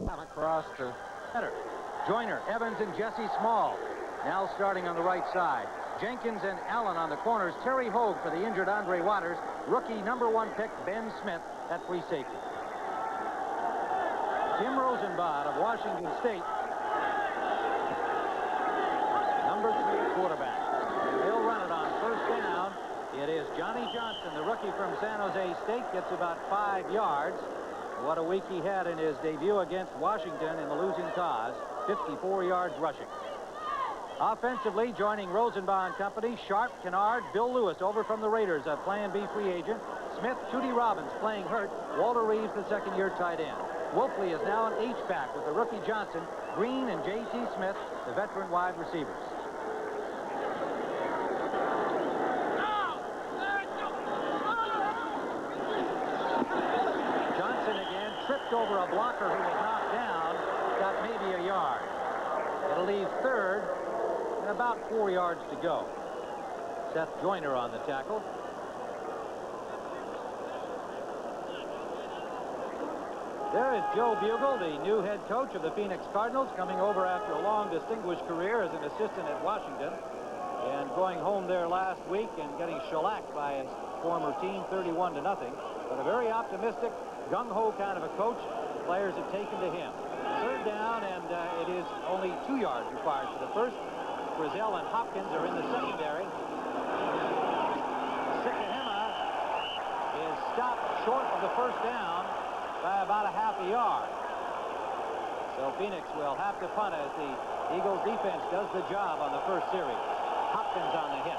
Across to center. Joyner, Evans, and Jesse Small. Now starting on the right side. Jenkins and Allen on the corners. Terry Hogue for the injured Andre Waters. Rookie #1 pick Ben Smith at free safety. Tim Rosenbach of Washington State, #3 quarterback. And they'll run it on first down. It is Johnny Johnson, the rookie from San Jose State, gets about 5 yards. What a week he had in his debut against Washington in the losing cause. 54 yards rushing. Offensively, joining Rosenbach and company, Sharp, Kennard, Bill Lewis over from the Raiders, a Plan B free agent. Smith, Judy Robbins playing hurt. Walter Reeves, the second-year tight end. Wolfley is now an H-back with the rookie Johnson, Green, and J.T. Smith, the veteran wide receivers. Johnson again tripped over a blocker who was knocked down, got maybe a yard. It'll leave third and about 4 yards to go. Seth Joyner on the tackle. There is Joe Bugel, the new head coach of the Phoenix Cardinals, coming over after a long, distinguished career as an assistant at Washington, and going home there last week and getting shellacked by his former team 31-0. But a very optimistic, gung-ho kind of a coach. Players have taken to him. Third down, and it is only 2 yards required for the first. Frizzell and Hopkins are in the secondary. Sikahema is stopped short of the first down by about a half a yard. So Phoenix will have to punt as the Eagles defense does the job on the first series. Hopkins on the hit.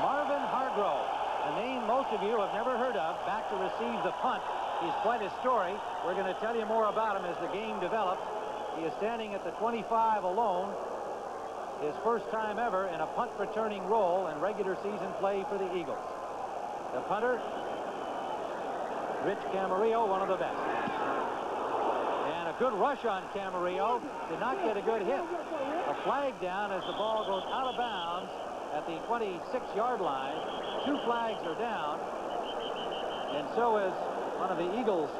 Marvin Hargrove, a name most of you have never heard of, back to receive the punt. He's quite a story. We're going to tell you more about him as the game develops. He is standing at the 25 alone. His first time ever in a punt returning role in regular season play for the Eagles. The punter, Rich Camarillo, one of the best. And a good rush on Camarillo. Did not get a good hit. A flag down as the ball goes out of bounds at the 26-yard line. 2 flags are down. And so is one of the Eagles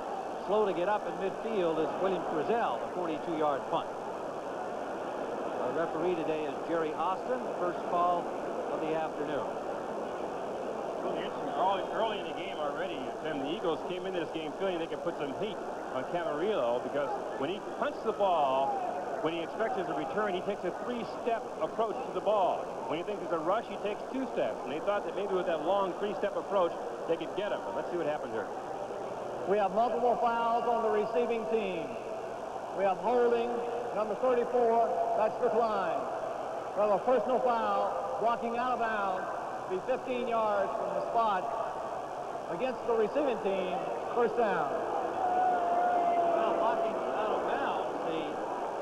slow to get up in midfield is William Frizzell, a 42-yard punt. Our referee today is Jerry Austin, the first call of the afternoon. Really interesting. Early in the game already, Tim, the Eagles came into this game feeling they could put some heat on Camarillo because when he punts the ball, when he expects a return, he takes a 3-step approach to the ball. When he thinks it's a rush, he takes 2 steps. And they thought that maybe with that long 3-step approach, they could get him. But let's see what happens here. We have multiple fouls on the receiving team. We have holding, number 34, that's declined. We have a personal foul, blocking out of bounds, be 15 yards from the spot against the receiving team, first down. Well, blocking out of bounds, the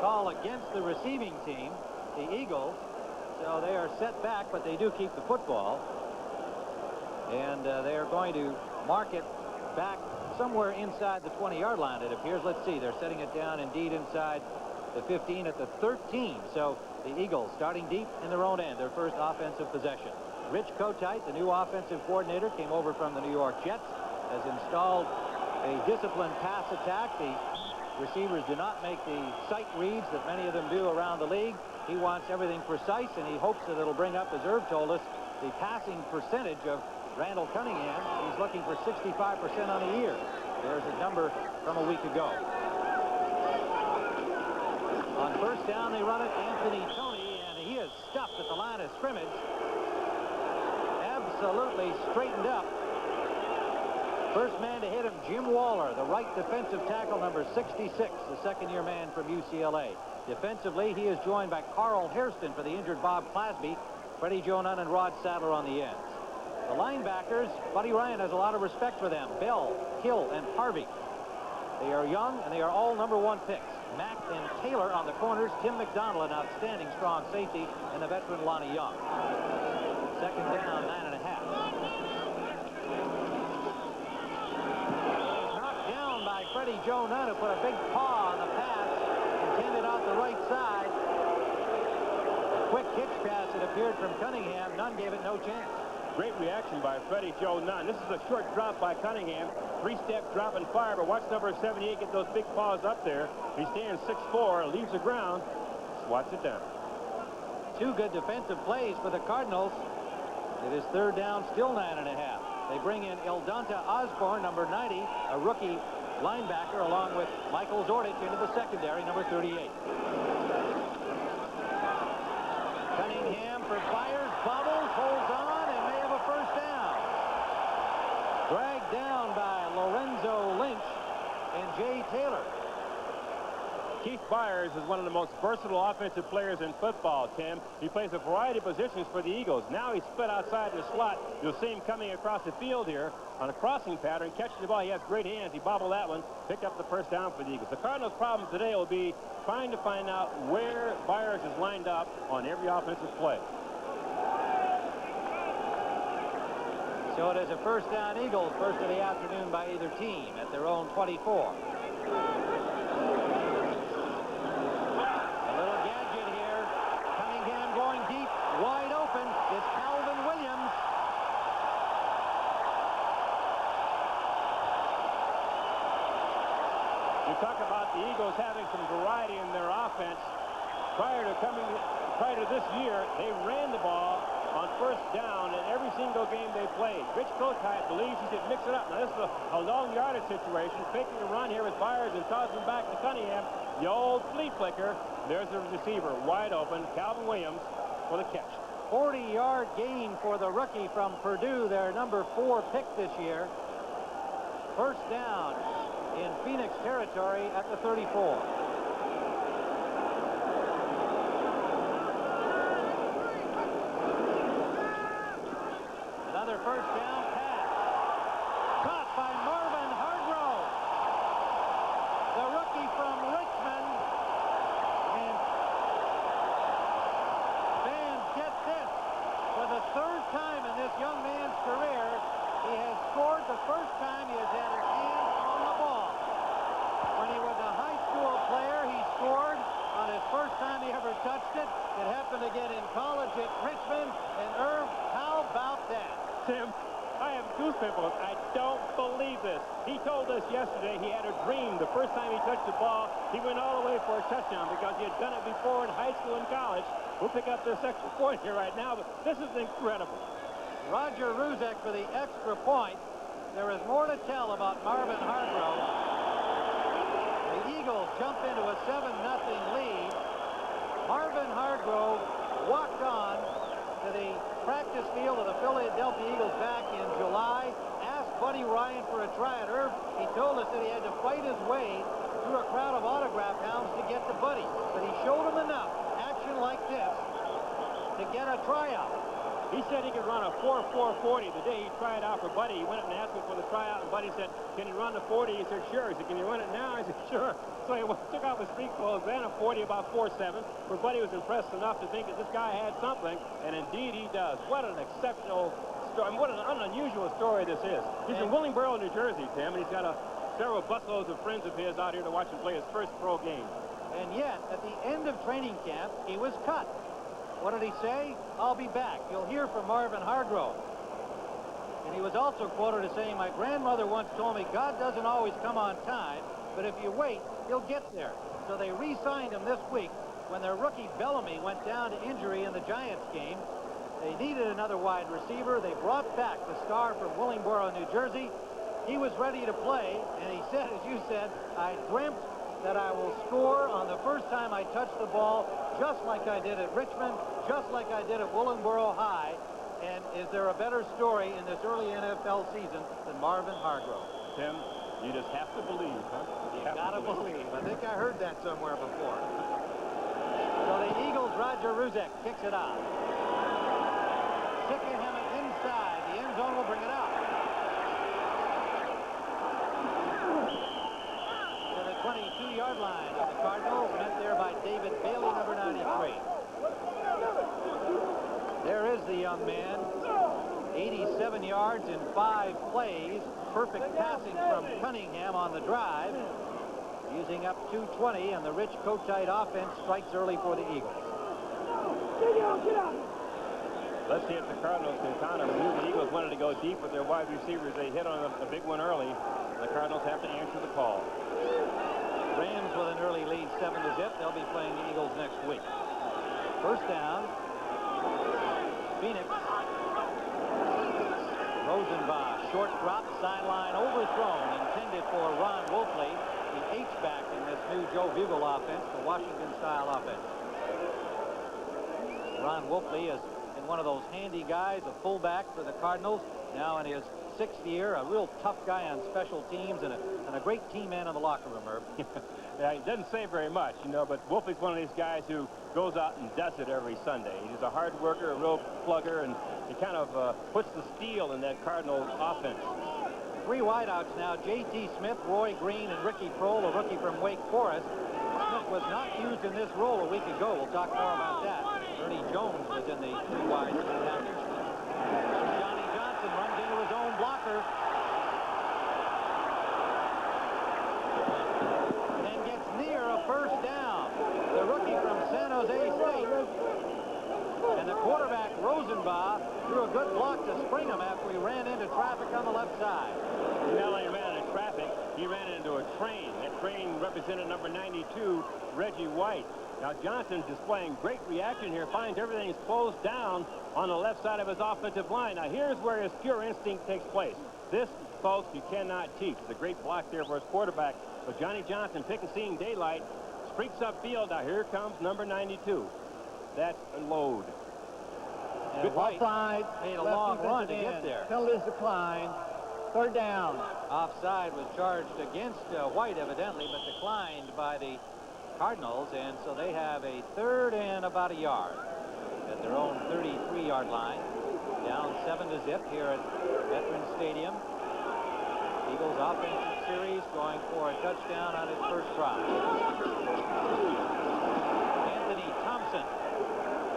call against the receiving team, the Eagles. So they are set back, but they do keep the football. And they are going to mark it back somewhere inside the 20-yard line, it appears. Let's see. They're setting it down indeed inside the 15 at the 13. So the Eagles starting deep in their own end, their first offensive possession. Rich Kotite, the new offensive coordinator, came over from the New York Jets, has installed a disciplined pass attack. The receivers do not make the sight reads that many of them do around the league. He wants everything precise, and he hopes that it'll bring up, as Irv told us, the passing percentage of Randall Cunningham. He's looking for 65% on the year. There's a number from a week ago. On first down, they run it Anthony Toney, and he is stuffed at the line of scrimmage. Absolutely straightened up. First man to hit him, Jim Waller, the right defensive tackle, number 66, the second-year man from UCLA. Defensively, he is joined by Carl Hairston for the injured Bob Clasby, Freddie Joe Nunn, and Rod Sadler on the ends. The linebackers, Buddy Ryan has a lot of respect for them. Bell, Hill, and Harvey. They are young, and they are all #1 picks. Mack and Taylor on the corners. Tim McDonald, an outstanding strong safety, and the veteran Lonnie Young. Second down, 9.5. Knocked down by Freddie Joe Nunn, who put a big paw on the pass, intended out the right side. A quick hitch pass, it appeared, from Cunningham. Nunn gave it no chance. Great reaction by Freddie Joe Nunn. This is a short drop by Cunningham. 3-step drop and fire, but watch number 78 get those big paws up there. He stands 6'4", leaves the ground, swats it down. 2 good defensive plays for the Cardinals. It is 3rd down, still 9.5. They bring in Ildonta Osborne, number 90, a rookie linebacker, along with Michael Zordich into the secondary, number 38. Cunningham for fires, bobbles, holds on, and may have a first down. Dragged down by Lorenzo Lynch and Jay Taylor. Keith Byers is one of the most versatile offensive players in football, Tim. He plays a variety of positions for the Eagles. Now he's split outside in the slot. You'll see him coming across the field here on a crossing pattern, catching the ball. He has great hands. He bobbled that one, picked up the first down for the Eagles. The Cardinals' problem today will be trying to find out where Byers is lined up on every offensive play. So it is a first down Eagles, first of the afternoon by either team at their own 24. Wide open is Calvin Williams. You talk about the Eagles having some variety in their offense. Prior to this year, they ran the ball on first down in every single game they played. Rich Kotite believes he should mix it up. Now this is a long yardage situation. Faking a run here with Byers and tossing back to Cunningham. The old flea flicker. There's the receiver wide open. Calvin Williams for the catch. 40-yard gain for the rookie from Purdue, their number 4 pick this year. First down in Phoenix territory at the 34. Another first down pass. Caught by Marvin Hargrove, the rookie from Richmond. And fans, get this. For the 3rd time in this young man's career, he has scored the first time he has had his hands on the ball. When he was a high school player, he scored on his first time he ever touched it. It happened again in college at Richmond. And Irv, how about that? Tim, I have goosepimples. I don't believe this. He told us yesterday he had a dream. The first time he touched the ball, he went all the way for a touchdown because he had done it before in high school and college. We'll pick up this extra point here right now, but this is incredible. Roger Ruzek for the extra point. There is more to tell about Marvin Hargrove. The Eagles jump into a 7-0 lead. Marvin Hargrove walked on to the practice field of the Philadelphia Eagles back in July. Asked Buddy Ryan for a try at Irv. He told us that he had to fight his way through a crowd of autograph hounds to get to Buddy. But he showed him enough action like this to get a tryout. He said he could run a 4.40 the day he tried out for Buddy. He went up and asked him for the tryout, and Buddy said, "Can you run the 40?" He said, "Sure." He said, "Can you run it now?" He said, "Sure." So he took off his street clothes, ran a 40 about 4.7, where Buddy was impressed enough to think that this guy had something, and indeed he does. What an exceptional story. What an unusual story this is. He's in Willingboro, New Jersey, Tim, and he's got several busloads of friends of his out here to watch him play his first pro game. And yet, at the end of training camp, he was cut. What did he say? "I'll be back." You'll hear from Marvin Hargrove. And he was also quoted as saying, "My grandmother once told me God doesn't always come on time, but if you wait, he'll get there." So they re-signed him this week when their rookie Bellamy went down to injury in the Giants game. They needed another wide receiver. They brought back the star from Willingboro, New Jersey. He was ready to play, and he said, as you said, "I dreamt that I will score on the first time I touch the ball, just like I did at Richmond, just like I did at Willingboro High." And is there a better story in this early NFL season than Marvin Hargrove? Tim, you just have to believe, huh? You gotta believe. I think I heard that somewhere before. So the Eagles' Roger Ruzek kicks it out. Sticking him inside. The end zone will bring it out. To the 22-yard line of the Cardinals, met there by David Bailey, number 93. There is the young man. 87 yards in 5 plays. Perfect passing from Cunningham on the drive. Using up 220, and the Rich Kotite offense strikes early for the Eagles. Let's see if the Cardinals can counter. We knew the Eagles wanted to go deep with their wide receivers. They hit on a big one early. The Cardinals have to answer the call. Rams with an early lead, 7-0. They'll be playing the Eagles next week. First down. Phoenix. Rosenbach, short drop, sideline overthrown, intended for Ron Wolfley, the H-back in this new Joe Bugel offense, the Washington-style offense. Ron Wolfley is in one of those handy guys, a fullback for the Cardinals, now in his 6th year, a real tough guy on special teams and a great team man in the locker room, Herb. Yeah, he doesn't say very much, you know, but Wolfley's one of these guys who goes out and does it every Sunday. He's a hard worker, a real plugger, and he kind of puts the steel in that Cardinal offense. 3 wideouts now, J.T. Smith, Roy Green, and Ricky Prohl, a rookie from Wake Forest. Smith was not used in this role a week ago. We'll talk more about that. Ernie Jones was in the 3 wide package. Johnny Johnson runs into his own blocker. And gets near a first down. The rookie from San Jose State. And the quarterback, Rosenbach, threw a good block to spring him after he ran into traffic on the left side. He not only ran into traffic, he ran into a train. That train represented number 92, Reggie White. Now Johnson's displaying great reaction here, finds everything is closed down on the left side of his offensive line. Now here's where his pure instinct takes place. This, folks, you cannot teach. The great block there for his quarterback. But Johnny Johnson, picking seeing daylight, streaks upfield. Now here comes number 92. That's a load. And White made a long run to get there. Penalties declined. 3rd down. Offside was charged against White, evidently, but declined by the Cardinals, and so they have a 3rd and about a yard at their own 33-yard line. Down 7-0 here at Veterans Stadium. Eagles offensive series going for a touchdown on his first drive. Anthony Thompson,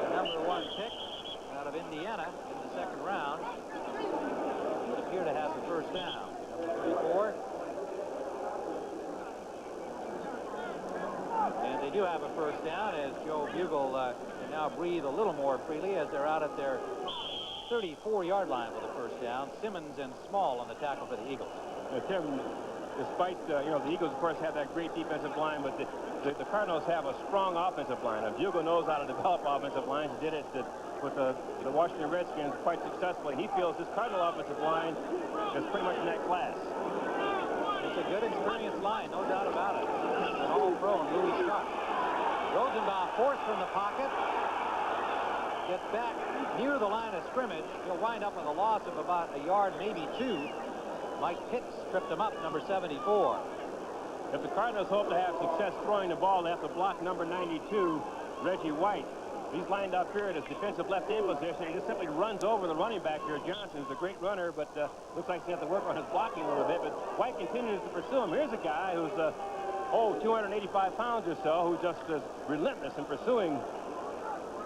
the #1 pick out of Indiana in the 2nd round, would appear to have the first down. Number 34. And they do have a first down as Joe Bugel can now breathe a little more freely as they're out at their 34-yard line with a first down. Simmons and Small on the tackle for the Eagles. Tim, despite, you know, the Eagles, of course, have that great defensive line, but the Cardinals have a strong offensive line. And Bugel knows how to develop offensive lines. He did it with the Washington Redskins quite successfully. He feels this Cardinal offensive line is pretty much in that class. It's a good, experienced line, no doubt about it. An all-pro and Louis Sharp. Rosenbach forced from the pocket. Gets back near the line of scrimmage. He'll wind up with a loss of about a yard, maybe 2. Mike Pitts tripped him up, number 74. If the Cardinals hope to have success throwing the ball, they have to block number 92, Reggie White. He's lined up here at his defensive left end position. He just simply runs over the running back here. Johnson's a great runner, but looks like he has to work on his blocking a little bit. But White continues to pursue him. Here's a guy who's, 285 pounds or so, who just is relentless in pursuing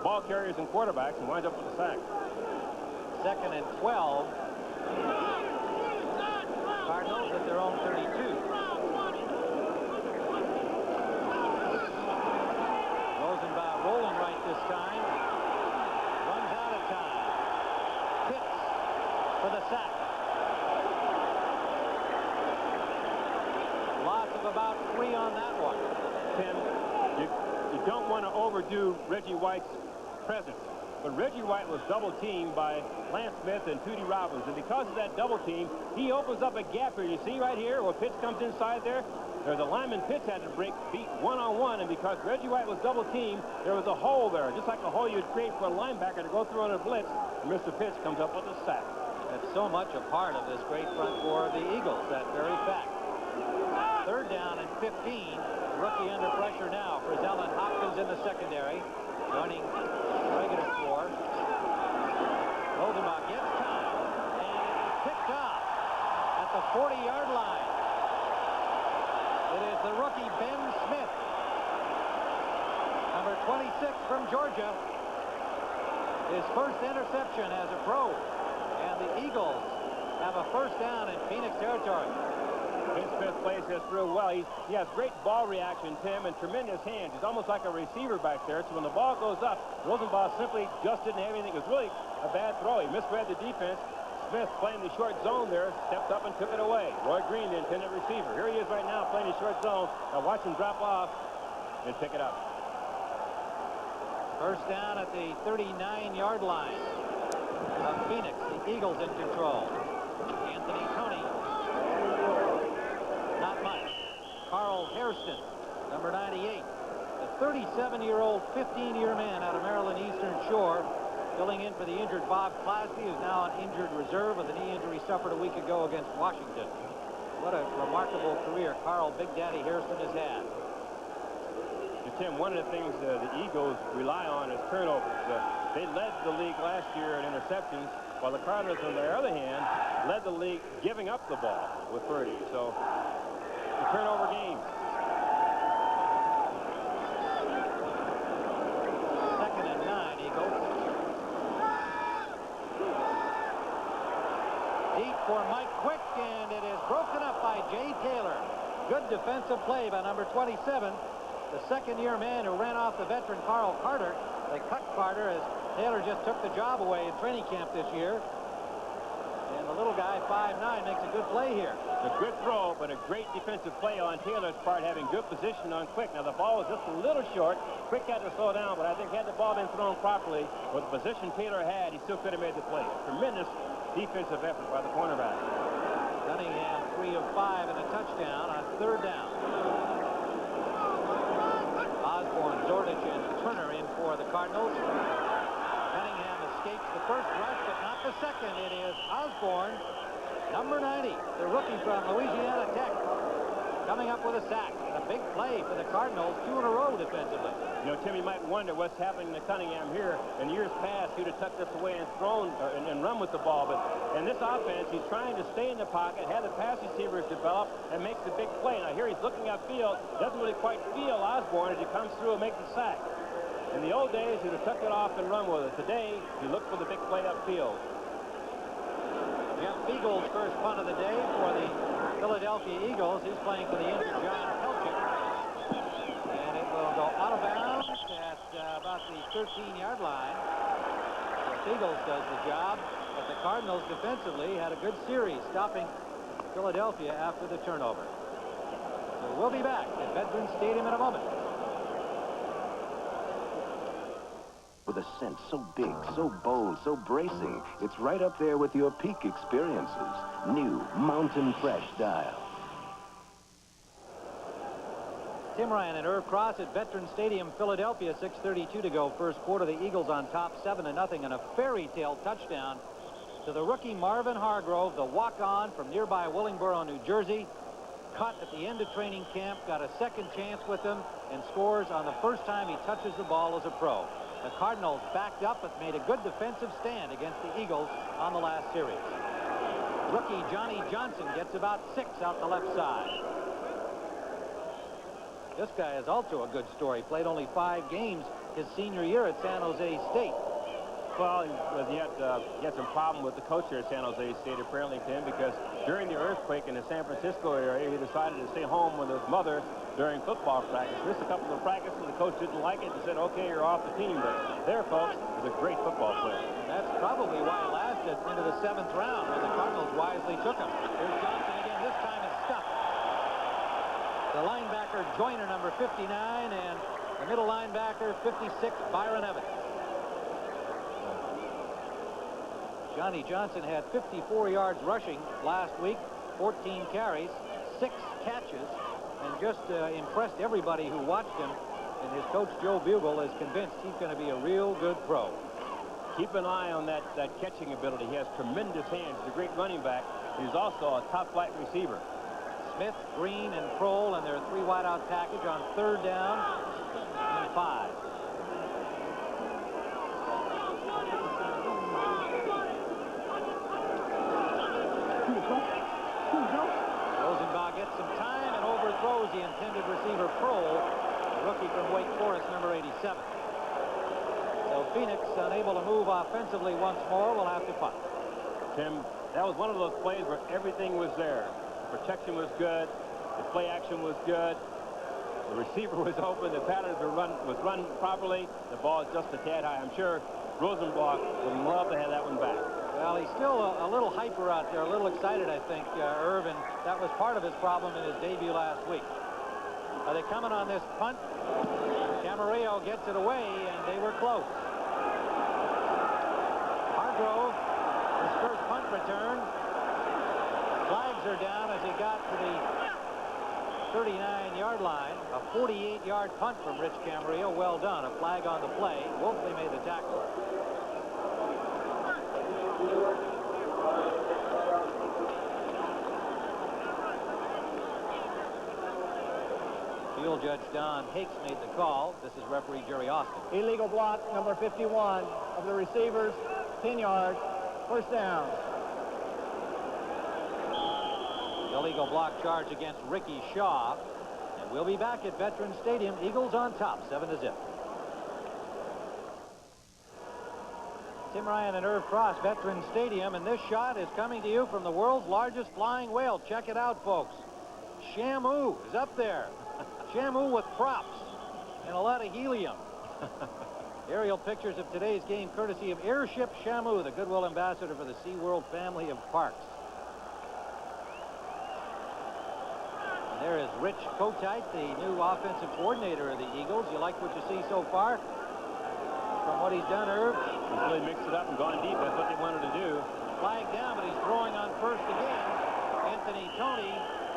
ball carriers and quarterbacks and winds up with a sack. 2nd and 12. Cardinals at their own 32. Rosenbach rolling right this time. Runs out of time. Pitts for the sack. Loss of about 3 on that one. Tim, you don't want to overdo Reggie White's presence. But Reggie White was double-teamed by Lance Smith and Tootie Robbins. And because of that double-team, he opens up a gap here. You see right here where Pitts comes inside there? There's a lineman Pitts had to beat one-on-one. And because Reggie White was double-teamed, there was a hole there, just like a hole you'd create for a linebacker to go through on a blitz. And Mr. Pitts comes up with a sack. That's so much a part of this great front four of the Eagles, that very fact. 3rd down and 15. The rookie under pressure now for Zellen Hopkins in the secondary. Joining regular score. Rosenbach gets time, and it is picked off at the 40-yard line. It is the rookie Ben Smith, number 26 from Georgia. His first interception as a pro, and the Eagles have a first down in Phoenix territory. Vince Smith plays this through well. He has great ball reaction, Tim, and tremendous hands. He's almost like a receiver back there. So when the ball goes up, Rosenbach simply just didn't have anything. It was really a bad throw. He misread the defense. Smith playing the short zone there, stepped up and took it away. Roy Green, the intended receiver. Here he is right now playing the short zone. Now watch him drop off and pick it up. First down at the 39-yard line of Phoenix. The Eagles in control. Anthony Toney. Not much. Carl Hairston, number 98. The 37-year-old, 15-year man out of Maryland Eastern Shore, filling in for the injured Bob Clasby, who's now on injured reserve with a knee injury suffered a week ago against Washington. What a remarkable career Carl Big Daddy Hairston has had. Tim, one of the things the Eagles rely on is turnovers. They led the league last year in interceptions, while the Cardinals, on their other hand, led the league giving up the ball with 30. So, the turnover game. Second and 9, Eagles. Deep for Mike Quick, and it is broken up by Jay Taylor. Good defensive play by number 27. The second-year man who ran off the veteran Carl Carter. They cut Carter as Taylor just took the job away in training camp this year. And the little guy, 5'9", makes a good play here. A good throw, but a great defensive play on Taylor's part, having good position on Quick. Now, the ball was just a little short. Quick had to slow down, but I think had the ball been thrown properly, with the position Taylor had, he still could have made the play. Tremendous defensive effort by the cornerback. Cunningham, 3 of 5 and a touchdown on third down. Osborne, Zordich, and Turner in for the Cardinals. Cunningham escapes the first rush, but not the second. It is Osborne, number 90, the rookie from Louisiana Tech, coming up with a sack. A big play for the Cardinals, 2 in a row defensively. You know, Tim, you might wonder what's happening to Cunningham here. In years past, he'd have tucked this away and thrown and run with the ball. But in this offense, he's trying to stay in the pocket, have the pass receivers develop, and makes the big play. Now, here he's looking upfield, doesn't really quite feel Osborne as he comes through and makes the sack. In the old days, he'd have tucked it off and run with it. Today, he looked for the big play upfield. Jeff Beagle's first punt of the day for the Philadelphia Eagles. He's playing for the injured John Pelchick. And it will go out of bounds at about the 13-yard line. The Eagles does the job, but the Cardinals defensively had a good series, stopping Philadelphia after the turnover. So we'll be back at Veterans Stadium in a moment. With a scent so big, so bold, so bracing, it's right up there with your peak experiences. New Mountain Fresh Dial. Tim Ryan and Irv Cross at Veterans Stadium, Philadelphia. 6:32 to go. First quarter. The Eagles on top 7-0, and a fairy tale touchdown to the rookie Marvin Hargrove, the walk-on from nearby Willingboro, New Jersey. Cut at the end of training camp, got a second chance with him, and scores on the first time he touches the ball as a pro. The Cardinals backed up but made a good defensive stand against the Eagles on the last series. Rookie Johnny Johnson gets about 6 out the left side. This guy is also a good story. Played only 5 games his senior year at San Jose State. Well, he had some problem with the coach here at San Jose State, apparently, Tim, because during the earthquake in the San Francisco area, he decided to stay home with his mother during football practice. Missed a couple of practices, and the coach didn't like it and said, okay, you're off the team. But there, folks, is a great football player. And that's probably why it lasted into the 7th round, where the Cardinals wisely took him. Here's Johnson again. This time it's stuffed. The linebacker, Joyner, number 59, and the middle linebacker, 56, Byron Evans. Johnny Johnson had 54 yards rushing last week, 14 carries, 6 catches, and just impressed everybody who watched him. And his coach, Joe Bugle, is convinced he's going to be a real good pro. Keep an eye on that catching ability. He has tremendous hands. He's a great running back. He's also a top-flight receiver. Smith, Green, and Kroll and their 3 wideout package on 3rd down and 5. Rosenbach gets some time and overthrows the intended receiver, Kroll, the rookie from Wake Forest, number 87. So Phoenix, unable to move offensively once more, will have to punt. Tim, that was one of those plays where everything was there. The protection was good. The play action was good. The receiver was open. The patterns was run properly. The ball is just a tad high. I'm sure Rosenblock would love to have that one back. Well, he's still a little hyper out there, a little excited, I think, Irv, and that was part of his problem in his debut last week. Are they coming on this punt? Camarillo gets it away, and they were close. Hargrove, his first punt return. Flags are down as he got to the 39-yard line. A 48-yard punt from Rich Camarillo. Well done. A flag on the play. Wolfley made the tackle. Field judge Don Hakes made the call. This is referee Jerry Austin. Illegal block, number 51 of the receivers, 10 yards, first down. Illegal block charge against Ricky Shaw. And we'll be back at Veterans Stadium. Eagles on top, 7-0. Tim Ryan and Irv Cross, Veterans Stadium, and this shot is coming to you from the world's largest flying whale. Check it out, folks. Shamu is up there. Shamu with props and a lot of helium. Aerial pictures of today's game courtesy of Airship Shamu, the goodwill ambassador for the SeaWorld family of parks. And there is Rich Kotite, the new offensive coordinator of the Eagles. You like what you see so far from what he's done, Irv? He's really mixed it up and gone deep. That's what they wanted to do. Flag down, but he's throwing on first again. Anthony Toney,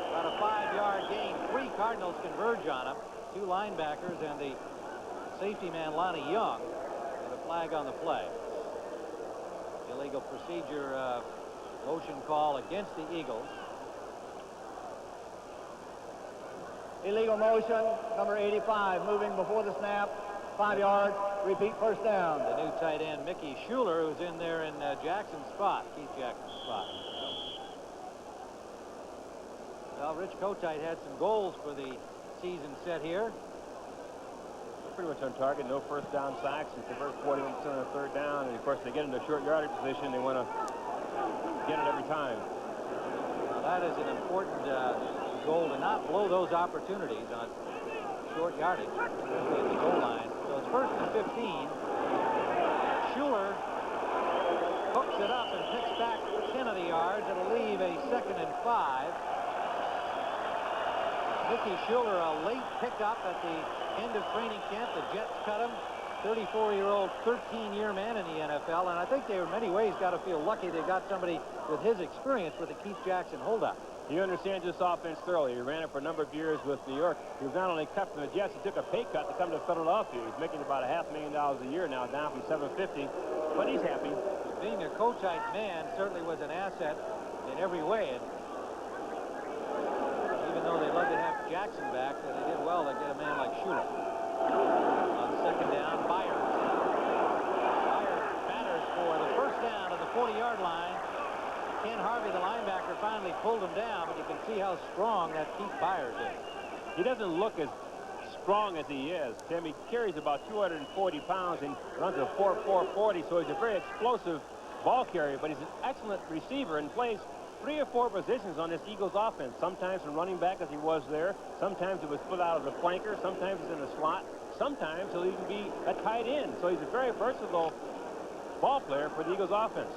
about a 5-yard gain. 3 Cardinals converge on him. 2 linebackers and the safety man Lonnie Young with a flag on the play. Illegal procedure motion call against the Eagles. Illegal motion, number 85, moving before the snap, 5 yards, repeat first down. The new tight end Mickey Schuler, who's in there in Jackson's spot, Keith Jackson's spot. Well, Rich Kotite had some goals for the season set here. They're pretty much on target. No first down sacks. It's the first 41% on the third down. And, of course, they get into a short yardage position. They want to get it every time. Well, that is an important goal to not blow those opportunities on short yardage at the goal line. So it's first and 15. Schuler hooks it up and picks back 10 of the yards. It'll leave a 2nd and 5. Mickey Schuler, a late pickup at the end of training camp. The Jets cut him. 34-year-old, 13-year man in the NFL. And I think they, in many ways, got to feel lucky they got somebody with his experience with the Keith Jackson holdup. He understands this offense thoroughly. He ran it for a number of years with New York. He was not only cut from the Jets, he took a pay cut to come to Philadelphia. He's making about $500,000 a year now, down from $750,000. But he's happy. Being a Kotite man certainly was an asset in every way. And even though they love to have Jackson back, they did well to get a man like Schuler. On second down, Byers. Byers batters for the first down at the 40-yard line. Ken Harvey, the linebacker, finally pulled him down, but you can see how strong that Keith Byers is. He doesn't look as strong as he is. Tim, he carries about 240 pounds and runs a 4.40, so he's a very explosive ball carrier, but he's an excellent receiver and plays 3 or 4 positions on this Eagles offense. Sometimes a running back, as he was there. Sometimes it was split out as a flanker. Sometimes he's in a slot. Sometimes he'll even be a tight end. So he's a very versatile ball player for the Eagles offense.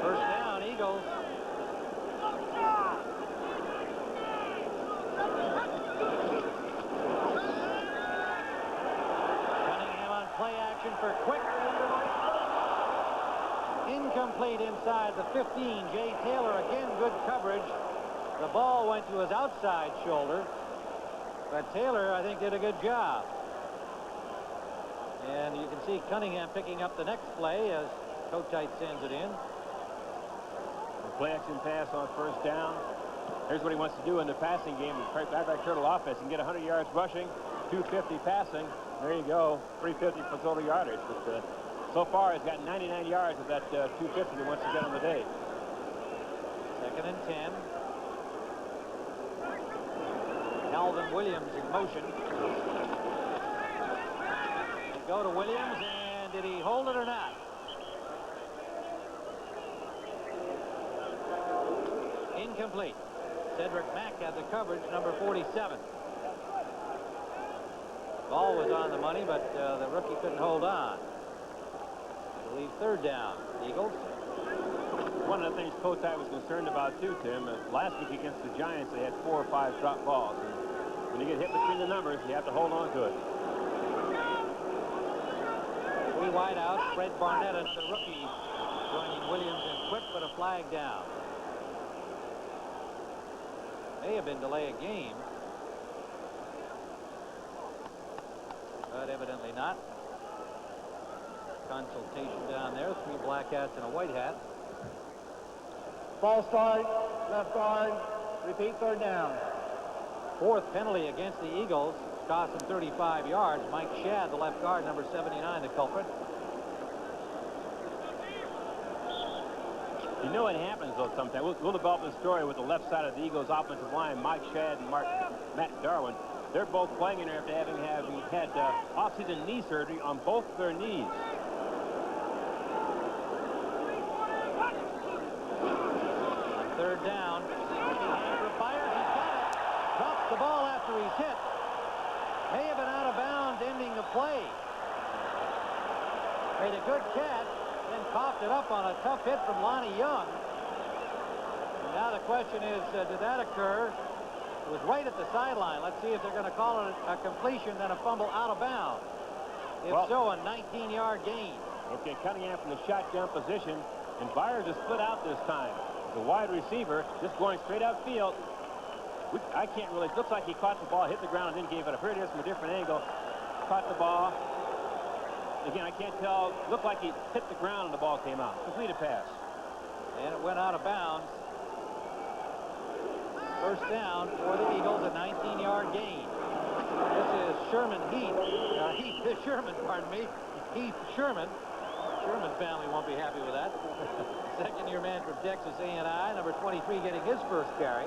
First down, Eagles. Cunningham on play action for Quick. Incomplete inside the 15. Jay Taylor, again, good coverage. The ball went to his outside shoulder. But Taylor, I think, did a good job. And you can see Cunningham picking up the next play as Kotite sends it in. Play action pass on first down. Here's what he wants to do in the passing game. The back Turtle offense and get 100 yards rushing, 250 passing. There you go, 350 for total yardage. But so far, he's got 99 yards of that 250 he wants to get on the day. Second and 10. Calvin Williams in motion. They go to Williams, and did he hold it or not? Incomplete. Cedric Mack had the coverage, number 47. Ball was on the money, but the rookie couldn't hold on. I believe third down. Eagles. One of the things Kotite was concerned about too, Tim, last week against the Giants, they had 4 or 5 drop balls. And when you get hit between the numbers, you have to hold on to it. 3 wide out. Fred Barnett, the rookie, joining Williams and Quick, but a flag down. May have been delay of game, but evidently not. Consultation down there. 3 black hats and a white hat. False start, left guard, repeat, third down. 4th penalty against the Eagles. Cost them 35 yards. Mike Shadd, the left guard, number 79, the culprit. You know what happens, though, sometimes. We'll develop the story with the left side of the Eagles' offensive line, Mike Shadd and Matt Darwin. They're both playing in there after having had off-season knee surgery on both their knees. Third down. Fires. He's got it. Drops the ball after he's hit. May have been out of bounds, ending the play. Made a good catch, then coughed it up on a tough hit from Lonnie Young. And now the question is, did that occur? It was right at the sideline. Let's see if they're going to call it a completion, then a fumble out of bounds. If so, a 19-yard gain. Okay, Cunningham from the shotgun position, and Byers is split out this time. The wide receiver just going straight upfield. I can't really. Looks like he caught the ball, hit the ground, and then gave it up. Here it is from a different angle. Caught the ball. Again, I can't tell. Looked like he hit the ground and the ball came out. Completed pass. And it went out of bounds. First down for the Eagles, a 19-yard gain. This is Sherman Sherman, pardon me. Heath Sherman. Sherman family won't be happy with that. Second-year man from Texas A&I, number 23, getting his first carry.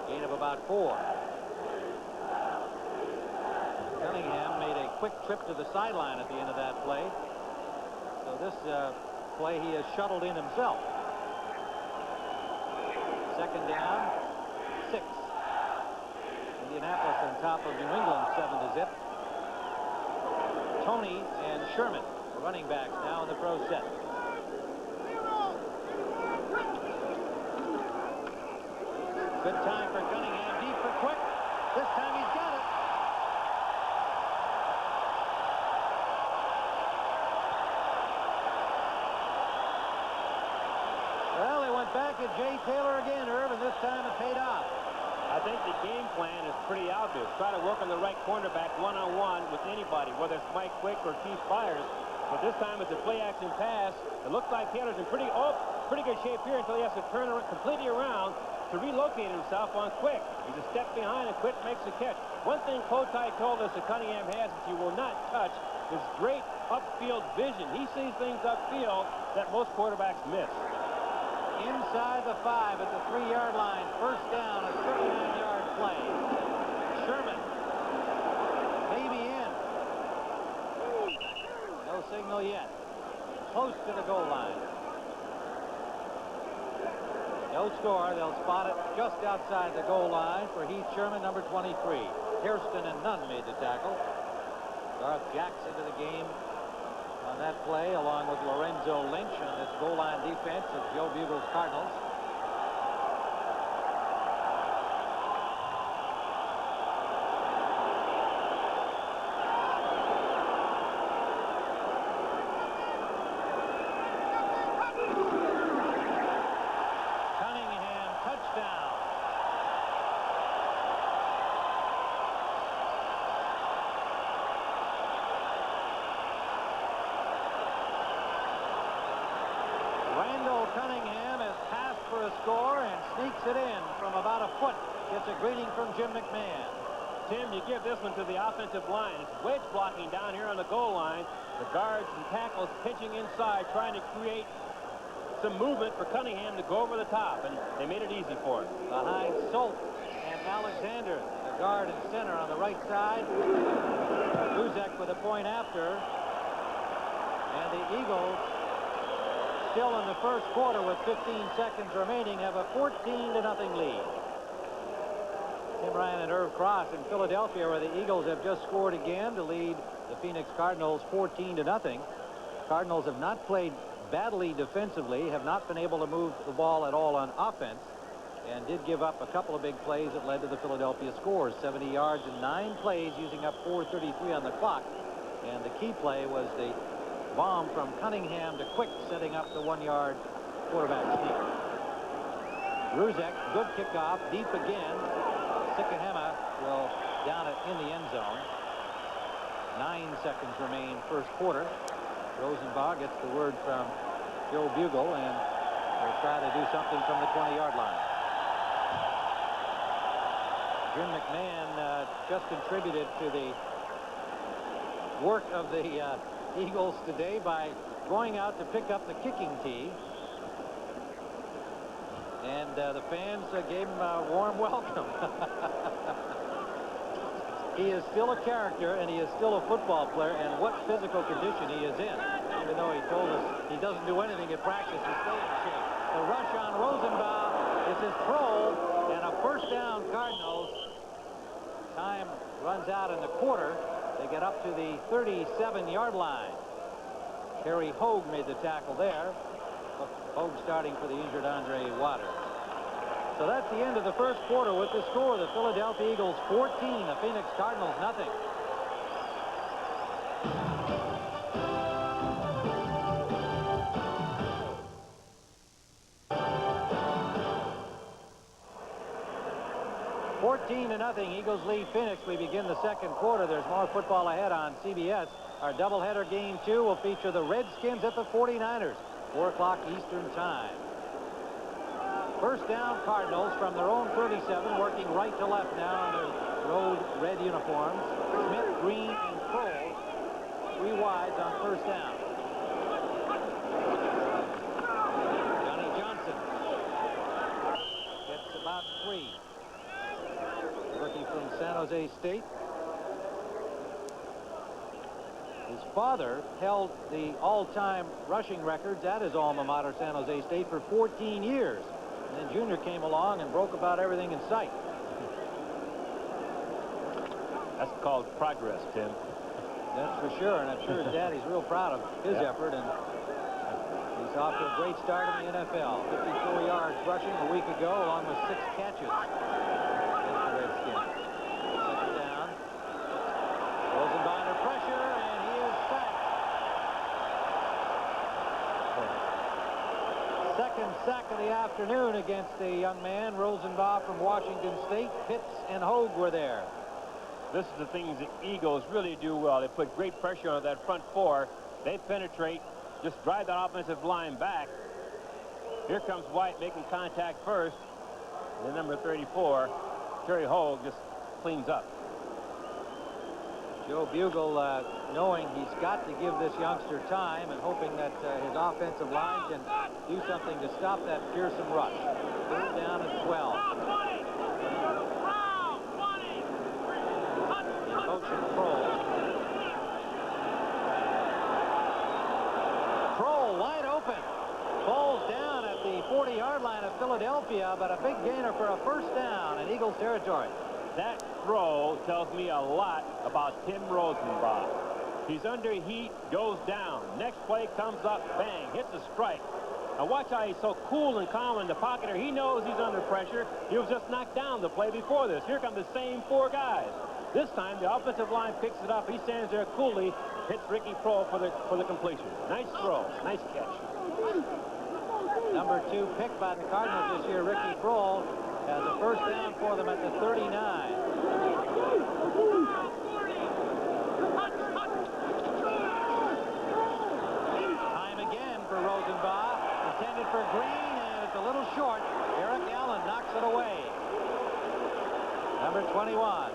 Gain of about 4. Cunningham made a quick trip to the sideline at the end of that play. So this play he has shuttled in himself. Second down, 6. Indianapolis on top of New England, 7-0. Tony and Sherman, the running backs, now in the pro set. Good time for Cunningham, deep for Quick. This time he's got it. Well, they went back at Jay Taylor again, Irv, and this time it paid off. I think the game plan is pretty obvious. Try to work on the right cornerback one-on-one with anybody, whether it's Mike Quick or Keith Byers. But this time it's a play-action pass. It looks like Taylor's in pretty good shape here until he has to turn completely around to relocate himself on Quick. He's a step behind, and Quick makes the catch. One thing Kotite told us that Cunningham has is he will not touch his great upfield vision. He sees things upfield that most quarterbacks miss. Inside the 5 at the 3-yard line. First down, a 39-yard play. Sherman. Maybe in. No signal yet. Close to the goal line. No score. They'll spot it just outside the goal line for Heath Sherman, number 23. Hairston and Nunn made the tackle. Garth Jacks into the game on that play, along with Lorenzo Lynch on this goal line defense of Joe Bugle's Cardinals. Cunningham, touchdown. Randall Cunningham has passed for a score and sneaks it in from about a foot. Gets a greeting from Jim McMahon. Tim, you give this one to the offensive line. It's wedge blocking down here on the goal line. The guards and tackles pitching inside, trying to create some movement for Cunningham to go over the top, and they made it easy for him. Behind Solt and Alexander, the guard and center on the right side. Buzek with a point after. And the Eagles still in the first quarter with 15 seconds remaining, have a 14-0 lead. Tim Ryan and Irv Cross in Philadelphia, where the Eagles have just scored again to lead the Phoenix Cardinals 14-0. Cardinals have not played badly defensively, have not been able to move the ball at all on offense, and did give up a couple of big plays that led to the Philadelphia scores. 70 yards in 9 plays, using up 4:33 on the clock. And the key play was the bomb from Cunningham to Quick, setting up the 1-yard quarterback sneak. Ruzek, good kickoff, deep again. Sikahema will down it in the end zone. 9 seconds remain first quarter. Rosenbach gets the word from Joe Bugle and will try to do something from the 20-yard line. Jim McMahon just contributed to the work of the Eagles today by going out to pick up the kicking tee. And the fans gave him a warm welcome. He is still a character, and he is still a football player, and what physical condition he is in. Even though he told us he doesn't do anything at practice to stay in shape. The rush on Rosenbach is his throw, and a first down Cardinals. Time runs out in the quarter. They get up to the 37-yard line. Kerry Hogue made the tackle there. Hogue starting for the injured Andre Waters. So that's the end of the first quarter with the score. The Philadelphia Eagles 14, the Phoenix Cardinals nothing. Nothing. Eagles lead Phoenix. We begin the second quarter. There's more football ahead on CBS. Our doubleheader game 2 will feature the Redskins at the 49ers. 4 o'clock Eastern time. First down Cardinals from their own 37, working right to left now in their road red uniforms. Smith, Green, and Cole. 3 wides on first down. Johnny Johnson gets about 3. Rookie from San Jose State. His father held the all-time rushing records at his alma mater, San Jose State, for 14 years. And then Junior came along and broke about everything in sight. That's called progress, Tim. That's for sure, and I'm sure his daddy's real proud of his effort, and he's off to a great start in the NFL. 54 yards rushing a week ago, along with 6 catches. Second down. Rosenbach under pressure, and he is sacked. Second sack of the afternoon against a young man, Rosenbach from Washington State. Pitts and Hogue were there. This is the things the Eagles really do well. They put great pressure on that front 4. They penetrate, just drive that offensive line back. Here comes White making contact first. And then number 34, Terry Hogue, just cleans up. Joe Bugle knowing he's got to give this youngster time and hoping that his offensive line can do something to stop that fearsome rush. Third down and 12. In motion, Kroll. Kroll wide open. Falls down at the 40-yard line of Philadelphia, but a big gainer for a first down in Eagles territory. That throw tells me a lot about Tim Rosenbach. He's under heat, goes down. Next play comes up, bang, hits a strike. Now watch how he's so cool and calm in the pocket here. He knows he's under pressure. He was just knocked down the play before this. Here come the same 4 guys. This time the offensive line picks it up. He stands there coolly, hits Ricky Prohl for the completion. Nice throw, nice catch. Number 2 pick by the Cardinals this year, Ricky Prohl, has a first down for them at the 39. Time again for Rosenbach. Intended for Green, and it's a little short. Eric Allen knocks it away. Number 21.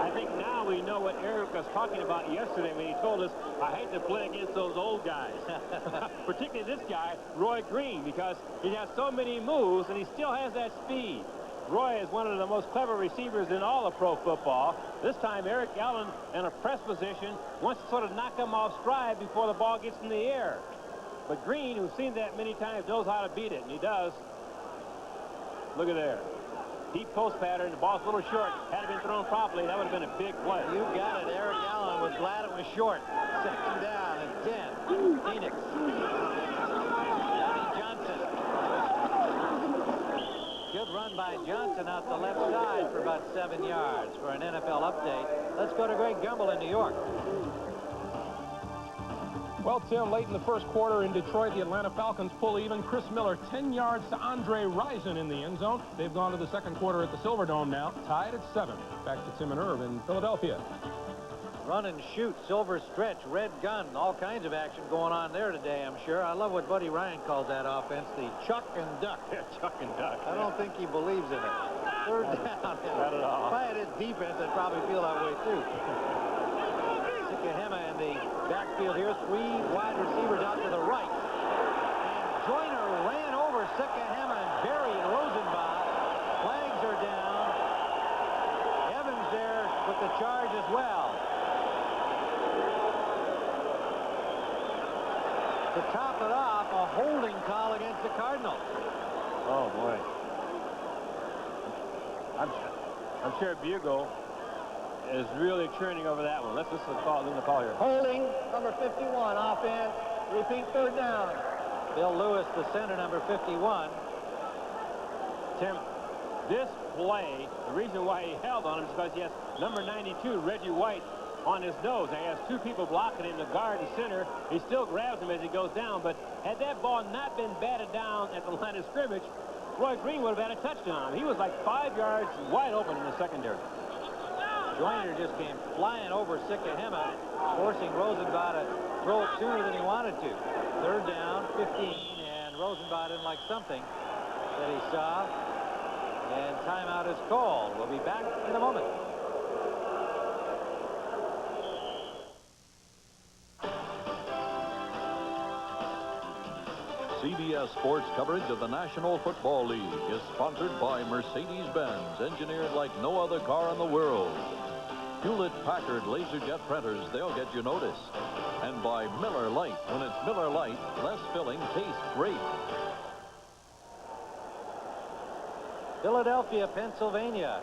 I think now we know what Eric was talking about yesterday when he told us, I hate to play against those old guys. Particularly this guy, Roy Green, because he has so many moves and he still has that speed. Roy is one of the most clever receivers in all of pro football. This time Eric Allen in a press position wants to sort of knock him off stride before the ball gets in the air. But Green, who's seen that many times, knows how to beat it, and he does. Look at there. Deep post pattern. The ball's a little short. Had it been thrown properly, that would have been a big play. You got it. Eric Allen was glad it was short. Second down and 10. Phoenix. Johnny Johnson. Good run by Johnson out the left side for about 7 yards for an NFL update. Let's go to Greg Gumbel in New York. Well, Tim, late in the first quarter in Detroit, the Atlanta Falcons pull even. Chris Miller, 10 yards to Andre Rison in the end zone. They've gone to the second quarter at the Silverdome now, tied at 7. Back to Tim and Irv in Philadelphia. Run and shoot, silver stretch, red gun, all kinds of action going on there today, I'm sure. I love what Buddy Ryan calls that offense, the chuck and duck. Yeah, chuck and duck. I don't think he believes in it. Third down. Not at all. If I had his defense, I'd probably feel that way, too. Sikahema in the backfield here. 3 wide receivers out to the right. And Joyner ran over Sikahema and buried Rosenbach. Flags are down. Evans there with the charge as well. To top it off, a holding call against the Cardinals. Oh, boy. I'm sure Bugle is really churning over that one. Let's listen to the call here. Holding, number 51, offense. Repeat, third down. Bill Lewis, the center, number 51. Tim, this play, the reason why he held on him is because he has number 92, Reggie White, on his nose. He has 2 people blocking him, the guard and center. He still grabs him as he goes down, but had that ball not been batted down at the line of scrimmage, Roy Green would have had a touchdown. He was like 5 yards wide open in the secondary. Joyner just came flying over Sikahema, forcing Rosenbach to throw it sooner than he wanted to. Third down, 15, and Rosenbach didn't like something that he saw, and timeout is called. We'll be back in a moment. CBS Sports coverage of the National Football League is sponsored by Mercedes-Benz, engineered like no other car in the world. Hewlett-Packard LaserJet printers, they'll get you noticed. And by Miller Lite. When it's Miller Lite, less filling tastes great. Philadelphia, Pennsylvania.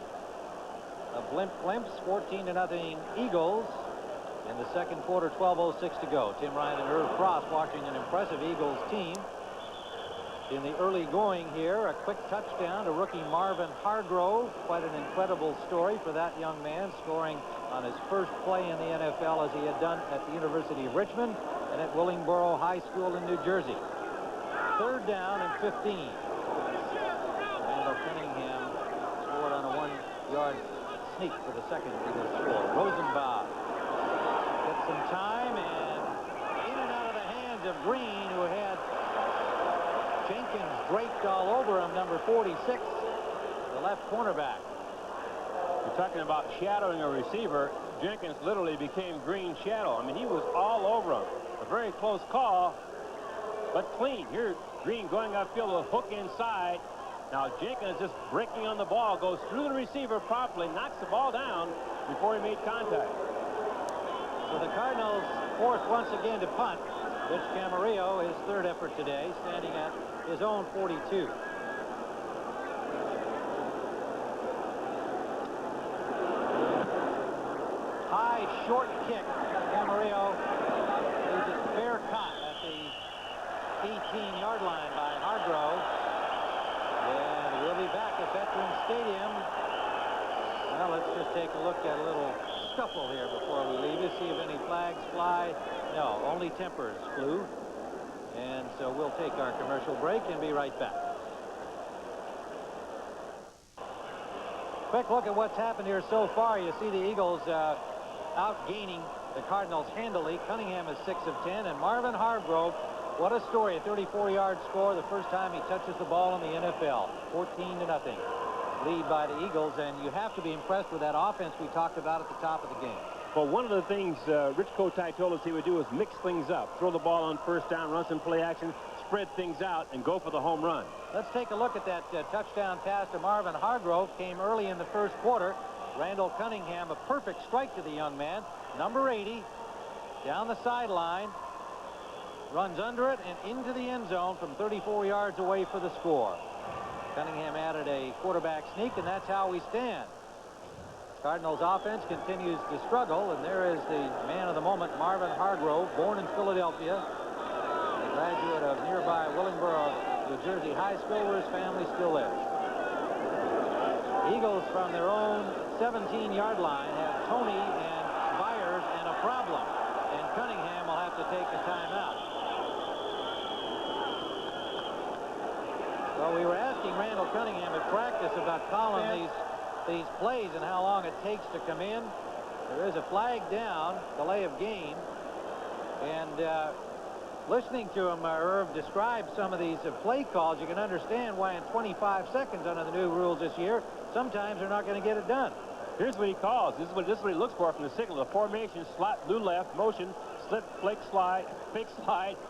A blimp glimpse, 14-0 Eagles. In the second quarter, 12:06 to go. Tim Ryan and Irv Frost watching an impressive Eagles team. In the early going here, a quick touchdown to rookie Marvin Hargrove. Quite an incredible story for that young man, scoring on his first play in the NFL as he had done at the University of Richmond and at Willingboro High School in New Jersey. Third down and 15. Randall Cunningham scored on a 1-yard sneak for the second Eagles score. Rosenbach gets some time and in and out of the hands of Green, who had Jenkins draped all over him, number 46, the left cornerback. You're talking about shadowing a receiver. Jenkins literally became Green's shadow. I mean, he was all over him. A very close call, but clean. Here, Green going upfield with a hook inside. Now, Jenkins just breaking on the ball, goes through the receiver properly, knocks the ball down before he made contact. So the Cardinals forced once again to punt. Rich Camarillo, his third effort today, standing at his own 42. High, short kick. Camarillo leaves it fair caught at the 18-yard line by Hargrove. And we'll be back at Veterans Stadium. Well, let's just take a look at a little scuffle here before we leave you, see if any flags fly. No, only tempers flew. And so we'll take our commercial break and be right back. Quick look at what's happened here so far. You see the Eagles outgaining the Cardinals handily. Cunningham is 6 of 10, and Marvin Hargrove, what a story, a 34-yard score, the first time he touches the ball in the NFL. 14-0 lead by the Eagles, and you have to be impressed with that offense we talked about at the top of the game. Well, one of the things Rich Kotite told us he would do is mix things up. Throw the ball on first down, run some play action, spread things out, and go for the home run. Let's take a look at that touchdown pass to Marvin Hargrove. Came early in the first quarter. Randall Cunningham, a perfect strike to the young man. Number 80, down the sideline. runs under it and into the end zone from 34 yards away for the score. Cunningham added a quarterback sneak, and that's how we stand. Cardinals offense continues to struggle, and there is the man of the moment, Marvin Hargrove, born in Philadelphia, a graduate of nearby Willingboro, New Jersey High School, where his family still lives. Eagles from their own 17-yard line have Tony and Byers and a problem, and Cunningham will have to take a timeout. Well, we were asking Randall Cunningham at practice about calling these plays and how long it takes to come in. There is a flag down, delay of game, and listening to him, Irv, describe some of these play calls, you can understand why in 25 seconds under the new rules this year, sometimes they're not going to get it done. Here's what he calls. This is what he looks for from the signal. The formation, slot, blue left, motion, slip, fake slide,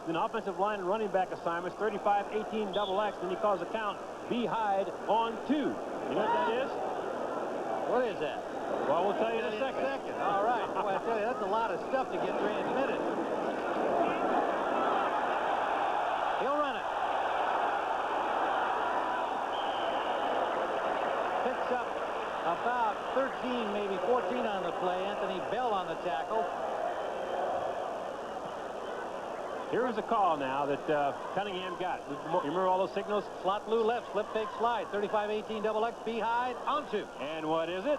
then offensive line and running back assignments, 35-18 double X. Then he calls a count, be hide on 2. You know what that is? What is that? Well, we'll tell you in a second. All right. Boy, I tell you, that's a lot of stuff to get transmitted. He'll run it. Picks up about 13, maybe 14 on the play. Anthony Bell on the tackle. Here is a call now that Cunningham got. You remember all those signals? Slot blue left, slip fake slide, 35-18 double X, behind, onto. And what is it?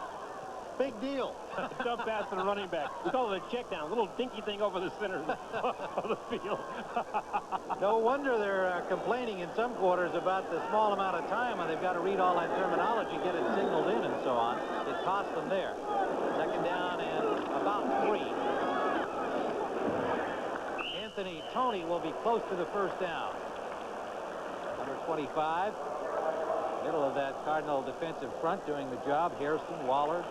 Big deal. Dump pass to the running back. We call it a check down, a little dinky thing over the center of the field. No wonder they're complaining in some quarters about the small amount of time when they've got to read all that terminology, get it signaled in and so on. It cost them there. Second down and about 3. Anthony Tony will be close to the first down. Number 25, middle of that Cardinal defensive front, doing the job. Harrison, Waller,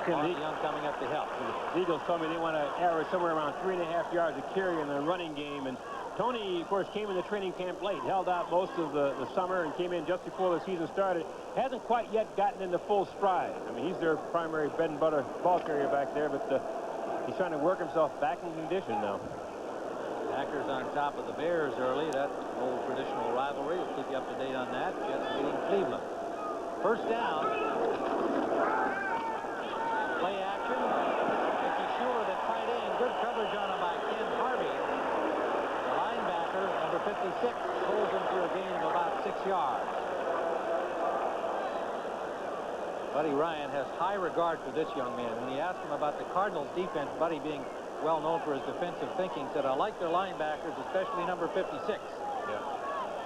Young coming up to help. The Eagles told me they want to average somewhere around 3.5 yards a carry in the running game. And Tony, of course, came in the training camp late, held out most of the summer and came in just before the season started. Hasn't quite yet gotten into full stride. I mean, he's their primary bread and butter ball carrier back there, but he's trying to work himself back in condition now. Packers on top of the Bears early. That old traditional rivalry. We'll keep you up to date on that. Jets beating Cleveland. First down. Play action. Making sure that tight end. Good coverage on him by Ken Harvey. The linebacker, number 56, holds him to a gain of about 6 yards. Buddy Ryan has high regard for this young man. When he asked him about the Cardinals defense, Buddy, being well known for his defensive thinking, said, I like their linebackers, especially number 56. Yeah.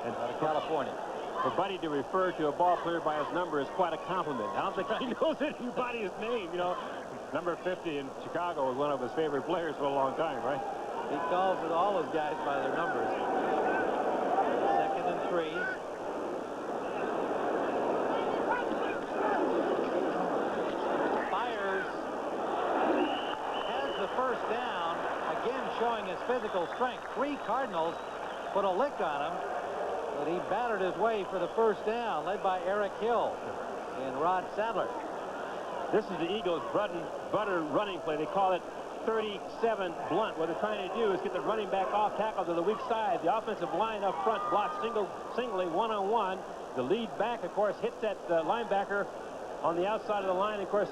And out of California. For Buddy to refer to a ball player by his number is quite a compliment. I don't think he knows anybody's name, you know. Number 50 in Chicago was one of his favorite players for a long time, right? He calls for all those guys by their numbers. 2nd and 3. First down, again showing his physical strength. 3 Cardinals put a lick on him, but he battered his way for the first down, led by Eric Hill and Rod Sadler. This is the Eagles' bread and butter running play. They call it 37 blunt. What they're trying to do is get the running back off tackle to the weak side. The offensive line up front blocks singly one-on-one. The lead back, of course, hits that linebacker on the outside of the line. Of course,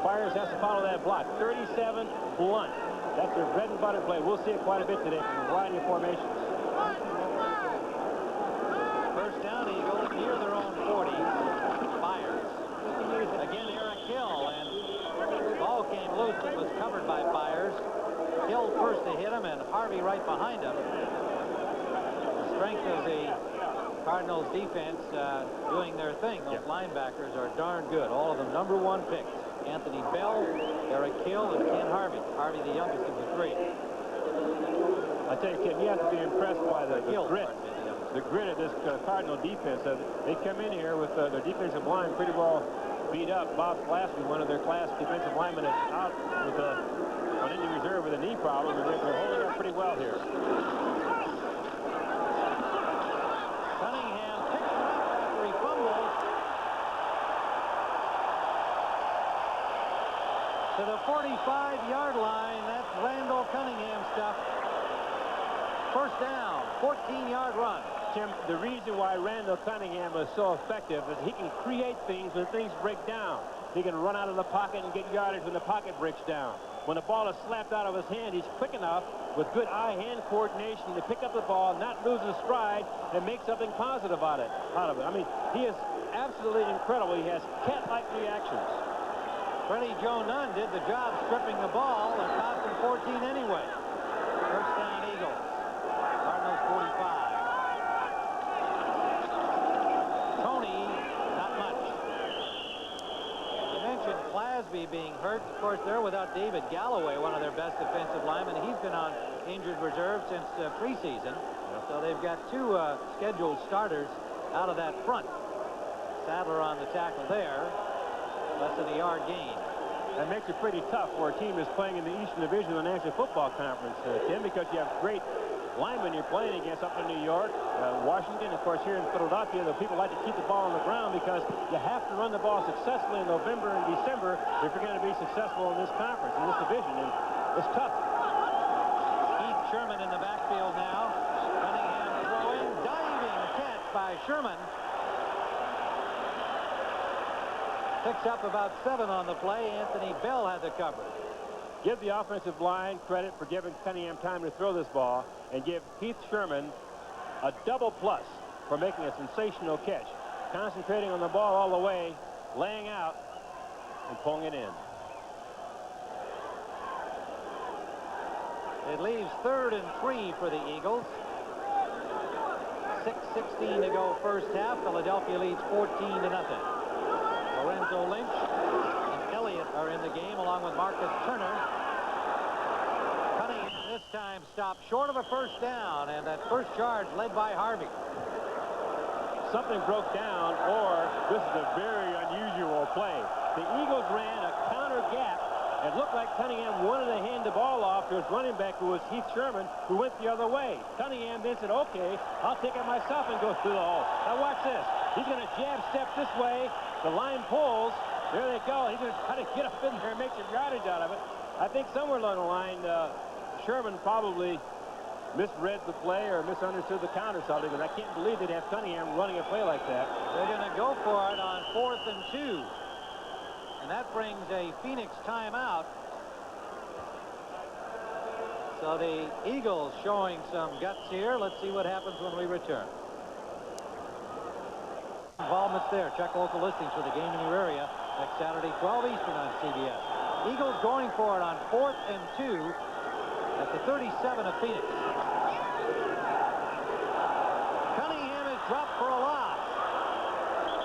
Byers has to follow that block. 37 blunt. That's their bread and butter play. We'll see it quite a bit today from a variety of formations. First down, Eagles near their own 40. Byers. Again, Eric Hill, and the ball came loose. It was covered by Byers. Hill first to hit him, and Harvey right behind him. The strength of the Cardinals defense doing their thing. Those linebackers are darn good. All of them number 1 picks. Anthony Bell, Eric Hill, and Ken Harvey. Harvey, the youngest of the 3. I tell you, Ken, you have to be impressed by the grit. The grit of this Cardinal defense. They come in here with their defensive line pretty well beat up. Bob Glasby, one of their class defensive linemen, is out with on injured reserve with a knee problem, and they're holding up pretty well here. Cunningham picks it up after he fumbles. to the 45-yard line. That's Randall Cunningham stuff. First down, 14-yard run. Tim, the reason why Randall Cunningham was so effective is he can create things when things break down. He can run out of the pocket and get yardage when the pocket breaks down. When the ball is slapped out of his hand, he's quick enough with good eye-hand coordination to pick up the ball, not lose his stride, and make something positive out of it. I mean, he is absolutely incredible. He has cat-like reactions. Freddie Joe Nunn did the job stripping the ball and cost him 14 anyway. First down, Eagles. Cardinals 45. Tony, not much. You mentioned Clasby being hurt. Of course, they're without David Galloway, one of their best defensive linemen. He's been on injured reserve since preseason. So they've got two scheduled starters out of that front. Sadler on the tackle there. Less than a yard gain. That makes it pretty tough for a team that's playing in the Eastern Division of the National Football Conference, Tim, because you have great linemen you're playing against up in New York, Washington, of course, here in Philadelphia. The people like to keep the ball on the ground because you have to run the ball successfully in November and December if you're going to be successful in this conference, in this division, and it's tough. Keith Sherman in the backfield now. Cunningham throwing, diving catch by Sherman. Picks up about 7 on the play. Anthony Bell had the coverage. Give the offensive line credit for giving Cunningham time to throw this ball, and give Keith Sherman a double plus for making a sensational catch. Concentrating on the ball all the way, laying out, and pulling it in. It leaves 3rd and 3 for the Eagles. 6:16 to go first half. Philadelphia leads 14-0. Lorenzo Lynch and Elliott are in the game along with Marcus Turner. Cunningham this time stopped short of a first down, and that first charge led by Harvey. Something broke down, or this is a very unusual play. The Eagles ran a counter gap. It looked like Cunningham wanted to hand the ball off to his running back, who was Keith Sherman, who went the other way. Cunningham then said, okay, I'll take it myself and go through the hole. Now watch this. He's going to jab step this way. The line pulls. There they go. He's going to try to get up in there and make some yardage out of it. I think somewhere along the line, Sherman probably misread the play or misunderstood the count or something, but I can't believe they'd have Cunningham running a play like that. They're going to go for it on 4th and 2. And that brings a Phoenix timeout. So the Eagles showing some guts here. Let's see what happens when we return. Involvements there. Check local listings for the game in your area next Saturday, 12 Eastern on CBS. Eagles going for it on 4th and 2 at the 37 of Phoenix. Cunningham is dropped for a loss.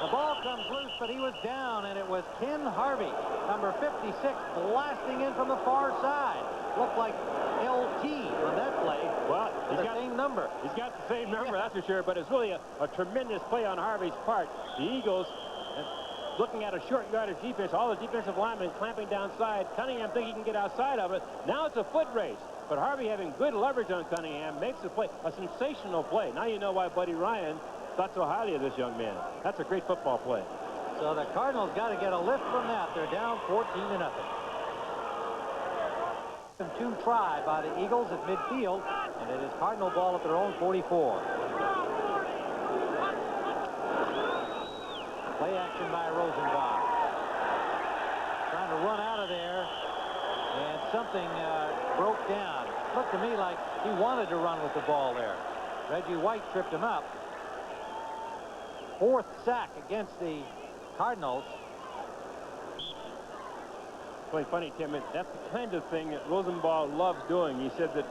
The ball comes loose, but he was down, and it was Ken Harvey, number 56, blasting in from the far side. Looked like LT on that play. Well, he's got the same number. He's got the same number, that's for sure, but it's really a tremendous play on Harvey's part. The Eagles, looking at a short yardage defense, all the defensive linemen clamping downside. Cunningham thinking he can get outside of it. Now it's a foot race, but Harvey having good leverage on Cunningham makes the play a sensational play. Now you know why Buddy Ryan thought so highly of this young man. That's a great football play. So the Cardinals got to get a lift from that. They're down 14-0. 2 try by the Eagles at midfield, and it is Cardinal ball at their own 44. Play action by Rosenbaum. Trying to run out of there, and something broke down. Looked to me like he wanted to run with the ball there. Reggie White tripped him up. 4th sack against the Cardinals. Really funny, Tim. That's the kind of thing that Rosenbaum loves doing. He said that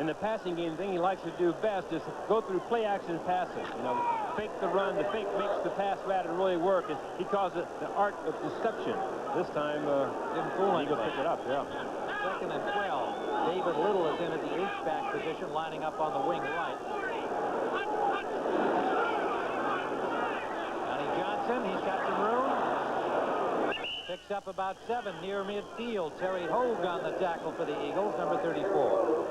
in the passing game, the thing he likes to do best is go through play-action passing. You know, fake the run. The fake makes the pass pattern really work. And he calls it the art of deception. This time, didn't fool Eagles picked it up. Yeah. 2nd and 12. David Little is in at the H-back position, lining up on the wing right. Johnny Johnson, he's got some room. Picks up about 7 near midfield. Terry Hogue on the tackle for the Eagles, number 34.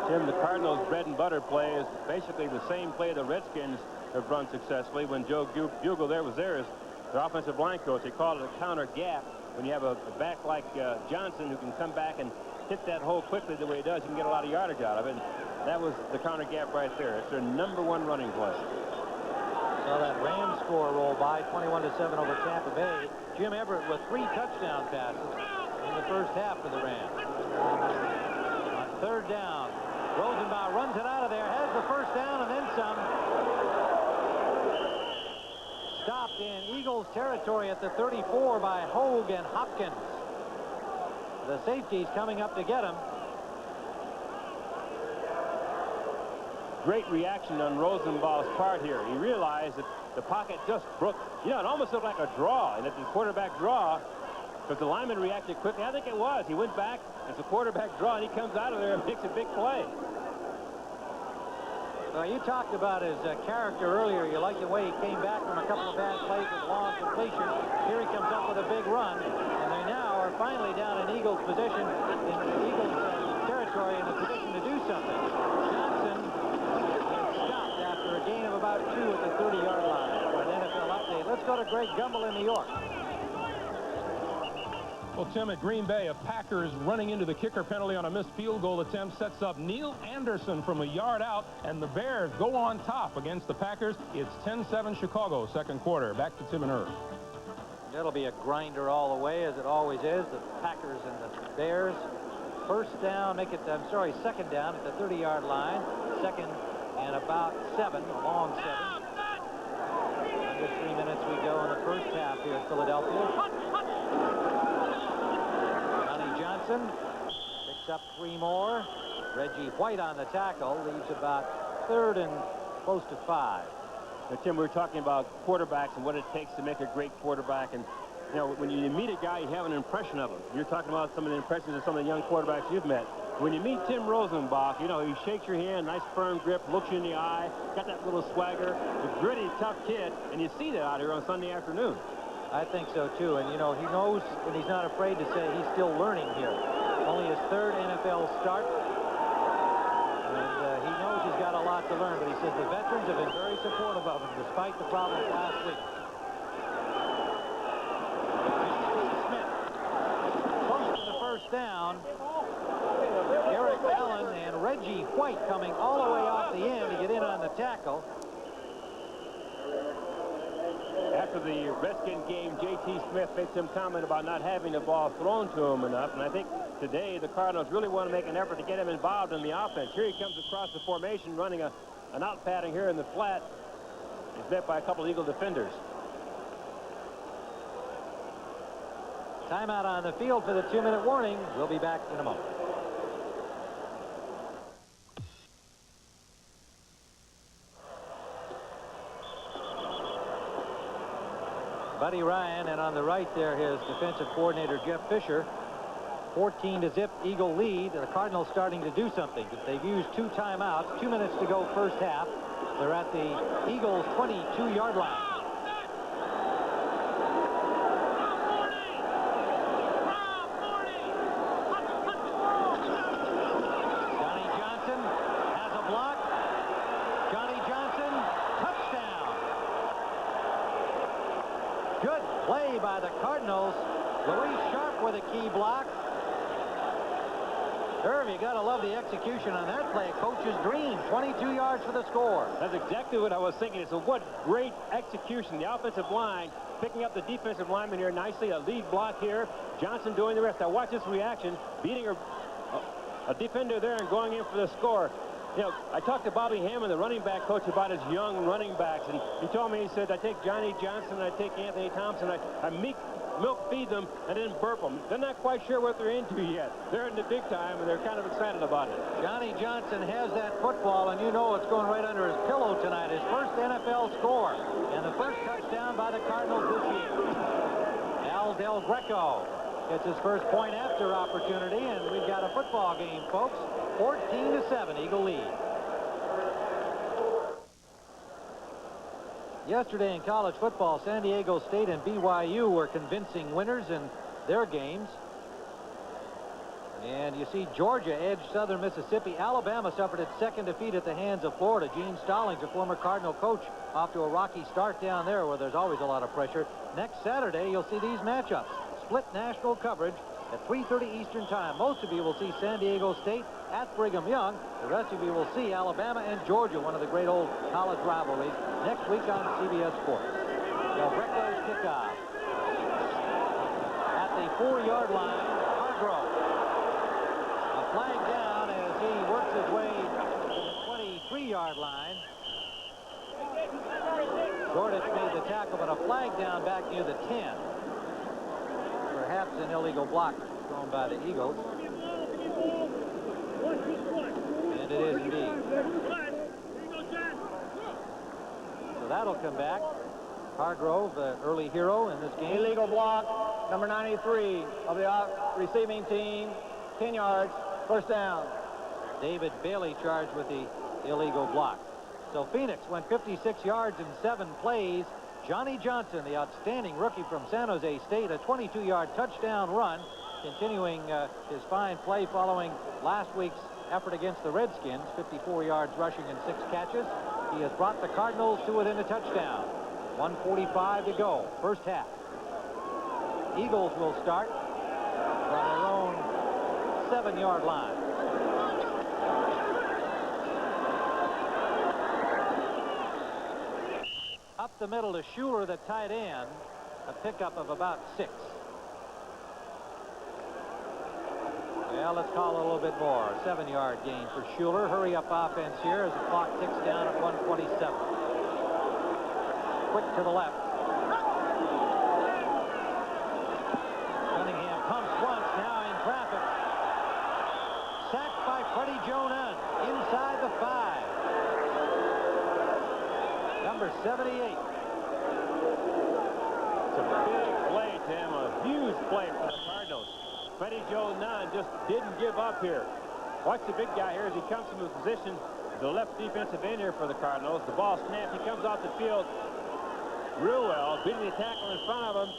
Tim, the Cardinals' bread and butter play is basically the same play the Redskins have run successfully when Joe Bugle there was there. Is their offensive line coach. They call it a counter gap. When you have a back like Johnson who can come back and hit that hole quickly the way he does, you can get a lot of yardage out of it. And that was the counter gap right there. It's their #1 running play. So that Rams score roll by 21-7 over Tampa Bay. Jim Everett with 3 touchdown passes in the first half for the Rams. On 3rd down, Rosenbaum runs it out of there, has the first down and then some. Stopped in Eagles territory at the 34 by Hogue and Hopkins. The safety's coming up to get him. Great reaction on Rosenbaum's part here. He realized that the pocket just broke. You know, it almost looked like a draw, and that the quarterback draw, because the lineman reacted quickly. I think it was. He went back, it's a quarterback draw, and he comes out of there and makes a big play. Well, you talked about his character earlier. You liked the way he came back from a couple of bad plays with long completion. Here he comes up with a big run, and they now are finally down in Eagles position, in Eagles territory, in a position to do something. Johnson is stopped after a gain of about 2 at the 30-yard line. For an NFL update, let's go to Greg Gumbel in New York. Well, Tim, at Green Bay, a Packers running into the kicker penalty on a missed field goal attempt sets up Neil Anderson from a yard out, and the Bears go on top against the Packers. It's 10-7 Chicago, second quarter. Back to Tim and Irv. It'll be a grinder all the way, as it always is. The Packers and the Bears. First down, second down at the 30-yard line. Second and about 7, a long 7. Under 3 minutes we go in the first half here at Philadelphia. Johnson picks up 3 more. Reggie White on the tackle, leaves about 3rd and close to 5. Now, Tim, we were talking about quarterbacks and what it takes to make a great quarterback. And, you know, when you meet a guy, you have an impression of him. You're talking about some of the impressions of some of the young quarterbacks you've met. When you meet Tim Rosenbach, you know, he shakes your hand, nice firm grip, looks you in the eye, got that little swagger, a gritty, tough kid, and you see that out here on Sunday afternoon. I think so, too. And, you know, he knows, and he's not afraid to say he's still learning here. Only his 3rd NFL start. And he knows he's got a lot to learn, but he says the veterans have been very supportive of him despite the problems last week. Smith. Close to the first down. Eric Allen and Reggie White coming all the way off the end to get in on the tackle. After the Redskin game, J.T. Smith made some comment about not having the ball thrown to him enough, and I think today the Cardinals really want to make an effort to get him involved in the offense. Here he comes across the formation, running an out pattern here in the flat. He's met by a couple of Eagle defenders. Timeout on the field for the 2-minute warning. We'll be back in a moment. Buddy Ryan, and on the right there, his defensive coordinator, Jeff Fisher. 14-0 Eagle lead. The Cardinals starting to do something. They've used 2 timeouts. 2 minutes to go first half. They're at the Eagles' 22-yard line. Johnny Johnson has a block. Johnny Johnson, touchdown. Good play by the Cardinals. Louis Sharp with a key block. Irv, you gotta love the execution on that play. Coach's dream. 22 yards for the score. That's exactly what I was thinking. So what great execution. The offensive line picking up the defensive lineman here nicely. A lead block here. Johnson doing the rest. Now watch this reaction. Beating a defender there and going in for the score. You know, I talked to Bobby Hammond, the running back coach, about his young running backs, and he told me, he said, I take Johnny Johnson, I take Anthony Thompson, I milk feed them and then burp them. They're not quite sure what they're into yet. They're in the big time, and they're kind of excited about it. Johnny Johnson has that football, and you know it's going right under his pillow tonight. His first NFL score, and the first touchdown by the Cardinals this year. Al Del Greco gets his first point after opportunity, and we've got a football game, folks. 14-7, Eagle lead. Yesterday in college football, San Diego State and BYU were convincing winners in their games. And you see Georgia edge Southern Mississippi. Alabama suffered its second defeat at the hands of Florida. Gene Stallings, a former Cardinal coach, off to a rocky start down there where there's always a lot of pressure. Next Saturday, you'll see these matchups. Split national coverage at 3:30 Eastern Time. Most of you will see San Diego State at Brigham Young. The rest of you will see Alabama and Georgia, one of the great old college rivalries, next week on CBS Sports. Now, Brecko's kickoff. At the 4-yard line, Hargrove. A flag down as he works his way to the 23-yard line. Jordan made the tackle, but a flag down back near the 10. Perhaps an illegal block thrown by the Eagles. And it is indeed. So that'll come back. Hargrove, the early hero in this game. Illegal block, number 93 of the receiving team. 10 yards, first down. David Bailey charged with the illegal block. So Phoenix went 56 yards in 7 plays. Johnny Johnson, the outstanding rookie from San Jose State, a 22-yard touchdown run, continuing his fine play following last week's effort against the Redskins, 54 yards rushing and 6 catches. He has brought the Cardinals to within a touchdown. 1:45 to go, first half. Eagles will start from their own 7-yard line. Up the middle to Schuler, the tight end, a pickup of about 6. Well, let's call it a little bit more. 7-yard gain for Schuler. Hurry up offense here as the clock ticks down at 1:27. Quick to the left. Cunningham pumps once, now in traffic. Sacked by Freddie Joe Nunn inside the 5. Number 78. It's a big play, Tim. A huge play for the Cardinals. Freddie Joe Nunn just didn't give up here. Watch the big guy here as he comes from his position. The left defensive end here for the Cardinals. The ball snapped. He comes off the field real well, beating the tackle in front of him.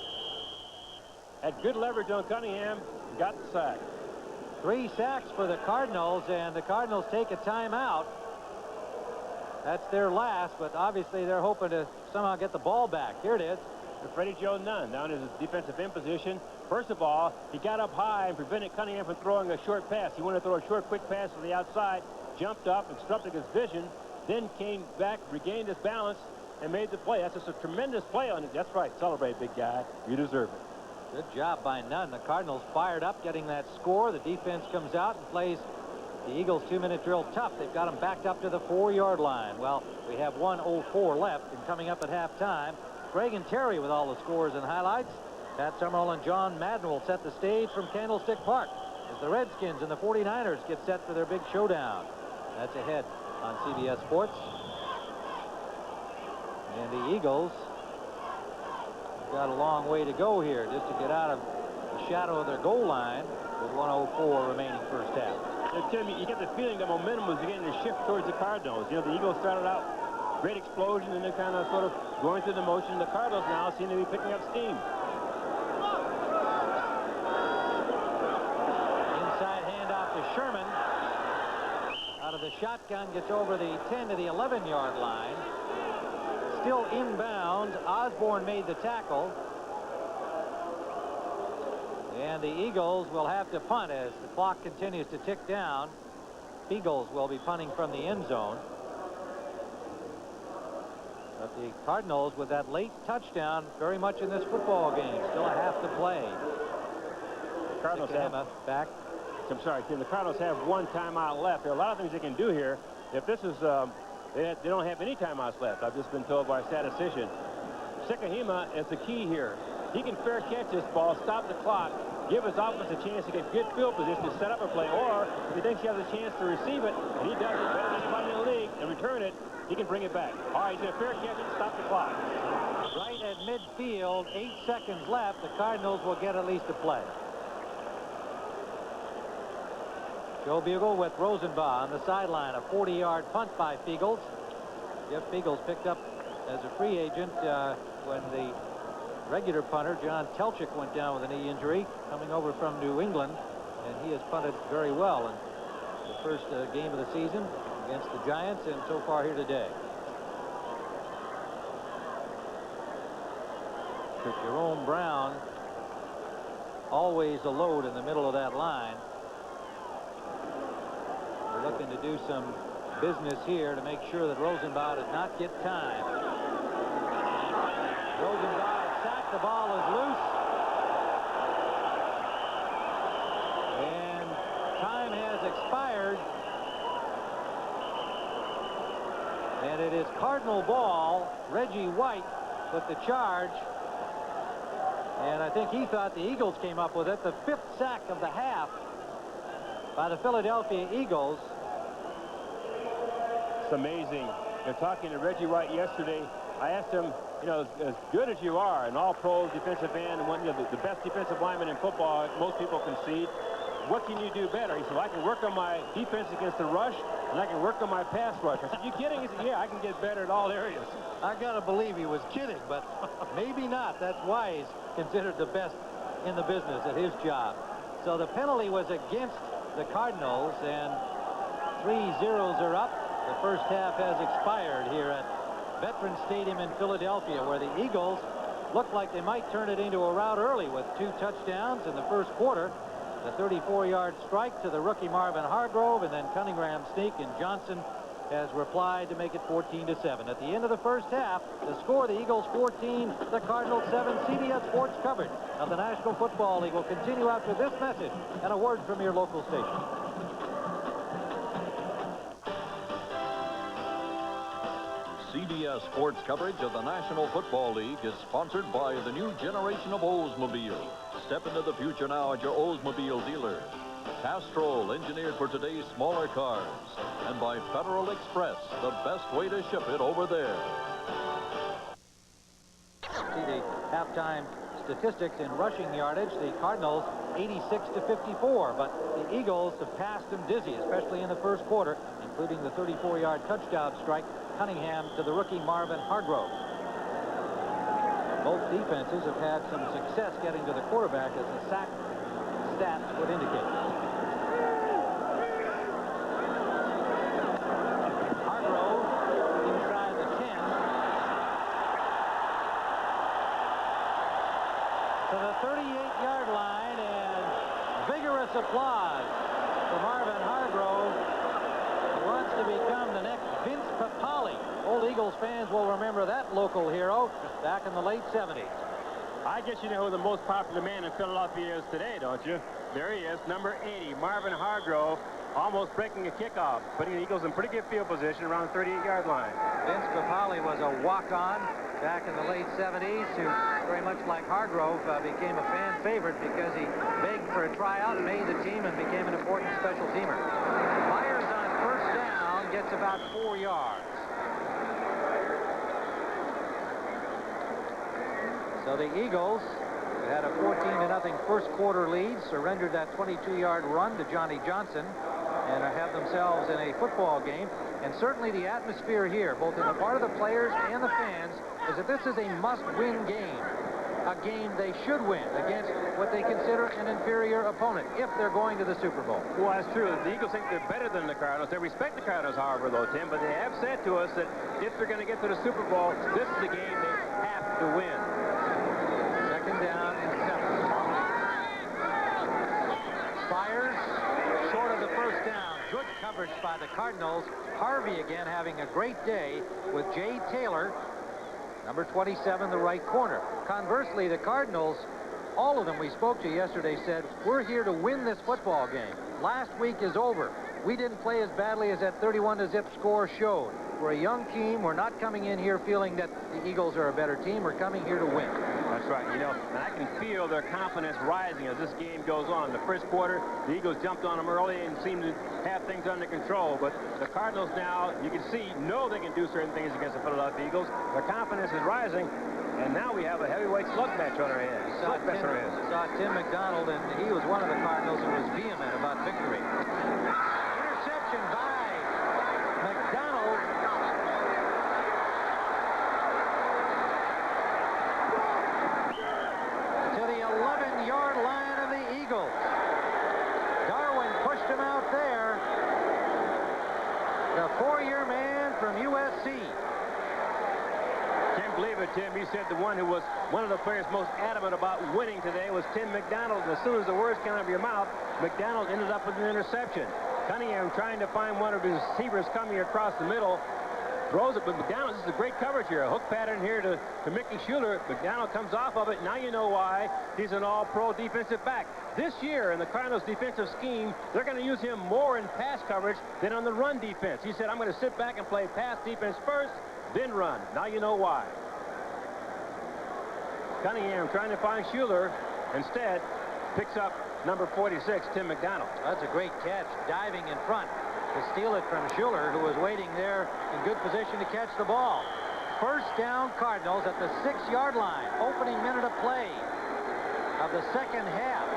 Had good leverage on Cunningham. Got the sack. 3 sacks for the Cardinals, and the Cardinals take a timeout. That's their last, but obviously they're hoping to somehow get the ball back. Here it is. Freddie Joe Nunn down in his defensive end position. First of all, he got up high and prevented Cunningham from throwing a short pass. He wanted to throw a short, quick pass to the outside, jumped up, obstructed his vision, then came back, regained his balance, and made the play. That's just a tremendous play on it. That's right. Celebrate, big guy. You deserve it. Good job by Nunn. The Cardinals fired up, getting that score. The defense comes out and plays the Eagles' 2-minute drill tough. They've got them backed up to the 4-yard line. Well, we have 1:04 left, and coming up at halftime, Greg and Terry with all the scores and highlights. Pat Summerall and John Madden will set the stage from Candlestick Park as the Redskins and the 49ers get set for their big showdown. That's ahead on CBS Sports. And the Eagles have got a long way to go here just to get out of the shadow of their goal line with 1:04 remaining first half. Tim, you get the feeling that momentum was beginning to shift towards the Cardinals. You know, the Eagles started out great explosion and they're kind of sort of going through the motion. The Cardinals now seem to be picking up steam. Inside handoff to Sherman. Out of the shotgun, gets over the 10 to the 11-yard line. Still inbounds. Osborne made the tackle. And the Eagles will have to punt as the clock continues to tick down. Eagles will be punting from the end zone. But the Cardinals, with that late touchdown, very much in this football game. Still a half to play. The Cardinals have back. I'm sorry, Tim. The Cardinals have 1 timeout left. There are a lot of things they can do here. If this is, they don't have any timeouts left. I've just been told by a statistician. Sekahima is the key here. He can fair catch this ball, stop the clock, give his offense a chance to get good field position to set up a play, or if he thinks he has a chance to receive it, and he does it better than anybody in the league, and return it, he can bring it back. All right, he's going to fair catch it, stop the clock. Right at midfield, 8 seconds left. The Cardinals will get at least a play. Joe Bugle with Rosenbaugh on the sideline. A 40-yard punt by Fiegels. Jeff Fiegels picked up as a free agent when the regular punter, John Telchik, went down with a knee injury, coming over from New England. and he has punted very well in the first game of the season against the Giants and so far here today. But Jerome Brown always a load in the middle of that line. They're looking to do some business here to make sure that Rosenbauer does not get time. Rosenbauer sacked. The ball is loose. And time has expired. And it is Cardinal ball. Reggie White with the charge. And I think he thought the Eagles came up with it. The 5th sack of the half by the Philadelphia Eagles. It's amazing. They're talking to Reggie White yesterday. I asked him, you know, as good as you are, an all-pro defensive end, and one, you know, the best defensive lineman in football, most people concede. What can you do better? He said, well, I can work on my defense against the rush, and I can work on my pass rush. I said, you kidding? He said, yeah, I can get better at all areas. I gotta believe he was kidding, but maybe not. That's why he's considered the best in the business at his job. So the penalty was against the Cardinals, and 3-0 are up. The first half has expired here at Veterans Stadium in Philadelphia, where the Eagles looked like they might turn it into a rout early with 2 touchdowns in the first quarter. The 34-yard strike to the rookie Marvin Hargrove, and then Cunningham sneak, and Johnson has replied to make it 14-7. At the end of the first half, the score, the Eagles 14, the Cardinals 7. CBS Sports coverage of the National Football League will continue after this message and a word from your local station. CBS Sports coverage of the National Football League is sponsored by the new generation of Oldsmobile. Step into the future now at your Oldsmobile dealer. Castrol, engineered for today's smaller cars. And by Federal Express, the best way to ship it over there. See the halftime statistics in rushing yardage. The Cardinals 86-54, but the Eagles have passed them dizzy, especially in the first quarter, including the 34-yard touchdown strike Cunningham to the rookie Marvin Hargrove. Both defenses have had some success getting to the quarterback, as the sack stats would indicate. Hargrove inside the 10 to the 38-yard line, and vigorous applause for Marvin Hargrove, who wants to become the next Vince Papale. Old Eagles fans will remember that local hero back in the late 70s. I guess you know who the most popular man in Philadelphia is today, don't you? There he is, number 80, Marvin Hargrove, almost breaking a kickoff, putting the Eagles in pretty good field position around the 38-yard line. Vince Papale was a walk-on back in the late 70s, who, very much like Hargrove, became a fan favorite because he begged for a tryout, made the team, and became an important special teamer. Fires on first down, gets about 4 yards. So the Eagles had a 14-0 first quarter lead, surrendered that 22-yard run to Johnny Johnson, and have themselves in a football game. And certainly the atmosphere here, both in the part of the players and the fans, is that this is a must-win game. A game they should win against what they consider an inferior opponent if they're going to the Super Bowl. Well, that's true. The Eagles think they're better than the Cardinals. They respect the Cardinals, however, though, Tim, but they have said to us that if they're going to get to the Super Bowl, this is the game they have to win. Second down and 7. Fires short of the first down. Good coverage by the Cardinals. Harvey again having a great day with Jay Taylor, number 27, the right corner. Conversely, the Cardinals, all of them we spoke to yesterday, said, we're here to win this football game. Last week is over. We didn't play as badly as that 31-0 score showed. We're a young team. We're not coming in here feeling that the Eagles are a better team. We're coming here to win. That's right. You know, and I can feel their confidence rising as this game goes on. The first quarter, the Eagles jumped on them early and seemed to have things under control. But the Cardinals now, you can see, know they can do certain things against the Philadelphia Eagles. Their confidence is rising. And now we have a heavyweight slug match on our hands. Saw Tim McDonald, and he was one of the Cardinals who was vehement about victory. Interception by McDonald. To the 11-yard line of the Eagles. David, Tim, he said the one who was one of the players most adamant about winning today was Tim McDonald. And as soon as the words came out of your mouth, McDonald ended up with an interception. Cunningham trying to find one of his receivers coming across the middle. Throws it, but McDonald, this is a great coverage here. A hook pattern here to Mickey Schuler. McDonald comes off of it. Now you know why he's an all-pro defensive back. This year in the Cardinals defensive scheme, they're going to use him more in pass coverage than on the run defense. He said, I'm going to sit back and play pass defense first, then run. Now you know why. Cunningham trying to find Schuler. Instead, picks up number 46, Tim McDonald. That's a great catch, diving in front to steal it from Schuler, who was waiting there in good position to catch the ball. First down, Cardinals at the 6-yard line. Opening minute of play of the second half.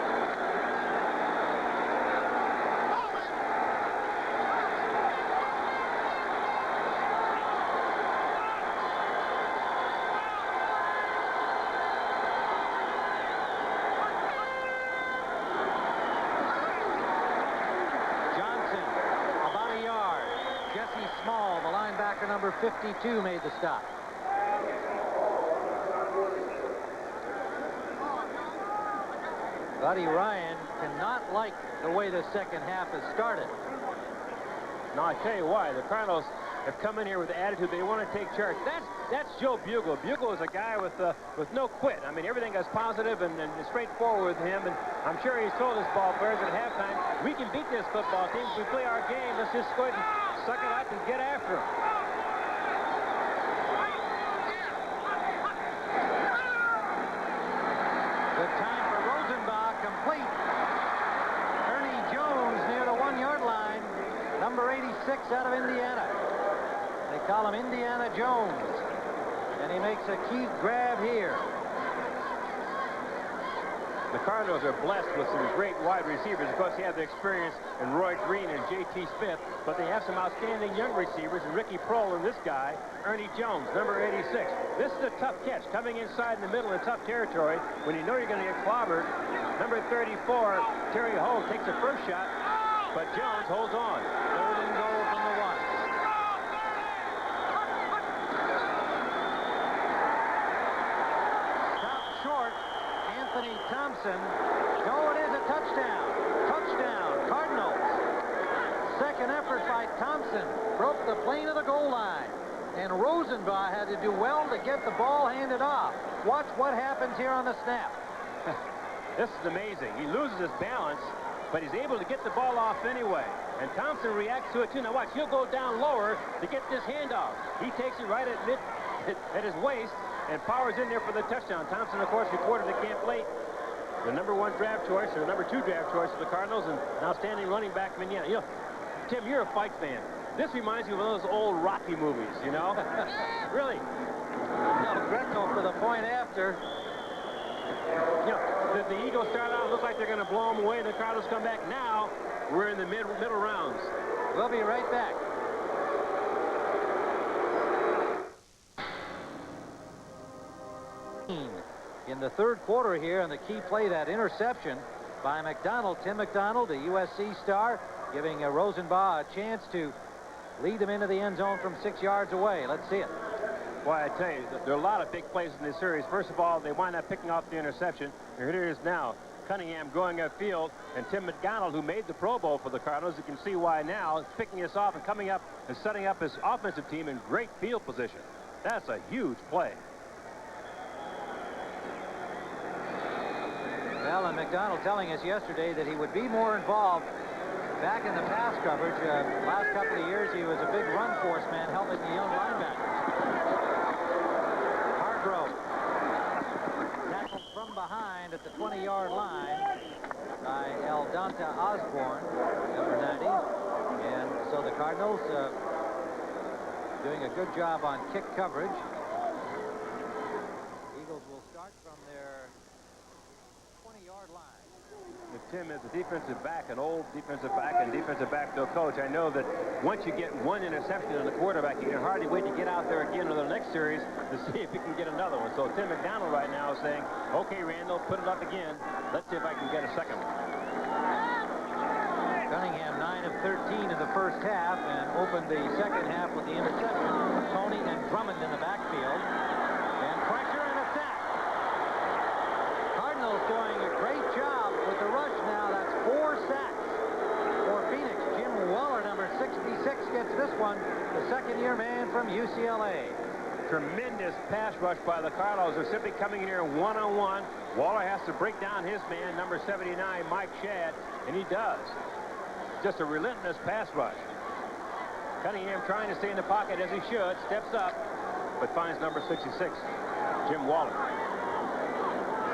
Number 52 made the stop. Buddy Ryan cannot like the way the second half has started. Now, I tell you why. The Cardinals have come in here with the attitude they want to take charge. That's Joe Bugle. Bugle is a guy with no quit. I mean, everything is positive and straightforward with him. And I'm sure he's told his ball players at halftime, we can beat this football team if we play our game. Let's just go ahead and suck it up and get after them. Good time for Rosenbach, complete. Ernie Jones near the 1-yard line. Number 86 out of Indiana. They call him Indiana Jones. And he makes a key grab here. The Cardinals are blessed with some great wide receivers. Of course, they have the experience in Roy Green and J.T. Smith, but they have some outstanding young receivers, and Ricky Prohl and this guy, Ernie Jones, number 86. This is a tough catch, coming inside in the middle in tough territory when you know you're going to get clobbered. Number 34, Terry Holt, takes the first shot, but Jones holds on. Third and goal from the 1. Thompson. Oh, it is a touchdown. Touchdown, Cardinals. Second effort by Thompson. Broke the plane of the goal line. And Rosenbach had to do well to get the ball handed off. Watch what happens here on the snap. This is amazing. He loses his balance, but he's able to get the ball off anyway. And Thompson reacts to it too. Now watch, he'll go down lower to get this handoff. He takes it right at his waist and powers in there for the touchdown. Thompson, of course, reported at camp late. The number 1 draft choice, or the number 2 draft choice for the Cardinals, and an outstanding running back from Indiana. You know, Tim, you're a fight fan. This reminds me of one of those old Rocky movies, you know? Really. Gretzel for the point after. You know, the Eagles start out, look like they're going to blow them away. The Cardinals come back. Now, we're in the middle rounds. We'll be right back. In the third quarter here, and the key play, that interception by McDonald, Tim McDonald, a USC star, giving Rosenbach a chance to lead them into the end zone from 6 yards away. Let's see it. Boy, I tell you, there are a lot of big plays in this series. First of all, they wind up picking off the interception. Here it is now. Cunningham going upfield, and Tim McDonald, who made the Pro Bowl for the Cardinals, you can see why now, picking this off and coming up and setting up his offensive team in great field position. That's a huge play. Well, and McDonald telling us yesterday that he would be more involved back in the pass coverage. Last couple of years, he was a big run force man helping the young linebackers. Hargrove tackled from behind at the 20-yard line by Eldonta Osborne, number 90. And so the Cardinals doing a good job on kick coverage. Eagles will start from their 20-yard line. If Tim is a defensive back, an old defensive back and defensive backfield coach, I know that once you get one interception in the quarterback, you can hardly wait to get out there again in the next series to see if he can get another one. So Tim McDonald right now is saying, okay, Randall, put it up again. Let's see if I can get a second one. Cunningham 9 of 13 in the first half and opened the second half with the interception. Tony and Drummond in the backfield. And UCLA. Tremendous pass rush by the Cardinals. They're simply coming in here one-on-one. Waller has to break down his man, number 79, Mike Shadd, and he does. Just a relentless pass rush. Cunningham trying to stay in the pocket as he should, steps up, but finds number 66, Jim Waller.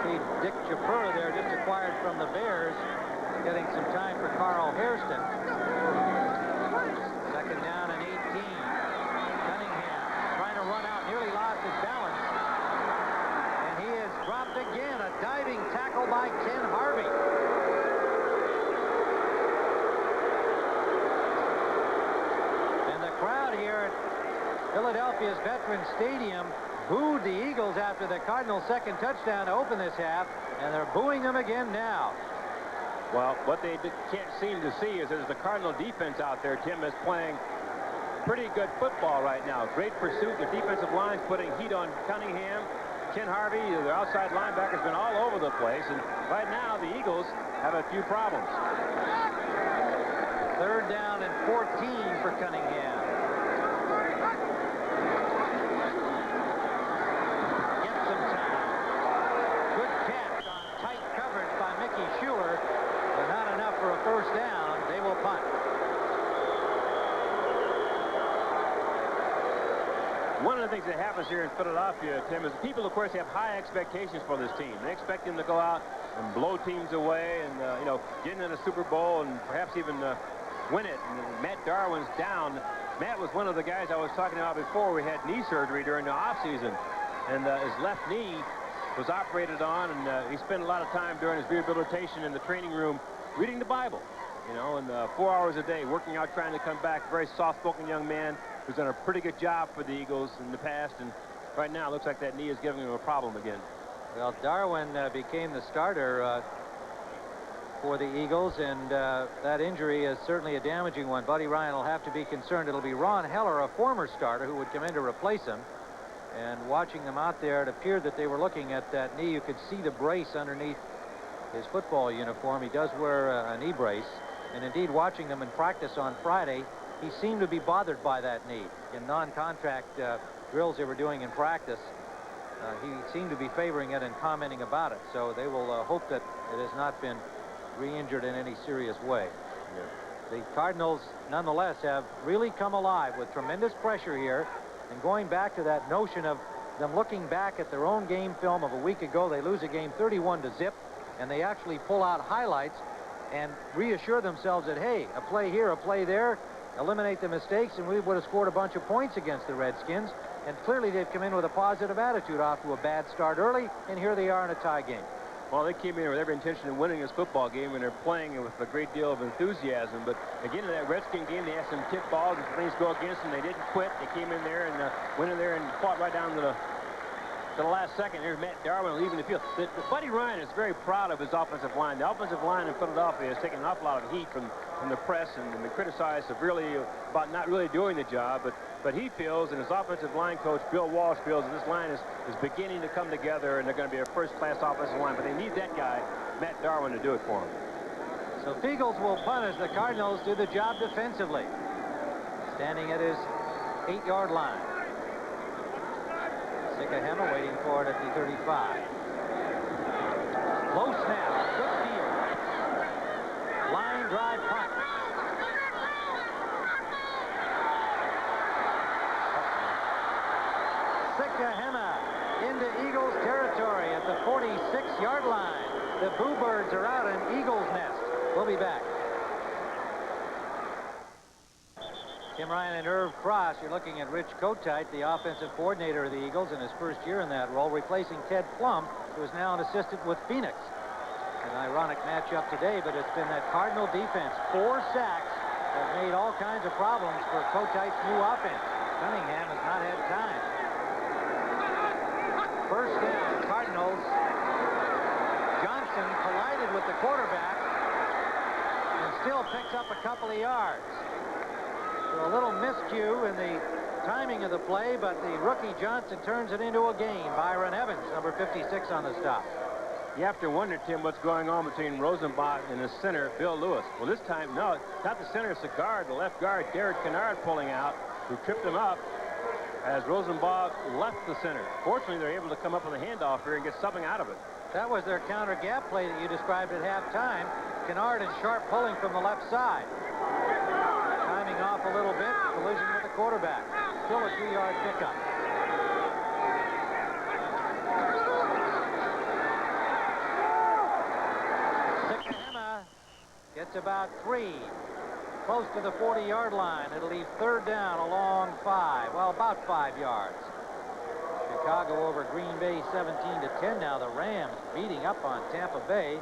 See Dick Chapura there, just acquired from the Bears, getting some time for Carl Hairston. Second down and 18. Cunningham trying to run out, nearly lost his balance. And he is dropped again. A diving tackle by Ken Harvey. And the crowd here at Philadelphia's Veterans Stadium booed the Eagles after the Cardinals' second touchdown to open this half, and they're booing them again now. Well, what they can't seem to see is there's the Cardinal defense out there, Tim, is playing pretty good football right now. Great pursuit. The defensive line's putting heat on Cunningham. Ken Harvey, their outside linebacker's been all over the place, and right now the Eagles have a few problems. Third down and 14 for Cunningham. First down, they will punt. One of the things that happens here in Philadelphia, Tim, is people, of course, have high expectations for this team. They expect them to go out and blow teams away and, you know, get into the Super Bowl and perhaps even win it. And Matt Darwin's down. Matt was one of the guys I was talking about before. We had knee surgery during the offseason, and his left knee was operated on, and he spent a lot of time during his rehabilitation in the training room reading the Bible, you know, and 4 hours a day, working out, trying to come back. Very soft-spoken young man who's done a pretty good job for the Eagles in the past, and right now it looks like that knee is giving him a problem again. Well, Darwin became the starter for the Eagles, and that injury is certainly a damaging one. Buddy Ryan will have to be concerned. It'll be Ron Heller, a former starter, who would come in to replace him. And watching them out there, it appeared that they were looking at that knee. You could see the brace underneath his football uniform. He does wear a knee brace, and indeed watching them in practice on Friday, he seemed to be bothered by that knee. In non-contact drills they were doing in practice, he seemed to be favoring it and commenting about it. So they will hope that it has not been re-injured in any serious way. Yeah. The Cardinals nonetheless have really come alive with tremendous pressure here, and going back to that notion of them looking back at their own game film of a week ago. They lose a game 31-0. And they actually pull out highlights and reassure themselves that, hey, a play here, a play there, eliminate the mistakes, and we would have scored a bunch of points against the Redskins. And clearly they've come in with a positive attitude off to a bad start early, and here they are in a tie game. Well, they came in with every intention of winning this football game, and they're playing with a great deal of enthusiasm. But again, in that Redskin game, they had some tip balls and things go against them. They didn't quit. They came in there and went in there and fought right down to the last second. Here's Matt Darwin leaving the field. The Buddy Ryan is very proud of his offensive line. The offensive line in Philadelphia has taken an awful lot of heat from the press and been criticized severely about not really doing the job. But he feels, and his offensive line coach, Bill Walsh, feels that this line is beginning to come together, and they're going to be a first-class offensive line. But they need that guy, Matt Darwin, to do it for them. So Fiegels will punt as the Cardinals do the job defensively. Standing at his 8-yard line. Sikahema waiting for it at the 35. Low snap, good field. Line drive punt. Sikahema into Eagles territory at the 46-yard line. The Boo Birds are out in Eagles nest. We'll be back. Tim Ryan and Irv Cross. You're looking at Rich Kotite, the offensive coordinator of the Eagles in his first year in that role, replacing Ted Plum, who is now an assistant with Phoenix. An ironic matchup today, but it's been that Cardinal defense. 4 sacks have made all kinds of problems for Kotite's new offense. Cunningham has not had time. First down, Cardinals. Johnson collided with the quarterback and still picks up a couple of yards. So a little miscue in the timing of the play, but the rookie Johnson turns it into a gain. Byron Evans, number 56 on the stop. You have to wonder, Tim, what's going on between Rosenbach and the center, Bill Lewis. Well, this time, no, not the center, it's the guard, the left guard, Derek Kennard, pulling out, who tripped him up. as Rosenbach left the center. Fortunately, they're able to come up with a handoff here and get something out of it. That was their counter gap play that you described at halftime. Kennard and Sharp pulling from the left side. Timing off a little bit, collision with the quarterback. Still a 2-yard pickup. Sikahema gets about 3. Close to the 40-yard line. It'll leave third down along 5. Well, about 5 yards. Chicago over Green Bay 17-10 now. The Rams beating up on Tampa Bay.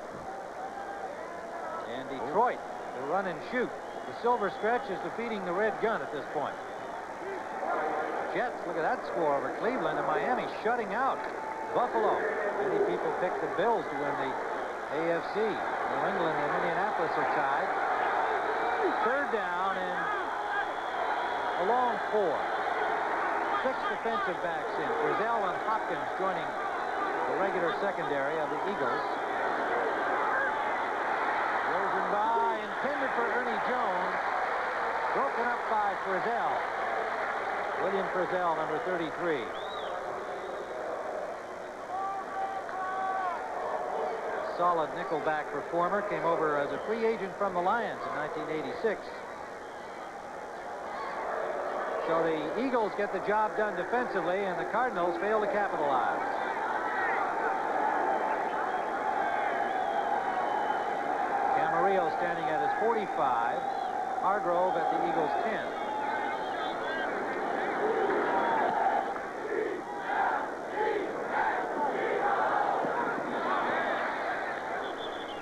And Detroit, the run and shoot. The silver stretch is defeating the red gun at this point. Jets, look at that score over Cleveland, and Miami shutting out Buffalo. Many people picked the Bills to win the AFC. New England and Indianapolis are tied. Third down and a long 4. 6 defensive backs in. Frizzell and Hopkins joining the regular secondary of the Eagles. Rosenbach intended for Ernie Jones. Broken up by Frizzell. William Frizzell, number 33. Solid nickelback performer. Came over as a free agent from the Lions in 1986. So the Eagles get the job done defensively, and the Cardinals fail to capitalize. Camarillo standing at his 45. Hargrove at the Eagles' 10.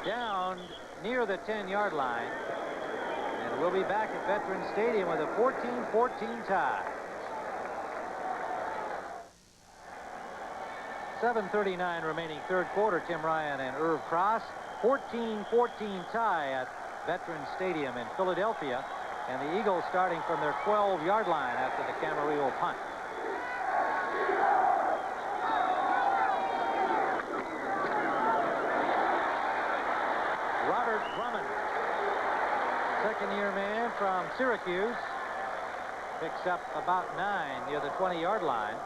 Down near the 10-yard line. And we'll be back at Veterans Stadium with a 14-14 tie. 7:39 remaining third quarter. Tim Ryan and Irv Cross. 14-14 tie at Veterans Stadium in Philadelphia. And the Eagles starting from their 12-yard line after the Camarillo punt. Robert Drummond, second-year man from Syracuse, picks up about 9 near the 20-yard line.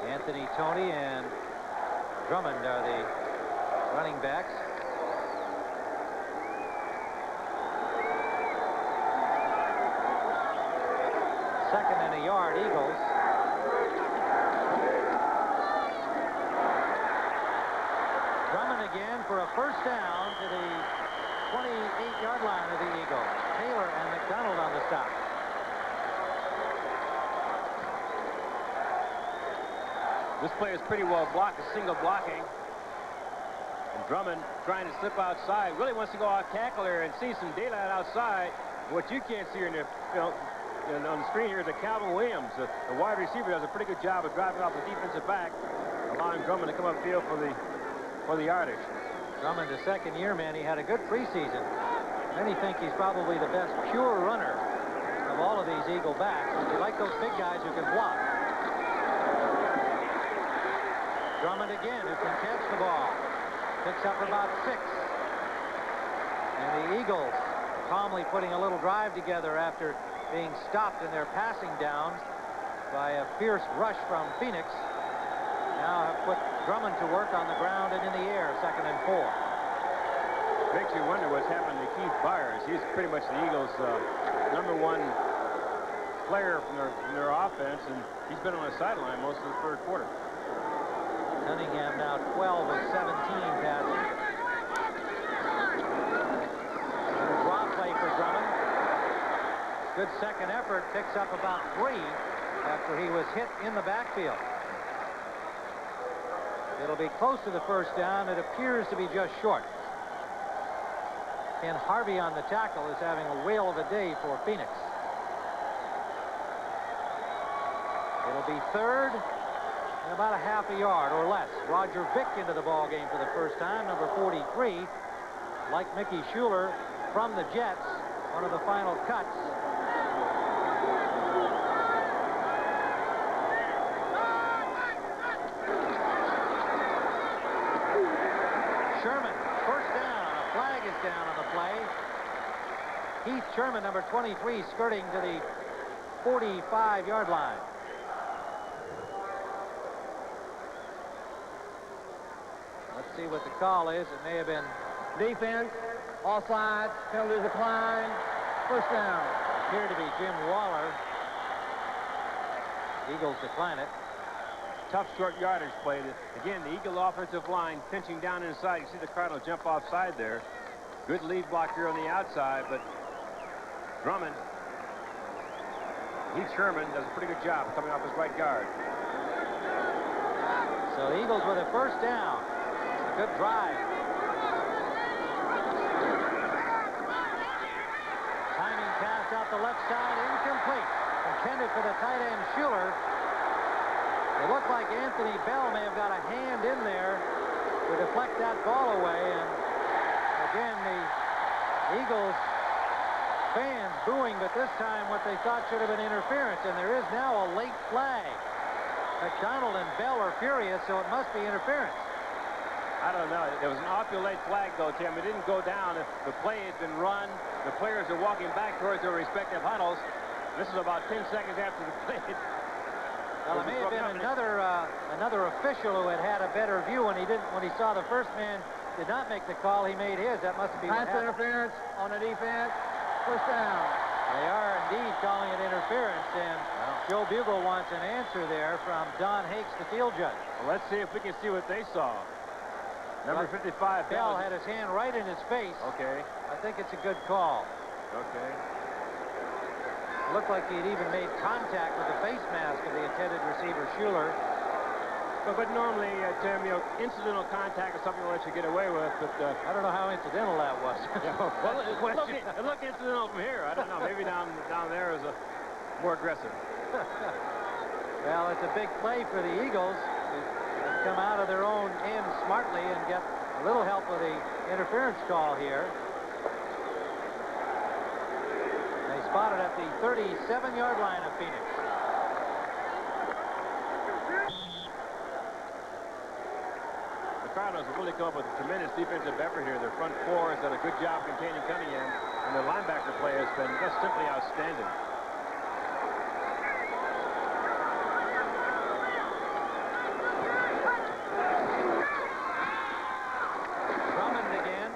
Anthony Toney and Drummond are the running backs. Second and a yard, Eagles. Drummond again for a first down to the 28-yard line of the Eagles. Taylor and McDonald on the stop. This play is pretty well blocked, a single blocking. And Drummond trying to slip outside. Really wants to go out tackle there and see some daylight outside. What you can't see in the on the screen here is that Calvin Williams, the wide receiver, does a pretty good job of driving off the defensive back, allowing Drummond to come upfield for the yardage. Drummond, a second-year man, he had a good preseason. Many think he's probably the best pure runner of all of these Eagle backs. You like those big guys who can block. Drummond again, who can catch the ball. Picks up about 6. And the Eagles calmly putting a little drive together after being stopped in their passing downs by a fierce rush from Phoenix. Now have put Drummond to work on the ground and in the air, 2nd and 4. Makes you wonder what's happened to Keith Byers. He's pretty much the Eagles' #1 player from their offense, and he's been on the sideline most of the third quarter. Cunningham now 12 of 17 passing. Draw play for Drummond. Good second effort, picks up about 3 after he was hit in the backfield. It'll be close to the first down. It appears to be just short. Ken Harvey on the tackle is having a whale of a day for Phoenix. It'll be third and about a half a yard or less. Roger Vick into the ball game for the first time, number 43. Like Mickey Schuler from the Jets, one of the final cuts. Sherman, first down. A flag is down on the play. Keith Sherman, number 23, skirting to the 45-yard line. Let's see what the call is. It may have been Defense, offside, penalty decline, first down. appeared to be Jim Waller. Eagles decline it. Tough short yardage play. Again, the Eagle offensive line pinching down inside. You see the Cardinals jump offside there. Good lead block here on the outside, but Drummond, Heath Sherman does a pretty good job coming off his right guard. So the Eagles with a first down. It's a good drive. Timing pass out the left side, incomplete. Intended for the tight end Schuler. It looked like Anthony Bell may have got a hand in there to deflect that ball away. And again, the Eagles fans booing, but this time what they thought should have been interference. And there is now a late flag. McDonald and Bell are furious, so it must be interference. I don't know. There was an awfully late flag, though, Tim. It didn't go down. The play had been run. The players are walking back towards their respective huddles. This is about 10 seconds after the play. Well, it may have been another official who had a better view when he saw the first man did not make the call. He made his. That must be Pass interference on the defense. First down. They are indeed calling it interference, and Joe Bugle wants an answer there from Don Hakes, the field judge. Well, let's see if we can see what they saw. Number 55, Bell had his hand right in his face. Okay. I think it's a good call. Okay. It looked like he'd even made contact with the face mask of the intended receiver, Schuler. But normally, Tim, incidental contact is something we'll let you get away with. But I don't know how incidental that was. Well, it looked incidental from here. I don't know. Maybe down there is more aggressive. Well, it's a big play for the Eagles. They've come out of their own end smartly and get a little help with the interference call here. They spotted at the 37-yard line of Phoenix. The Cardinals have really come up with a tremendous defensive effort here. Their front four has done a good job containing Cunningham, and their linebacker play has been just simply outstanding. Drummond again.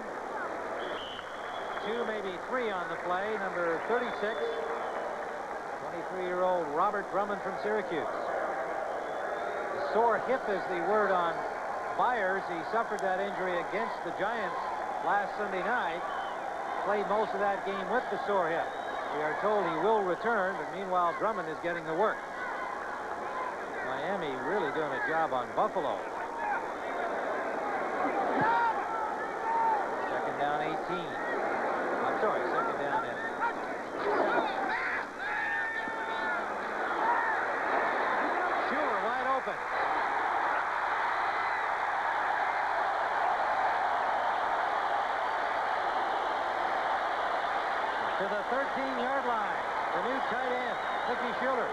2, maybe 3 on the play. Number 36, 23-year-old Robert Drummond from Syracuse. The sore hip is the word on Byers. He suffered that injury against the Giants last Sunday night. Played most of that game with the sore hip. We are told he will return, but meanwhile Drummond is getting the work. Miami really doing a job on Buffalo. Second down 18. I'm sorry, second down and 7. Schuler wide open. To the 13-yard line, the new tight end, Mickey Schuler.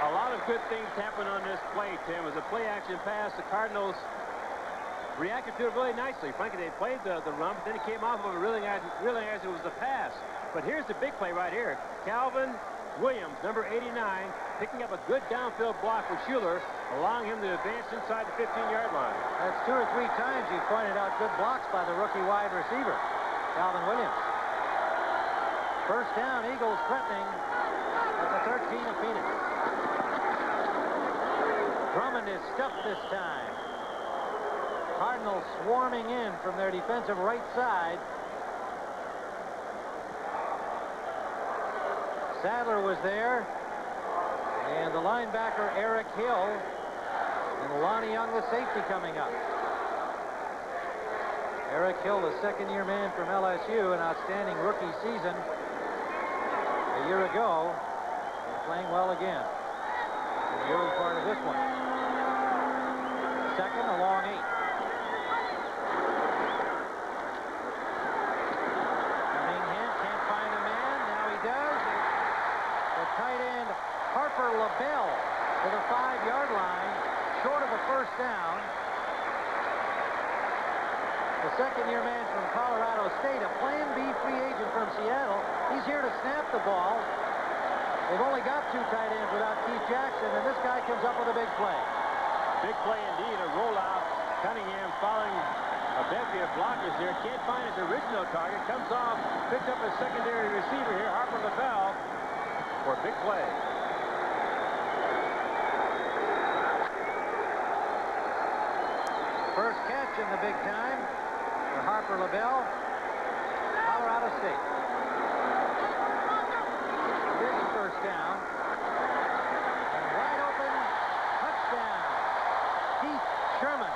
A lot of good things happened on this play, Tim. It was a play-action pass. The Cardinals reacted to it really nicely. Frankly, they played the run, but then he came off of it realizing it was the pass. But here's the big play right here. Calvin Williams, number 89, picking up a good downfield block for Schuler, allowing him to advance inside the 15-yard line. That's 2 or 3 times you pointed out good blocks by the rookie wide receiver, Calvin Williams. First down, Eagles threatening at the 13 of Phoenix. Drummond is stuffed this time. Cardinals swarming in from their defensive right side. Sadler was there. And the linebacker, Eric Hill. And Lonnie Young, the safety, coming up. Eric Hill, the second-year man from LSU, an outstanding rookie season a year ago, and playing well again in the early part of this one. Second, a long 8. Cunningham can't find a man. Now he does. The tight end, Harper LaBelle, to the 5-yard line, short of a first down. the second-year man from Colorado State, a Plan B free agent from Seattle. He's here to snap the ball. They've only got 2 tight ends without Keith Jackson, and this guy comes up with a big play. Big play indeed, a rollout. Cunningham following a bevy of blockers there. Can't find his original target. Comes off, picks up a secondary receiver here, Harper LaBelle, for a big play. First catch in the big time for Harper LaBelle, Colorado State. Here's the first down. And wide open, touchdown, Keith Sherman.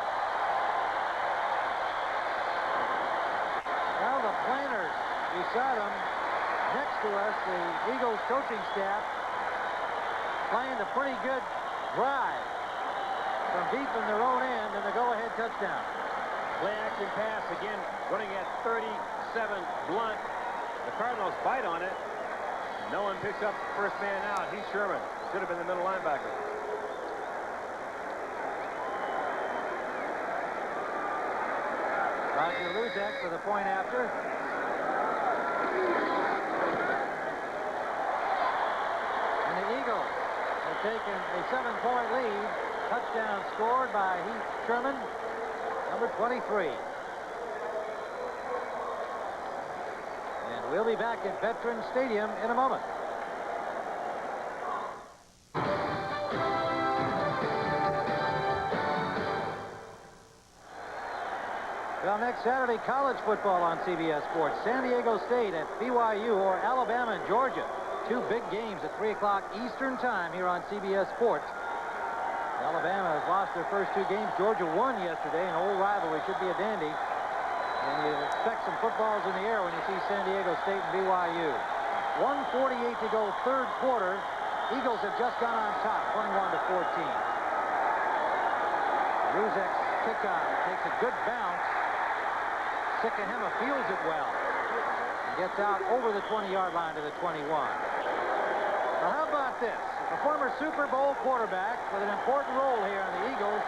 Well, the planners beside him, next to us, the Eagles coaching staff, playing a pretty good drive from deep in their own end, and the go-ahead touchdown. Play action pass again, running at 37 blunt. The Cardinals bite on it. No one picks up first man out. He's Sherman. Should have been the middle linebacker. Roger Luzak for the point after. And the Eagles have taken a 7-point lead. Touchdown scored by Heath Sherman, number 23. And we'll be back at Veterans Stadium in a moment. Well, next Saturday, college football on CBS Sports. San Diego State at BYU, or Alabama and Georgia. 2 big games at 3 o'clock Eastern time here on CBS Sports. Alabama has lost their first 2 games. Georgia won yesterday. An old rivalry, should be a dandy. And you expect some footballs in the air when you see San Diego State and BYU. 1:48 to go, third quarter. Eagles have just gone on top, 21-14. Ruzek's kickoff takes a good bounce. Sikahema fields it well and gets out over the 20-yard line to the 21. Now, how about this? A former Super Bowl quarterback with an important role here on the Eagles.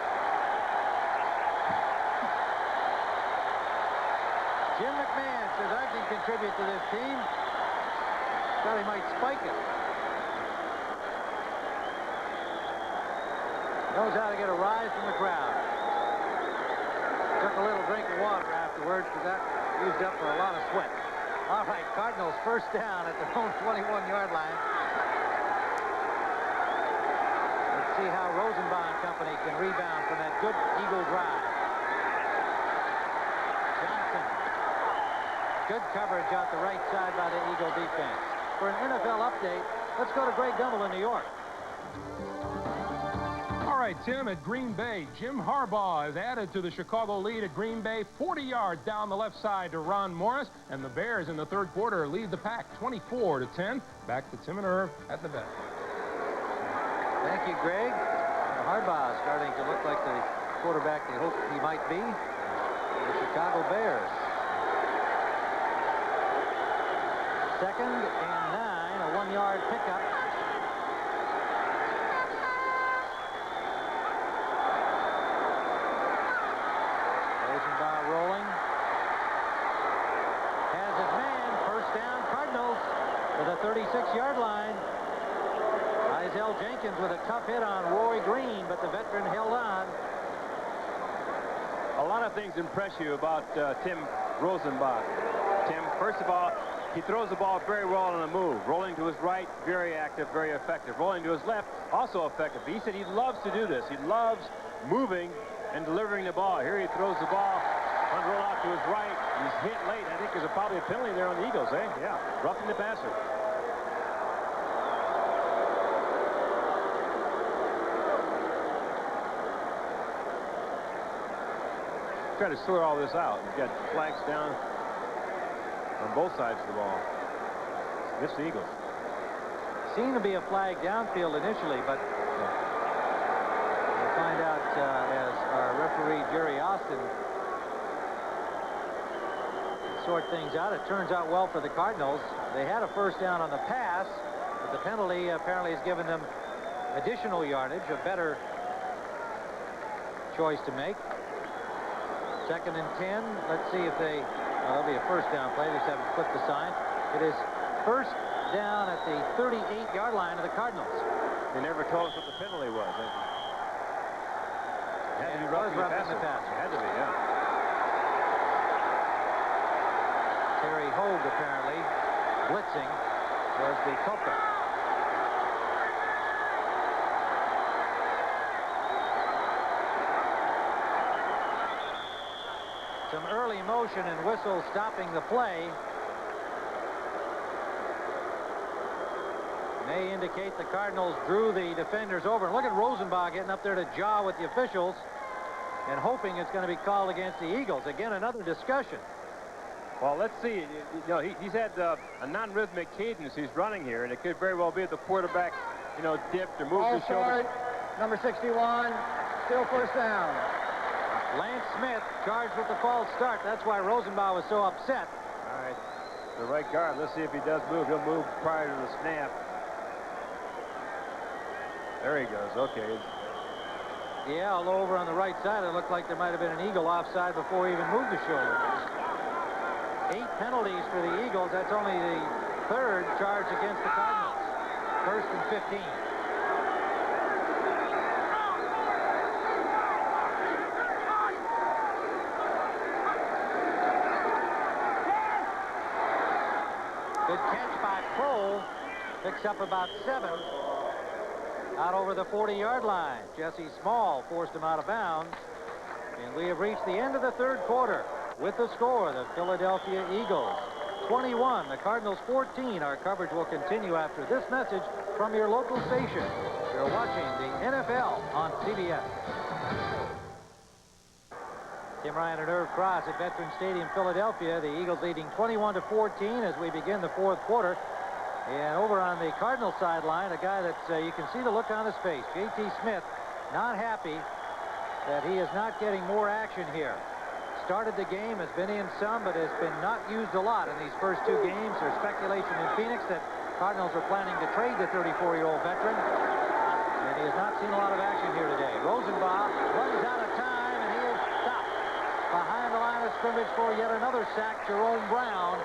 Jim McMahon says, I can contribute to this team. Thought he might spike it. Knows how to get a rise from the crowd. Took a little drink of water afterwards because that used up for a lot of sweat. All right, Cardinals first down at their own 21-yard line. See how Rosenbaum Company can rebound from that good Eagle drive. Johnson. Good coverage out the right side by the Eagle defense. For an NFL update, let's go to Greg Gumbel in New York. All right, Tim, at Green Bay, Jim Harbaugh has added to the Chicago lead at Green Bay, 40 yards down the left side to Ron Morris, and the Bears in the third quarter lead the pack 24-10. Back to Tim and Irv at the vet. Thank you, Greg. Harbaugh starting to look like the quarterback they hoped he might be. The Chicago Bears. 2nd and 9, a 1-yard pickup. Rosenbaum rolling. Has it man. First down, Cardinals to the 36-yard line. Isaiah Jenkins with a tough hit on Roy Green, but the veteran held on. A lot of things impress you about Tim Rosenbach. Tim, first of all, he throws the ball very well on the move. Rolling to his right, very active, very effective. Rolling to his left, also effective. He said he loves to do this. He loves moving and delivering the ball. Here he throws the ball, one roll out to his right. He's hit late. I think there's probably a penalty there on the Eagles, eh? Yeah, roughing the passer. Try to sort all this out. You've got flags down on both sides of the ball. Miss the Eagles. Seemed to be a flag downfield initially, but we'll find out as our referee Jerry Austin sort things out. It turns out well for the Cardinals. They had a first down on the pass, but the penalty apparently has given them additional yardage, a better choice to make. 2nd and 10. Let's see if they... That'll be a first down play. They just haven't flipped the sign. It is first down at the 38-yard line of the Cardinals. They never told us what the penalty was. It had to be roughing the passer. It had to be, yeah. Terry Hogue, apparently, blitzing, was the culprit. Some early motion and whistle stopping the play. May indicate the Cardinals drew the defenders over. And look at Rosenbach getting up there to jaw with the officials and hoping it's going to be called against the Eagles. Again, another discussion. Well, let's see. You know, he's had a non-rhythmic cadence. He's running here, and it could very well be that the quarterback, you know, dipped or moved his shoulders. Number 61, still first down. Lance Smith charged with the false start. That's why Rosenbach was so upset. All right, the right guard. Let's see if he does move. He'll move prior to the snap. There he goes. Okay. Yeah, although over on the right side, it looked like there might have been an Eagle offside before he even moved the shoulder. 8 penalties for the Eagles. That's only the 3rd charge against the Cardinals. 1st and 15. Good catch by Kroll. Picks up about 7. Out over the 40-yard line. Jesse Small forced him out of bounds. And we have reached the end of the 3rd quarter with the score, the Philadelphia Eagles 21, the Cardinals 14. Our coverage will continue after this message from your local station. You're watching the NFL on CBS. Tim Ryan and Irv Cross at Veterans Stadium, Philadelphia. The Eagles leading 21-14 as we begin the 4th quarter. And over on the Cardinal sideline, a guy that you can see the look on his face, J.T. Smith, not happy that he is not getting more action here. Started the game, has been in some, but has been not used a lot in these first 2 games. There's speculation in Phoenix that Cardinals are planning to trade the 34-year-old veteran. And he has not seen a lot of action here today. Rosenbach runs out of time, and he is stopped behind the line of scrimmage for yet another sack. Jerome Brown,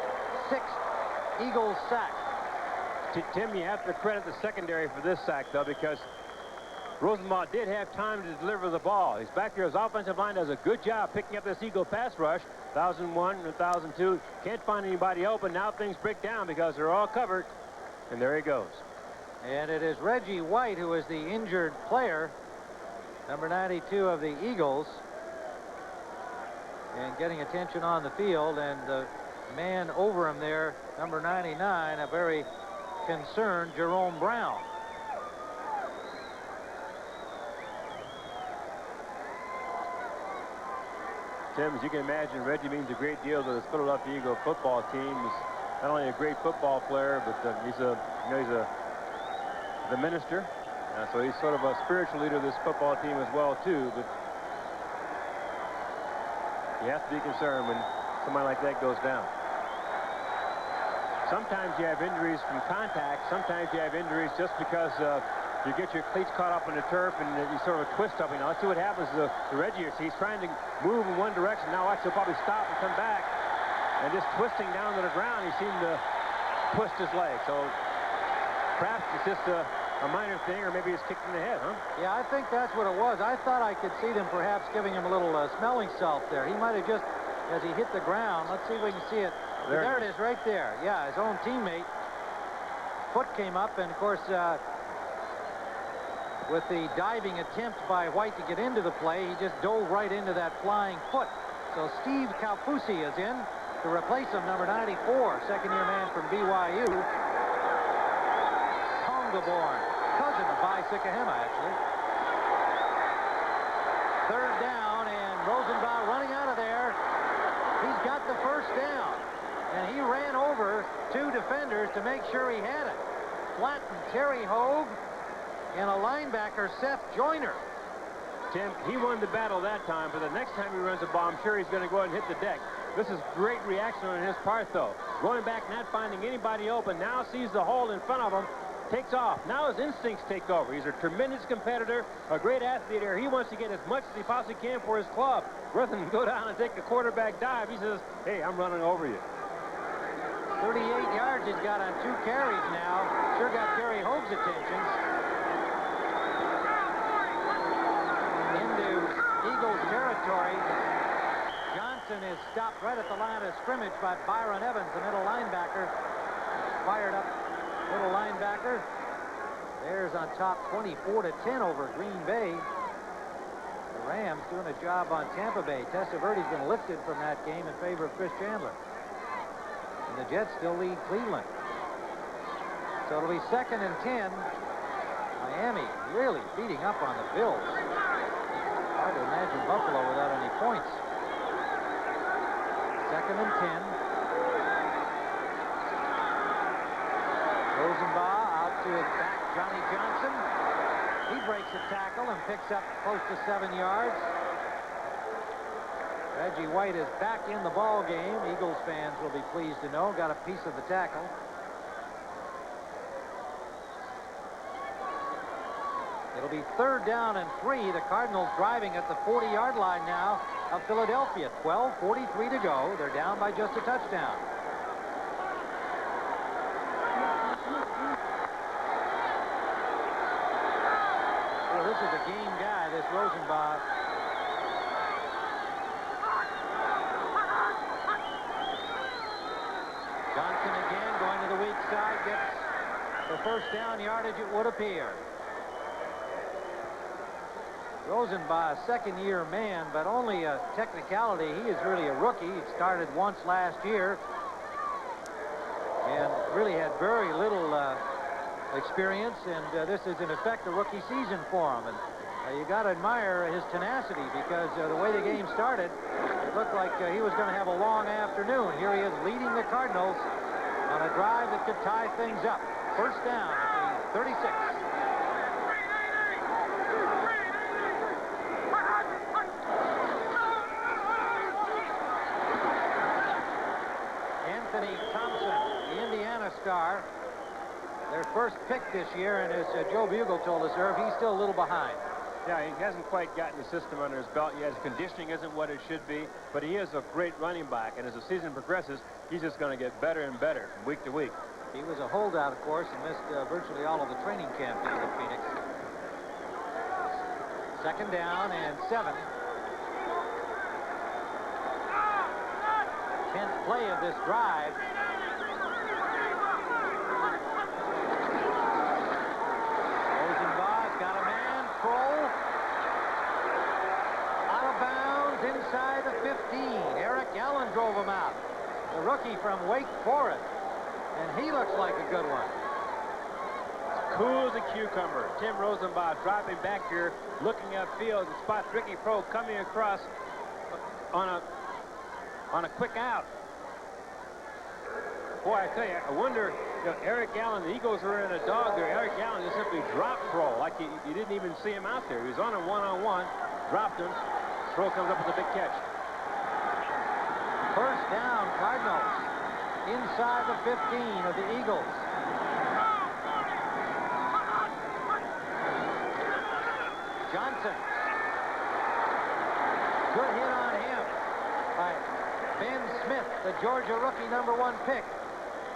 6th Eagles sack. Tim, you have to credit the secondary for this sack, though, because Rosenbach did have time to deliver the ball. He's back here. His offensive line does a good job picking up this Eagle pass rush. 1,001, 1,002. Can't find anybody open. Now things break down because they're all covered. And there he goes. And it is Reggie White who is the injured player, number 92 of the Eagles, and getting attention on the field. And the man over him there, number 99, a very concerned Jerome Brown. Tim, as you can imagine, Reggie means a great deal to this Philadelphia Eagle football team. He's not only a great football player, but he's the minister. So he's sort of a spiritual leader of this football team as well, too. But you have to be concerned when somebody like that goes down. Sometimes you have injuries from contact. Sometimes you have injuries just because you get your cleats caught up in the turf and you sort of twist up. You know, let's see what happens to Reggie. He's trying to move in one direction. Now watch, he'll probably stop and come back. And just twisting down to the ground, he seemed to twist his leg. So perhaps it's just a minor thing, or maybe he's kicked in the head, huh? Yeah, I think that's what it was. I thought I could see them perhaps giving him a little smelling salt there. He might have just, as he hit the ground, let's see if we can see it. There it is right there. Yeah, his own teammate. Foot came up, and of course, with the diving attempt by White to get into the play, he just dove right into that flying foot. So Steve Calfusi is in to replace him, number 94, second-year man from BYU. Tonga-born, cousin of Vi Sikahema, actually. 3rd down, and Rosenbach running out of there. He's got the first down, and he ran over 2 defenders to make sure he had it. Flattened Terry Hogue and a linebacker, Seth Joyner. Tim, he won the battle that time, but the next time he runs the ball, I'm sure he's going to go ahead and hit the deck. This is great reaction on his part, though. Going back, not finding anybody open, now sees the hole in front of him, takes off. Now his instincts take over. He's a tremendous competitor, a great athlete here. He wants to get as much as he possibly can for his club. Rather than go down and take a quarterback dive, he says, hey, I'm running over you. 38 yards he's got on 2 carries now. Sure got Terry Hoag's attention. Into Eagles territory. Johnson is stopped right at the line of scrimmage by Byron Evans, the middle linebacker. Fired up middle linebacker. Bears on top 24-10 over Green Bay. The Rams doing a job on Tampa Bay. Testaverde's been lifted from that game in favor of Chris Chandler. And the Jets still lead Cleveland. So it'll be 2nd and 10. Miami really beating up on the Bills. Hard to imagine Buffalo without any points. 2nd and 10. Rosenbaugh out to his back, Johnny Johnson. He breaks a tackle and picks up close to 7 yards. Reggie White is back in the ball game. Eagles fans will be pleased to know. Got a piece of the tackle. It'll be 3rd down and 3. The Cardinals driving at the 40-yard line now of Philadelphia. 12:43 to go. They're down by just a touchdown. Well, this is a game guy, this Rosenbaugh. Johnson again going to the weak side. Gets the 1st down yardage, it would appear. Rosenbaugh, a 2nd-year man, but only a technicality. He is really a rookie. He started once last year and really had very little experience, and this is in effect a rookie season for him. And you got to admire his tenacity, because the way the game started, it looked like he was going to have a long afternoon. Here he is leading the Cardinals on a drive that could tie things up. 1st down at the 36. Anthony Thompson, the Indiana star, their first pick this year, and as Joe Bugle told us, Irv, he's still a little behind. Yeah, he hasn't quite gotten the system under his belt yet. His conditioning isn't what it should be, but he is a great running back, and as the season progresses, he's just going to get better and better from week to week. He was a holdout, of course, and missed virtually all of the training camp down in Phoenix. 2nd down and 7. 10th play of this drive. Rosenbaugh's got a man. Kroll. Out of bounds inside the 15. Eric Allen drove him out. The rookie from Wake Forest. And he looks like a good one. Cool as a cucumber. Tim Rosenbaugh dropping back here, looking upfield and spots Ricky Pro coming across on a quick out. Boy, I tell you, I wonder, Eric Allen, the Eagles were in a dog there. Eric Allen just simply dropped Pro, like you didn't even see him out there. He was on a one-on-one, dropped him. Pro comes up with a big catch. 1st down, Cardinals. Inside the 15 of the Eagles. Johnson. Good hit on him by Ben Smith, the Georgia rookie #1 pick.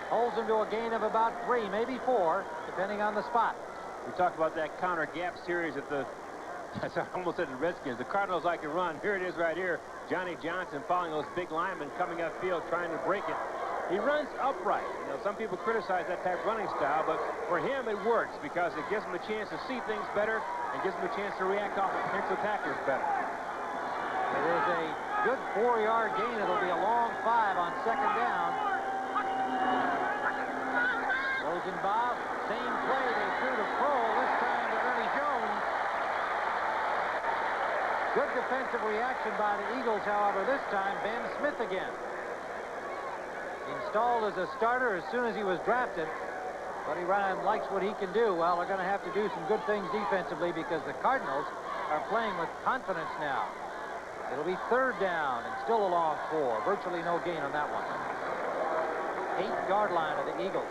Holds him to a gain of about 3, maybe 4, depending on the spot. We talked about that counter gap series at the, I almost said the Redskins. The Cardinals like to run. Here it is right here. Johnny Johnson following those big linemen coming upfield trying to break it. He runs upright. You know, some people criticize that type of running style, but for him it works because it gives him a chance to see things better and gives him a chance to react off potential attackers better. It is a good 4-yard gain. It'll be a long 5 on 2nd down. Rosenbaugh, same play. They threw to Kroll, this time to Ernie Jones. Good defensive reaction by the Eagles, however, this time Ben Smith again. Installed as a starter as soon as he was drafted. Buddy Ryan likes what he can do. Well, they're going to have to do some good things defensively because the Cardinals are playing with confidence now. It'll be 3rd down and still a long 4. Virtually no gain on that one. 8-yard line of the Eagles.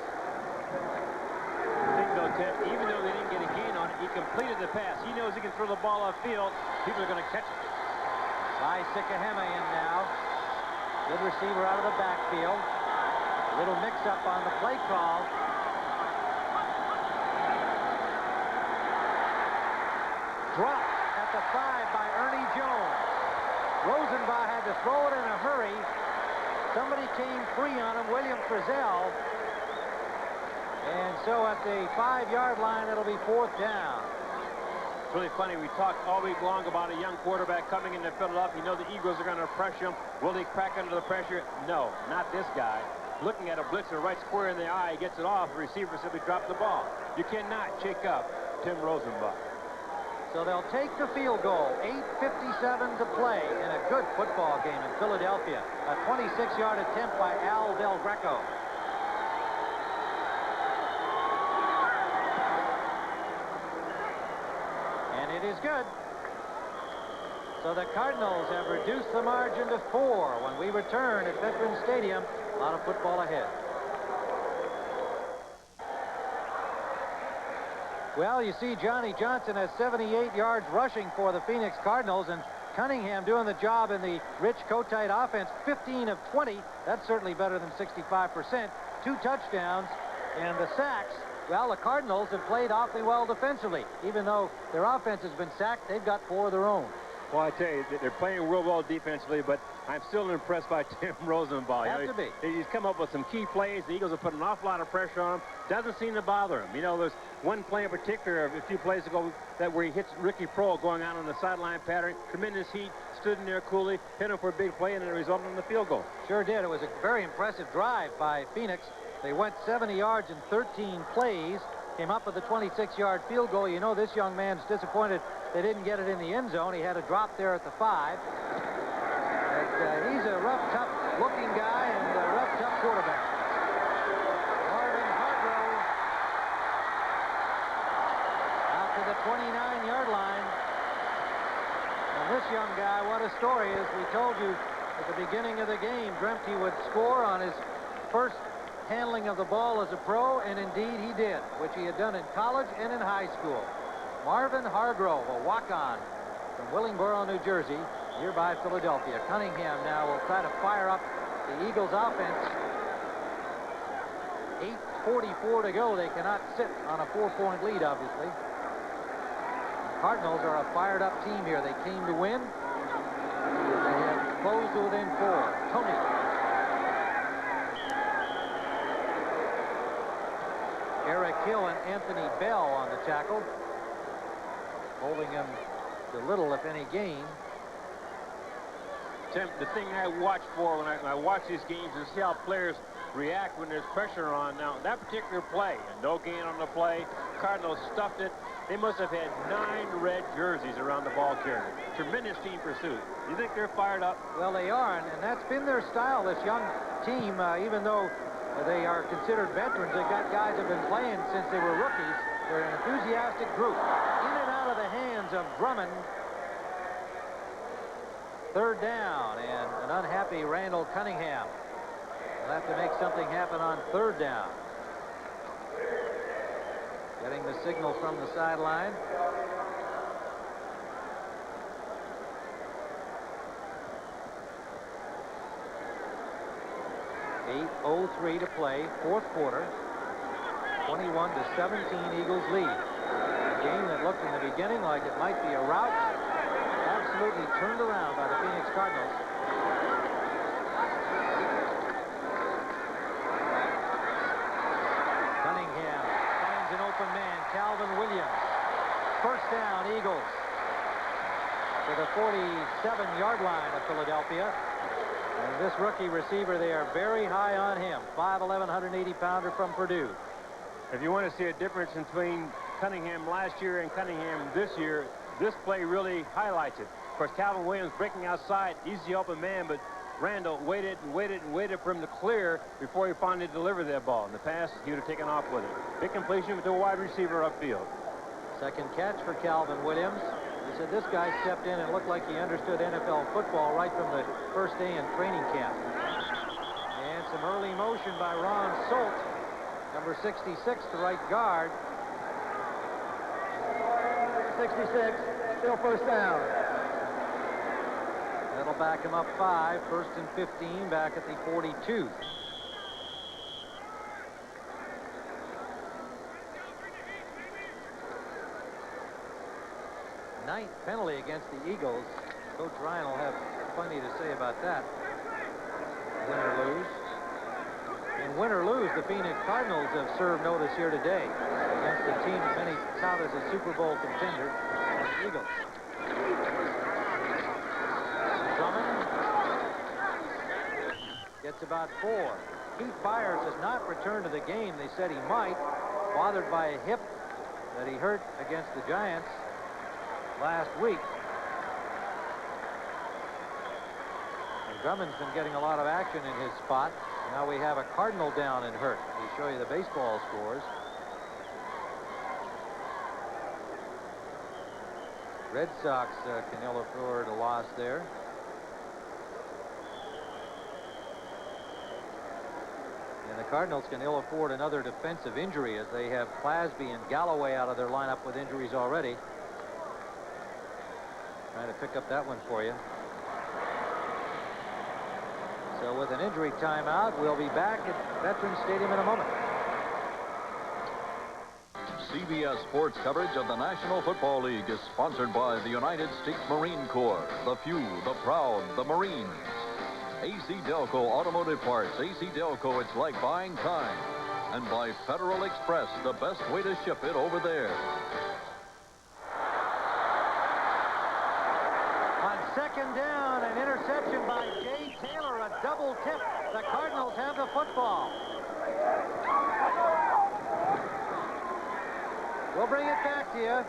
thing, though, Tim, even though they didn't get a gain on it, he completed the pass. He knows he can throw the ball upfield. People are going to catch it. By Sikahema in now. Good receiver out of the backfield. A little mix-up on the play call. Dropped at the 5 by Ernie Jones. Rosenbach had to throw it in a hurry. Somebody came free on him, William Frizzell. And so at the 5-yard line, it'll be 4th down. It's really funny. We talked all week long about a young quarterback coming into Philadelphia. You know the Eagles are going to pressure him. Will he crack under the pressure? No, not this guy. Looking at a blitzer right square in the eye, he gets it off. The receiver simply drops the ball. You cannot shake up Tim Rosenbach. So they'll take the field goal. 8:57 to play in a good football game in Philadelphia. A 26-yard attempt by Al Del Greco. And it is good. So the Cardinals have reduced the margin to 4 when we return at Veterans Stadium. A lot of football ahead. Well, you see Johnny Johnson has 78 yards rushing for the Phoenix Cardinals, and Cunningham doing the job in the Rich Kotite offense, 15 of 20. That's certainly better than 65%. 2 touchdowns, and the sacks. Well, the Cardinals have played awfully well defensively. Even though their offense has been sacked, they've got 4 of their own. Well, I tell you, they're playing real well defensively, but I'm still impressed by Tim Rosenbach. Has to be. He's come up with some key plays. The Eagles have put an awful lot of pressure on him. Doesn't seem to bother him. You know, there's one play in particular a few plays ago where he hits Ricky Prohl going out on the sideline pattern. Tremendous heat, stood in there coolly, hit him for a big play, and it resulted in the field goal. Sure did. It was a very impressive drive by Phoenix. They went 70 yards in 13 plays, came up with a 26-yard field goal. You know, this young man's disappointed they didn't get it in the end zone. He had a drop there at the 5. But, he's a rough, tough-looking guy and a rough, tough quarterback. Marvin Hargrove out to the 29-yard line. And this young guy, what a story. As we told you at the beginning of the game, dreamt he would score on his first handling of the ball as a pro, and indeed he did, which he had done in college and in high school. Marvin Hargrove, a walk-on from Willingboro, New Jersey, nearby Philadelphia. Cunningham now will try to fire up the Eagles offense. 8:44 to go. They cannot sit on a 4-point lead, obviously. The Cardinals are a fired-up team here. They came to win. They have closed to within 4. Tony. Eric Hill and Anthony Bell on the tackle, holding him to little, if any, gain. Tim, the thing I watch for when I watch these games is see how players react when there's pressure on. Now, that particular play, no gain on the play, Cardinals stuffed it. They must have had 9 red jerseys around the ball carrier. Tremendous team pursuit. You think they're fired up? Well, they are, and that's been their style, this young team, even though they are considered veterans. They've got guys who have been playing since they were rookies. They're an enthusiastic group. In and out of the hands of Drummond. 3rd down, and an unhappy Randall Cunningham will have to make something happen on 3rd down. Getting the signal from the sideline. .8:03 to play, 4th quarter. 21-17 Eagles lead. A game that looked in the beginning like it might be a rout, absolutely turned around by the Phoenix Cardinals. Cunningham finds an open man, Calvin Williams. 1st down, Eagles to the 47-yard line of Philadelphia. And this rookie receiver, they are very high on him. 5'11", 180-pounder from Purdue. If you want to see a difference between Cunningham last year and Cunningham this year, this play really highlights it. Of course, Calvin Williams breaking outside, easy open man, but Randall waited and waited and waited for him to clear before he finally delivered that ball. In the pass, he would have taken off with it. Big completion to a wide receiver upfield. 2nd catch for Calvin Williams. He said this guy stepped in and looked like he understood NFL football right from the first day in training camp. And some early motion by Ron Solt. Number 66, the right guard. 66, still first down. That'll back him up 5. First and 15 back at the 42. Ninth penalty against the Eagles. Coach Ryan will have plenty to say about that. Win or lose. And win or lose, the Phoenix Cardinals have served notice here today against the team that many tout as a Super Bowl contender, the Eagles. Drummond gets about 4. Keith Byers has not returned to the game. They said he might, bothered by a hip that he hurt against the Giants last week. And Drummond's been getting a lot of action in his spot. Now we have a Cardinal down and hurt. We show you the baseball scores. Red Sox can ill afford a loss there. And the Cardinals can ill afford another defensive injury as they have Plasby and Galloway out of their lineup with injuries already. Trying to pick up that one for you. So with an injury timeout, we'll be back at Veterans Stadium in a moment. CBS Sports coverage of the National Football League is sponsored by the United States Marine Corps, the few, the proud, the Marines. AC Delco Automotive Parts. AC Delco, it's like buying time. And by Federal Express, the best way to ship it over there. On second down, an interception by Jay Taylor, a double tip. The Cardinals have the football. We'll bring it back to you.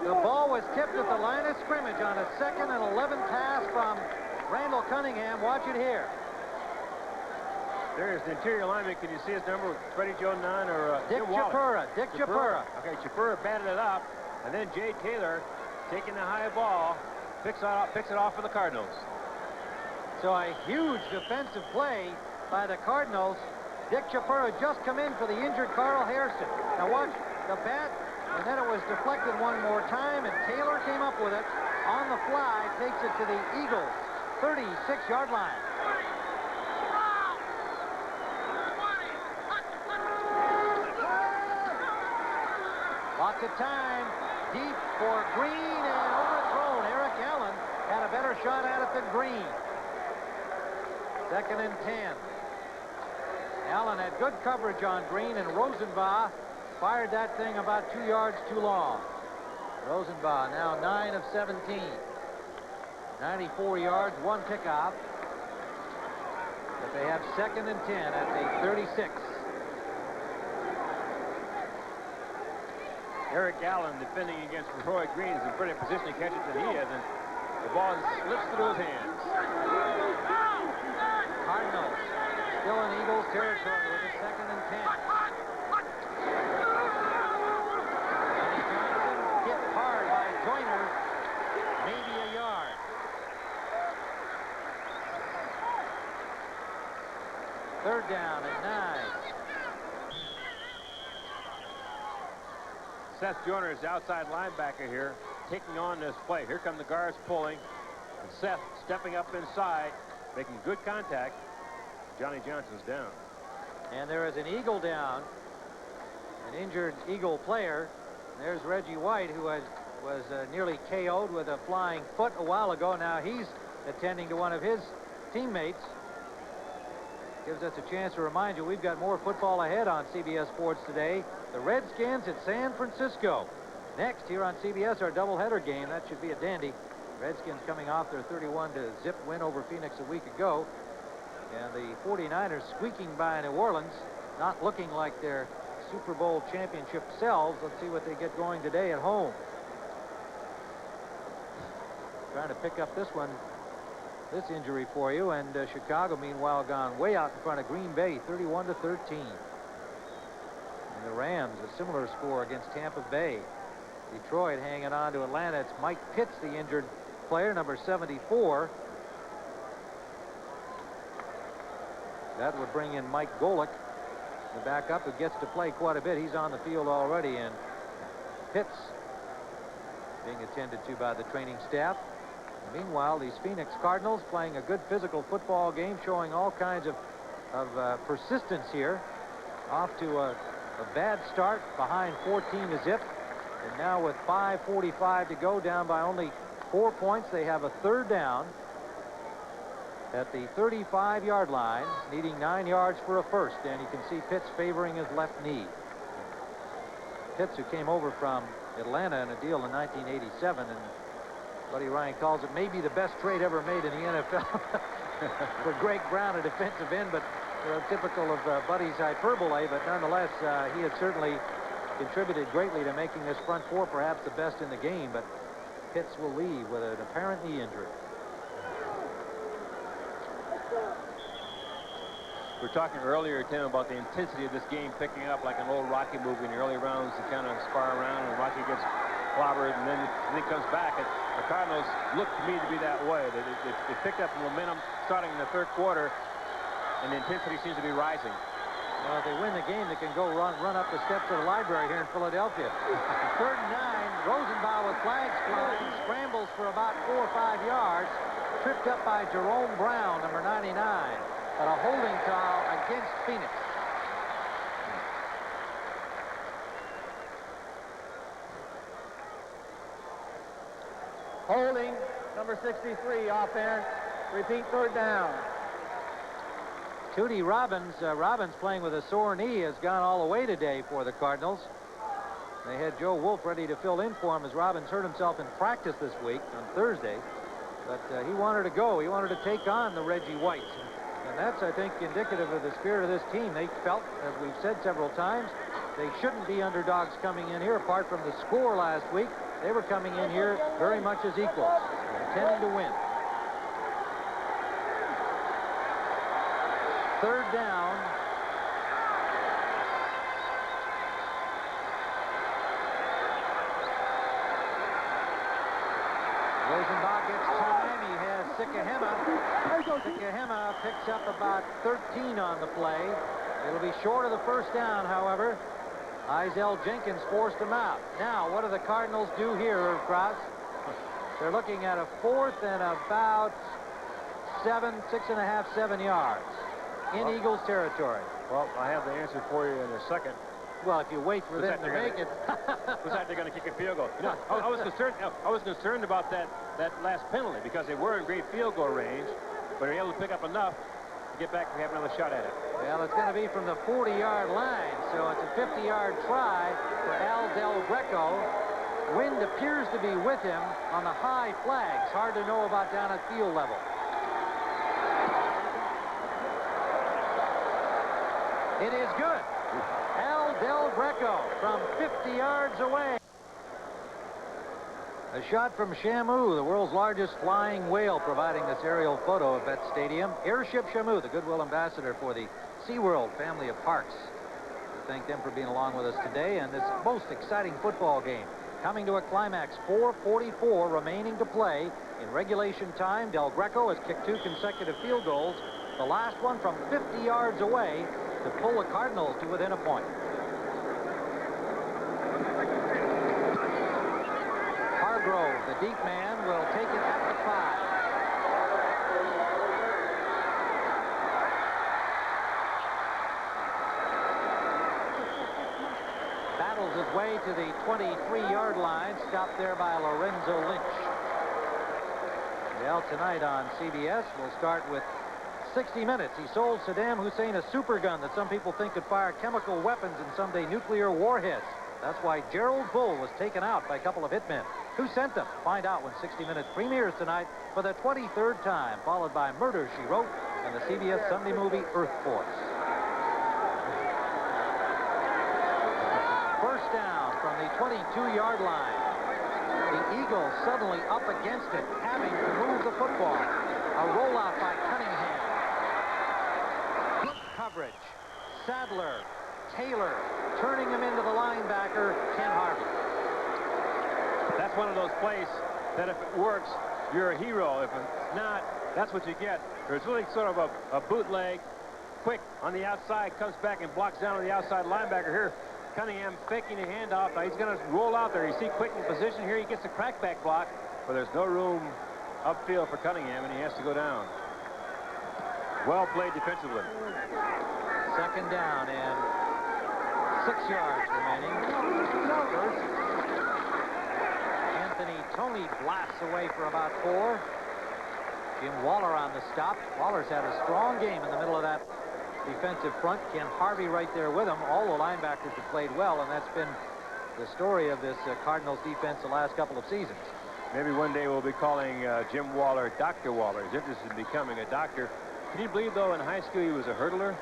The ball was tipped at the line of scrimmage on a 2nd and 11 pass from Randall Cunningham. Watch it here. There's the interior lineman. Can you see his number? Freddie Joe Nunn or Dick Chapura. Dick Chapura. Okay, Chapura batted it up, and then Jay Taylor taking the high ball, picks it off for the Cardinals. So a huge defensive play by the Cardinals. Dick Chapura just come in for the injured Carl Hairston. Now watch the bat, and then it was deflected one more time, and Taylor came up with it on the fly, takes it to the Eagles' 36-yard line. Lots of time, deep for Green, and overthrown. Eric Allen had a better shot at it than Green. 2nd and 10. Allen had good coverage on Green, and Rosenbaugh fired that thing about 2 yards too long. Rosenbaugh now 9 of 17. 94 yards, 1 pickoff. But they have 2nd and 10 at the 36. Eric Allen defending against Roy Green is in pretty position to catch it than he is, and the ball slips through his hands. Cardinals still in Eagles territory with a 2nd and 10. Johnny Johnson hit hard by Joyner, maybe a yard. Third down at 9. Seth Joyner is the outside linebacker here, taking on this play. Here come the guards pulling, and Seth stepping up inside, making good contact. Johnny Johnson's down. And there is an Eagle down, an injured Eagle player. There's Reggie White, who was nearly KO'd with a flying foot a while ago. Now he's attending to one of his teammates. Gives us a chance to remind you we've got more football ahead on CBS Sports today. The Redskins at San Francisco. Next here on CBS, our doubleheader game. That should be a dandy. Redskins coming off their 31-0 win over Phoenix a week ago. And the 49ers squeaking by New Orleans, not looking like their Super Bowl championship selves. Let's see what they get going today at home. Trying to pick up this one, this injury for you. And Chicago, meanwhile, gone way out in front of Green Bay, 31-13. And the Rams, a similar score against Tampa Bay. Detroit hanging on to Atlanta. It's Mike Pitts, the injured player, number 74. That would bring in Mike Golick. The backup who gets to play quite a bit. He's on the field already, and Pitts being attended to by the training staff. And meanwhile, these Phoenix Cardinals playing a good physical football game, showing all kinds of persistence here. Off to a bad start, behind 14-0. And now with 5:45 to go, down by only 4 points, they have a third down at the 35-yard line, needing 9 yards for a first. And you can see Pitts favoring his left knee. Pitts, who came over from Atlanta in a deal in 1987, and Buddy Ryan calls it maybe the best trade ever made in the NFL for Greg Brown, a defensive end, but typical of Buddy's hyperbole. But nonetheless, he had certainly contributed greatly to making this front four perhaps the best in the game. But Pitts will leave with an apparent knee injury. We were talking earlier, Tim, about the intensity of this game picking up like an old Rocky movie in the early rounds. To kind of spar around, and Rocky gets clobbered, and then he comes back. And the Cardinals look to me to be that way. They picked up momentum starting in the third quarter, and the intensity seems to be rising. Well, if they win the game, they can go run up the steps of the library here in Philadelphia. 3rd and 9. Rosenbaum with flags flying, scrambles for about 4 or 5 yards, tripped up by Jerome Brown, number 99. And a holding call against Phoenix. Holding, number 63, offense. Repeat, 3rd down. Tootie Robbins, Robbins playing with a sore knee, has gone all the way today for the Cardinals. They had Joe Wolf ready to fill in for him as Robbins hurt himself in practice this week on Thursday. But he wanted to go. He wanted to take on the Reggie Whites. And that's, I think, indicative of the spirit of this team. They felt, as we've said several times, they shouldn't be underdogs coming in here. Apart from the score last week, they were coming in here very much as equals, intending to win. 3rd down. Rosenbach gets time. He has Sikahema. Sikahema picks up about 13 on the play. It'll be short of the first down, however. Izell Jenkins forced him out. Now, what do the Cardinals do here, Irv Cross? They're looking at a 4th and about 6.5, 7 yards in Eagles territory. Well, I have the answer for you in a second. Well, if you wait for them to make it. Looks like they're going to kick a field goal. You know, I was concerned about that last penalty because they were in great field goal range, but they're able to pick up enough to get back and have another shot at it. Well, it's going to be from the 40-yard line, so it's a 50-yard try for Al Del Greco. Wind appears to be with him on the high flags. Hard to know about down at field level. It is good. Al Del Greco from 50 yards away. A shot from Shamu, the world's largest flying whale, providing this aerial photo of that stadium. Airship Shamu, the goodwill ambassador for the SeaWorld family of parks. Thank them for being along with us today, and this most exciting football game coming to a climax. 4:44 remaining to play in regulation time. Del Greco has kicked 2 consecutive field goals, the last one from 50 yards away to pull the Cardinals to within a point. Hargrove, the deep man, will take it at the 5. Battles his way to the 23-yard line, stopped there by Lorenzo Lynch. Well, tonight on CBS, we'll start with 60 Minutes. He sold Saddam Hussein a super gun that some people think could fire chemical weapons and someday nuclear warheads. That's why Gerald Bull was taken out by a couple of hitmen. Who sent them? Find out when 60 Minutes premieres tonight for the 23rd time, followed by Murder, She Wrote and the CBS Sunday movie Earth Force. First down from the 22-yard line. The Eagles suddenly up against it, having to move the football. A rollout by Cunningham. Good coverage. Sadler, Taylor, turning him into the linebacker, Ken Harvey. That's one of those plays that if it works, you're a hero. If it's not, that's what you get. There's really sort of a bootleg Quick on the outside, comes back and blocks down on the outside linebacker here. Cunningham faking a handoff. Now he's going to roll out there. You see Quick in position here. He gets a crackback block, but there's no room upfield for Cunningham, and he has to go down. Well played defensively. Second down and 6 yards remaining. First. Anthony Toney blasts away for about 4. Jim Waller on the stop. Waller's had a strong game in the middle of that defensive front. Ken Harvey right there with him. All the linebackers have played well, and that's been the story of this Cardinals defense the last couple of seasons. Maybe one day we'll be calling Jim Waller Dr. Waller. He's interested in becoming a doctor. Can you believe, though, in high school he was a hurdler?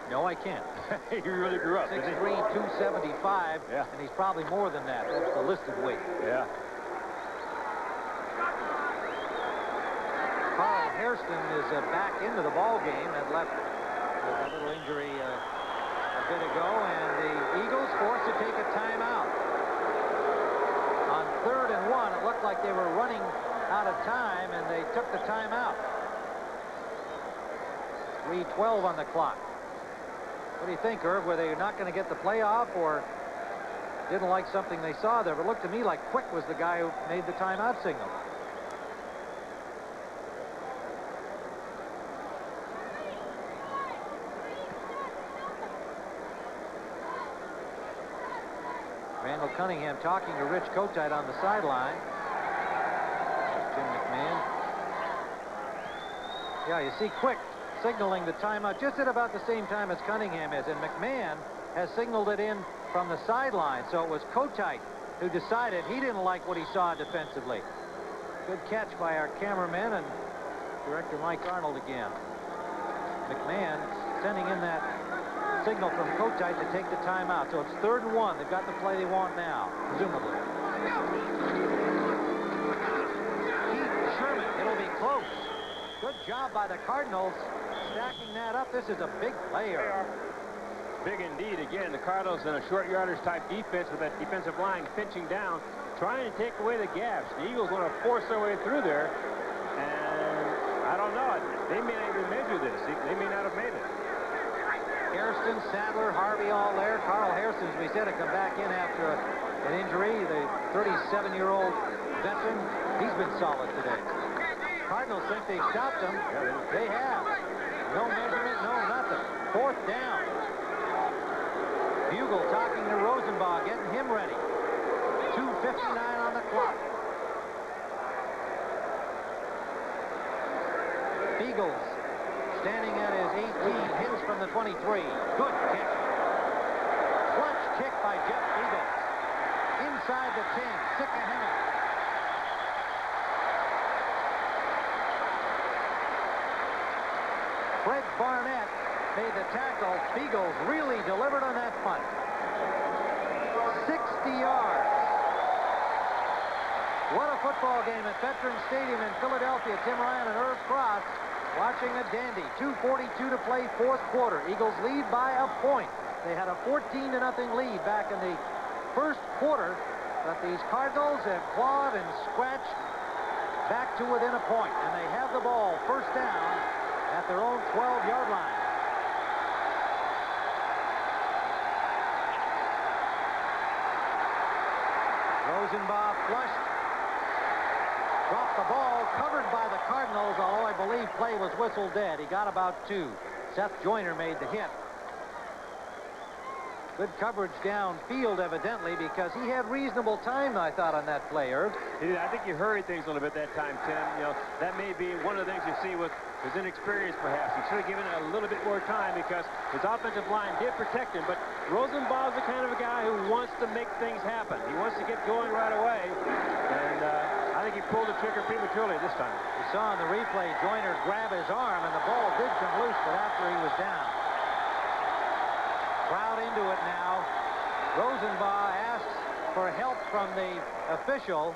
No, I can't. He really grew up, 6'3", 275, yeah. And he's probably more than that. That's the listed weight. Yeah. Carl Hairston is back into the ball game and left with a little injury a bit ago, and the Eagles forced to take a timeout. On 3rd and 1, it looked like they were running out of time, and they took the timeout. 3:12 on the clock. What do you think, Irv? Were they not going to get the playoff, or didn't like something they saw there? But it looked to me like Quick was the guy who made the timeout signal. Randall Cunningham talking to Rich Kotite on the sideline. Jim McMahon. Yeah, you see Quick signaling the timeout just at about the same time as Cunningham is, and McMahon has signaled it in from the sideline. So it was Kotite who decided he didn't like what he saw defensively. Good catch by our cameraman and director Mike Arnold again. McMahon sending in that signal from Kotite to take the timeout. So it's 3rd and 1. They've got the play they want now, presumably. Keith Sherman. It'll be close. Good job by the Cardinals stacking that up. This is a big player. Big indeed. Again, the Cardinals in a short yardage type defense with that defensive line pinching down, trying to take away the gaps. The Eagles want to force their way through there, and I don't know. They may not even measure this. They may not have made it. Hairston, Sadler, Harvey all there. Carl Hairston, as we said, to come back in after an injury. The 37-year-old veteran, he's been solid today. Cardinals think they stopped him. They have. No measurement, no nothing. 4th down. Bugle talking to Rosenbaugh, getting him ready. 2:59 on the clock. Beagles standing at his 18, hits from the 23. Good kick. Clutch kick by Jeff Beagles. Inside the 10, Sikahema. Fred Barnett made the tackle. Beagles really delivered on that punt. 60 yards. What a football game at Veterans Stadium in Philadelphia. Tim Ryan and Irv Cross watching a dandy. 2:42 to play, 4th quarter. Eagles lead by a point. They had a 14-0 lead back in the 1st quarter, but these Cardinals have clawed and scratched back to within a point, and they have the ball 1st down at their own 12-yard line. Rosenbaugh flushed. Dropped the ball, covered by the Cardinals, although I believe play was whistled dead. He got about 2. Seth Joyner made the hit. Good coverage downfield, evidently, because he had reasonable time, I thought, on that play, Irv. I think you hurried things a little bit that time, Tim. You know, that may be one of the things you see with his inexperience, perhaps. He should have given it a little bit more time because his offensive line did protect him. But Rosenbaugh's the kind of a guy who wants to make things happen. He wants to get going right away. And I think he pulled the trigger prematurely this time. You saw in the replay Joyner grab his arm, and the ball did come loose, but after he was down. Crowd into it now. Rosenbaugh asks for help from the official,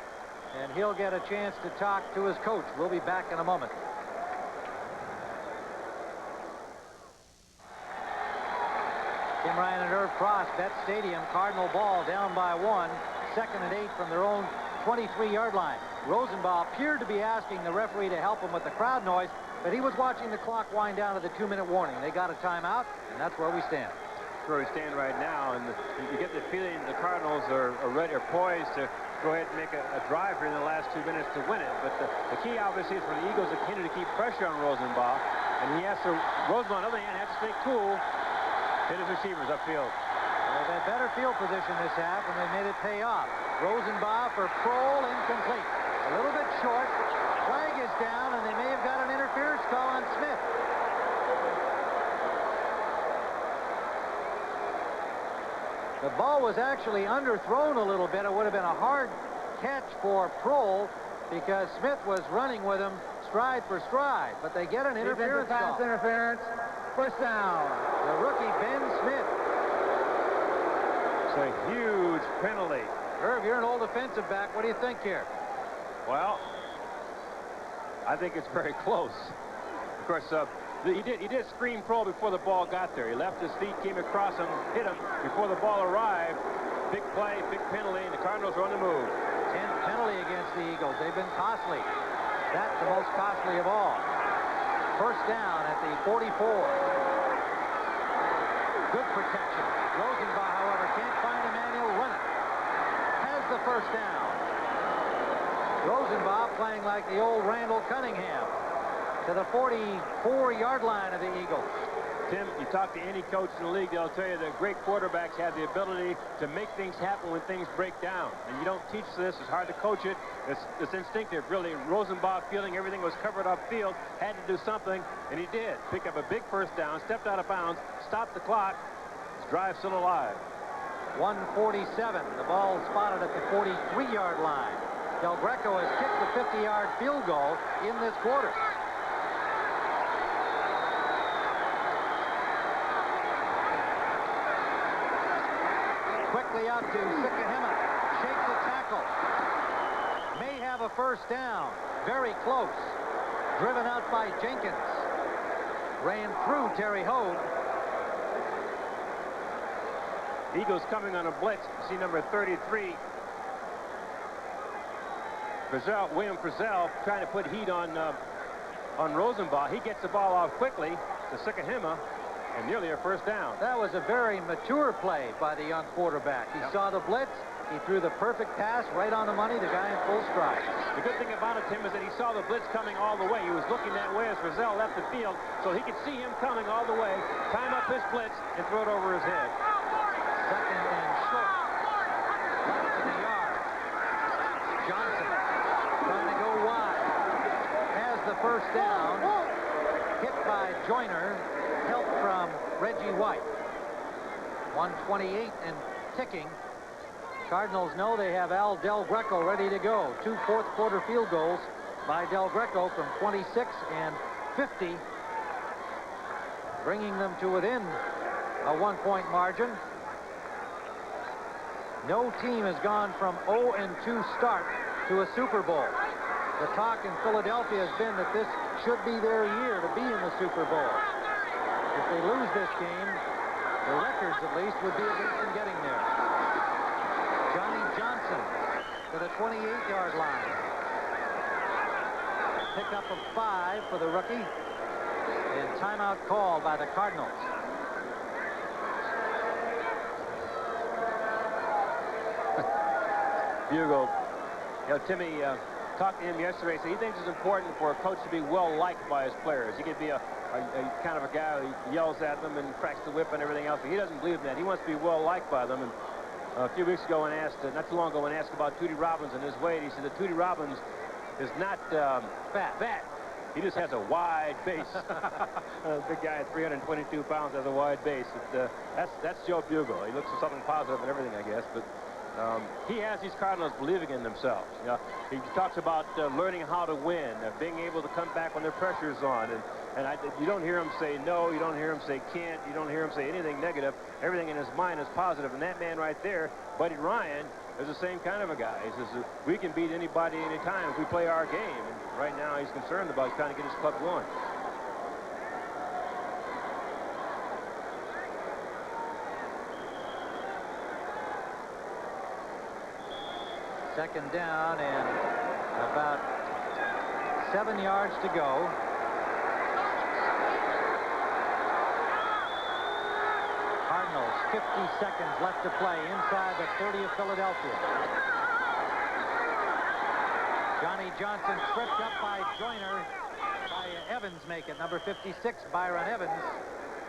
and he'll get a chance to talk to his coach. We'll be back in a moment. Tim Ryan and Irv Cross, Bet Stadium, Cardinal ball down by 1. 2nd and 8 from their own 23-yard line. Rosenbaugh appeared to be asking the referee to help him with the crowd noise. but he was watching the clock wind down to the 2-minute warning. They got a timeout, and that's where we stand. That's where we stand right now, and you get the feeling the Cardinals are ready, are poised to go ahead and make a drive here in the last 2 minutes to win it. But the key, obviously, is for the Eagles to continue to keep pressure on Rosenbaugh, and Rosenbaugh, on the other hand, has to stay cool. Hit his receivers upfield. They've had better field position this half, and they made it pay off. Rosenbaugh for Prohl, incomplete. A little bit short. Flag is down, and they may have got an interference call on Smith. The ball was actually underthrown a little bit. It would have been a hard catch for Prohl because Smith was running with him stride for stride. But they get an interference call. Pass interference. First down. The rookie, Ben Smith. It's a huge penalty. Herb, you're an old defensive back. What do you think here? Well, I think it's very close. Of course, he did screen Prohl before the ball got there. He left his feet, came across him, hit him before the ball arrived. Big play, big penalty, and the Cardinals are on the move. 10th penalty against the Eagles. They've been costly. That's the most costly of all. First down at the 44. Good protection. Rosenbaugh, however, can't find a man. He'll run it. Has the first down. Rosenbaugh playing like the old Randall Cunningham to the 44-yard line of the Eagles. Tim, you talk to any coach in the league, they'll tell you that great quarterbacks have the ability to make things happen when things break down. And you don't teach this. It's hard to coach it. It's instinctive, really. Rosenbaugh feeling everything was covered upfield, had to do something, and he did. Pick up a big first down, stepped out of bounds, stopped the clock. His drive's still alive. 1:47. The ball spotted at the 43-yard line. Del Greco has kicked the 50-yard field goal in this quarter. Quickly out to Sikahema. Shakes the tackle. May have a first down. Very close. Driven out by Jenkins. Ran through Terry Hogue. Eagles coming on a blitz. See number 33. William Frizzell trying to put heat on Rosenbaugh. He gets the ball off quickly to Sikahema, and nearly a first down. That was a very mature play by the young quarterback. He saw the blitz. He threw the perfect pass right on the money. The guy in full stride. The good thing about it, Tim, is that he saw the blitz coming all the way. He was looking that way as Frizzell left the field, so he could see him coming all the way, time up his blitz, and throw it over his head. Second and short. Less than a yard. Johnson trying to go wide. Has the first down. Hit by Joyner. Help from Reggie White. 1:28 and ticking. Cardinals know they have Al Del Greco ready to go. 2 fourth-quarter field goals by Del Greco from 26 and 50, bringing them to within a 1-point margin. No team has gone from 0-2 start to a Super Bowl. The talk in Philadelphia has been that this should be their year to be in the Super Bowl. If they lose this game, the records at least would be against them getting there. Johnny Johnson to the 28-yard line. Pickup of 5 for the rookie. And timeout called by the Cardinals. Bugle. You know, Timmy talked to him yesterday. So he thinks it's important for a coach to be well-liked by his players. He could be a kind of a guy who yells at them and cracks the whip and everything else. But he doesn't believe in that. He wants to be well-liked by them. And a few weeks ago, not too long ago, when asked about Tootie Robbins and his weight, he said that Tootie Robbins is not fat. He just has a wide base. Big guy at 322 pounds has a wide base. That's Joe Bugle. He looks for something positive and everything, I guess. But he has these Cardinals believing in themselves. You know, he talks about learning how to win, being able to come back when the pressure's on. You don't hear him say no. You don't hear him say can't. You don't hear him say anything negative. Everything in his mind is positive. And that man right there, Buddy Ryan, is the same kind of a guy. He says, we can beat anybody anytime if we play our game. And right now he's concerned about trying to get his club going. Second down and about 7 yards to go. 50 seconds left to play inside the 30 of Philadelphia. Johnny Johnson tripped up by Joyner. By Evans make it. Number 56, Byron Evans.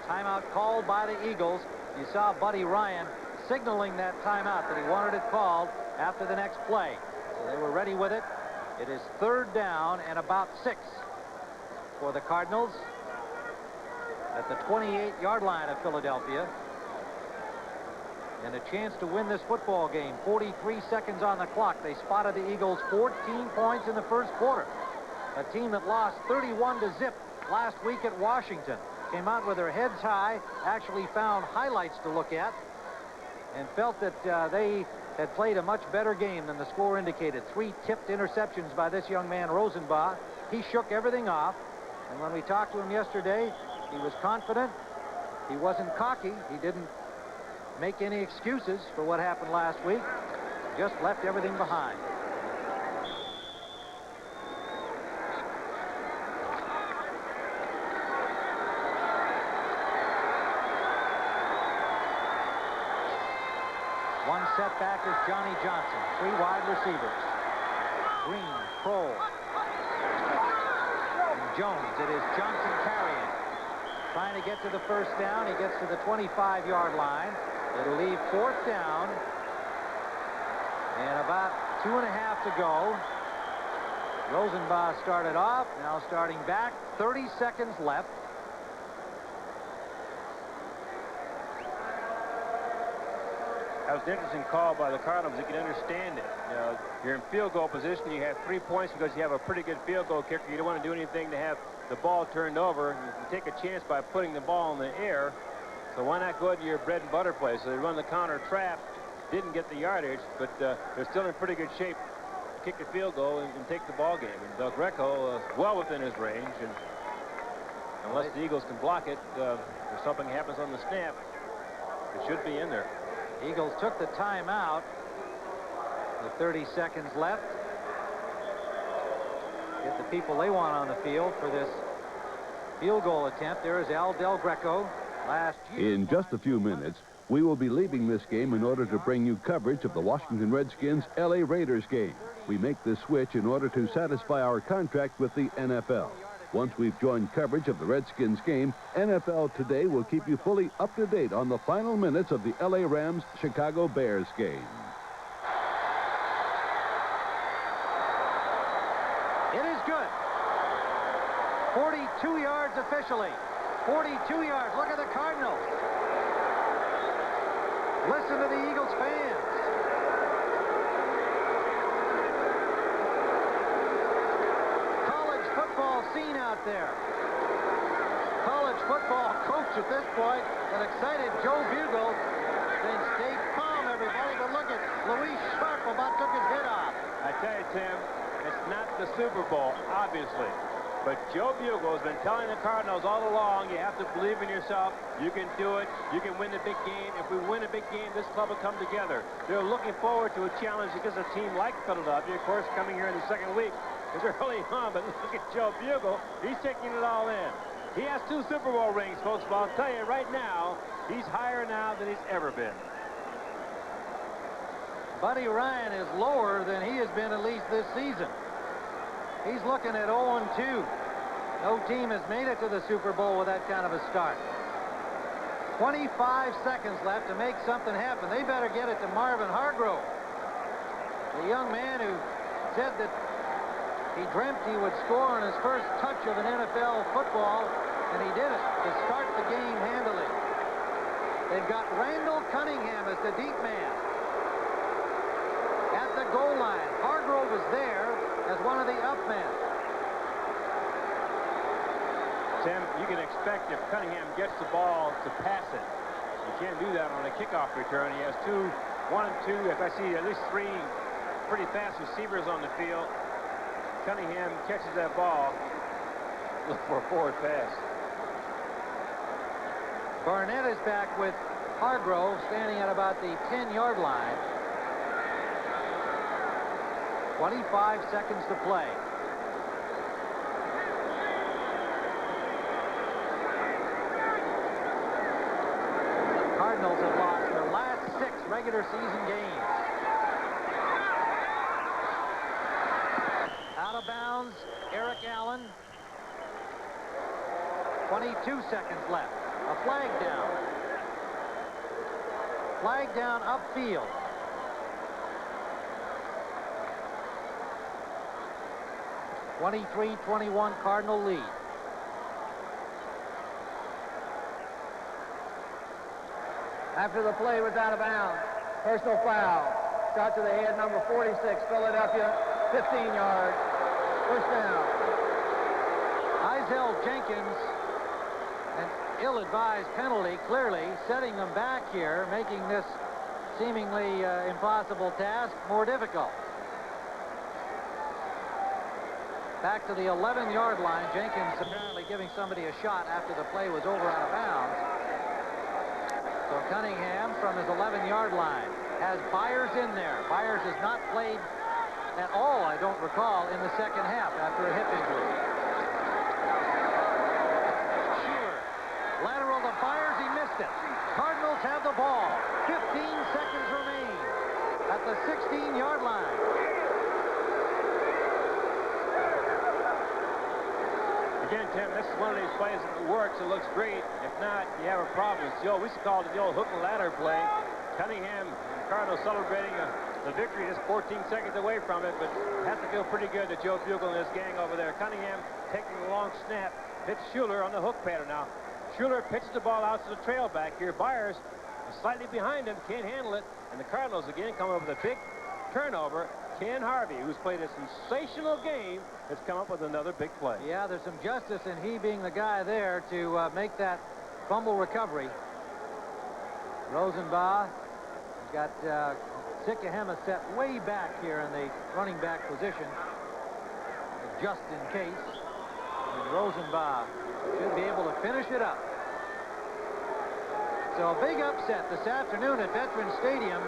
Timeout called by the Eagles. You saw Buddy Ryan signaling that timeout, that he wanted it called after the next play. So they were ready with it. It is 3rd down and about 6 for the Cardinals at the 28-yard line of Philadelphia. And a chance to win this football game. 43 seconds on the clock. They spotted the Eagles 14 points in the first quarter. A team that lost 31-0 last week at Washington. Came out with their heads high, actually found highlights to look at, and felt that they had played a much better game than the score indicated. 3 tipped interceptions by this young man, Rosenbach. He shook everything off, and when we talked to him yesterday, he was confident. He wasn't cocky. He didn't make any excuses for what happened last week. Just left everything behind. One setback is Johnny Johnson. 3 wide receivers. Green, Kroll, and Jones. It is Johnson carrying. Trying to get to the first down. He gets to the 25-yard line. It'll leave 4th down. And about 2.5 to go. Rosenbach started off. Now starting back. 30 seconds left. That was an interesting call by the Cardinals. You can understand it. You know, you're in field goal position. You have 3 points because you have a pretty good field goal kicker. You don't want to do anything to have the ball turned over. You can take a chance by putting the ball in the air. So why not go into your bread and butter play? So they run the counter trap. Didn't get the yardage, but they're still in pretty good shape to kick the field goal and take the ball game. And Del Greco well within his range. And unless the Eagles can block it, or something happens on the snap, it should be in there. Eagles took the timeout with 30 seconds left. Get the people they want on the field for this field goal attempt. There is Al Del Greco. Last year. In just a few minutes, we will be leaving this game in order to bring you coverage of the Washington Redskins LA Raiders game. We make this switch in order to satisfy our contract with the NFL. Once we've joined coverage of the Redskins game, NFL Today will keep you fully up to date on the final minutes of the LA Rams Chicago Bears game. It is good. 42 yards officially. 42 yards. Look at the Cardinals. Listen to the Eagles fans. Football scene out there. College football coach at this point, an excited Joe Bugel, saying stay calm, everybody, but look at Louis Sharp about took his head off. I tell you, Tim, it's not the Super Bowl, obviously. But Joe Bugel has been telling the Cardinals all along, you have to believe in yourself. You can do it. You can win the big game. If we win a big game, this club will come together. They're looking forward to a challenge against a team like Philadelphia, of course, coming here in the second week. It's early on, but look at Joe Bugel. He's taking it all in. He has 2 Super Bowl rings, folks, but I'll tell you right now, he's higher now than he's ever been. Buddy Ryan is lower than he has been at least this season. He's looking at 0-2. No team has made it to the Super Bowl with that kind of a start. 25 seconds left to make something happen. They better get it to Marvin Hargrove, the young man who said that he dreamt he would score on his first touch of an NFL football, and he did it to start the game handily. They've got Randall Cunningham as the deep man at the goal line. Hargrove is there as one of the up men. Tim, you can expect if Cunningham gets the ball to pass it. You can't do that on a kickoff return. He has 1 and 2. If I see at least 3 pretty fast receivers on the field, Cunningham catches that ball. Look for a forward pass. Barnett is back with Hargrove standing at about the 10-yard line. 25 seconds to play. Cardinals have lost regular season games. Out of bounds, Eric Allen. 22 seconds left. A flag down. Flag down upfield. (23-21) Cardinal lead. After the play was out of bounds. Personal foul. Shot to the head, number 46, Philadelphia, 15 yards. First down. Izell Jenkins, an ill-advised penalty, clearly setting them back here, making this seemingly impossible task more difficult. Back to the 11-yard line. Jenkins apparently giving somebody a shot after the play was over out of bounds. So Cunningham from his 11-yard line has Byers in there. Byers has not played at all, I don't recall, in the second half after a hip injury. Schuler, lateral to Byers, he missed it. Cardinals have the ball. 15 seconds remain at the 16-yard line. Again, Tim, this is one of these plays that if it works, it looks great. If not, you have a problem. It's the old, we used to call it the old hook and ladder play. Cunningham and the Cardinals celebrating the victory, just 14 seconds away from it, but it has to feel pretty good that Joe Bugle and his gang over there. Cunningham taking the long snap, hits Schuler on the hook pattern now. Schuler pitches the ball out to the trail back here. Byers is slightly behind him, can't handle it, and the Cardinals again come up with a big turnover. Ken Harvey, who's played a sensational game, has come up with another big play. Yeah, there's some justice in he being the guy there to make that fumble recovery. Rosenbach has got Sikahema set way back here in the running back position, just in case. And Rosenbach should be able to finish it up. So a big upset this afternoon at Veterans Stadium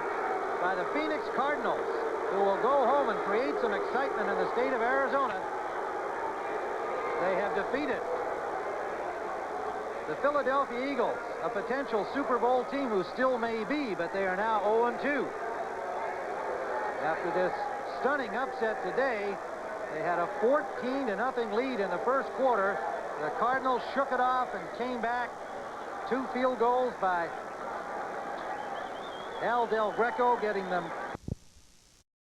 by the Phoenix Cardinals, who will go home and create some excitement in the state of Arizona. They have defeated the Philadelphia Eagles, a potential Super Bowl team who still may be, but they are now 0-2. After this stunning upset today, they had a 14-0 lead in the first quarter. The Cardinals shook it off and came back. 2 field goals by Al Del Greco, getting them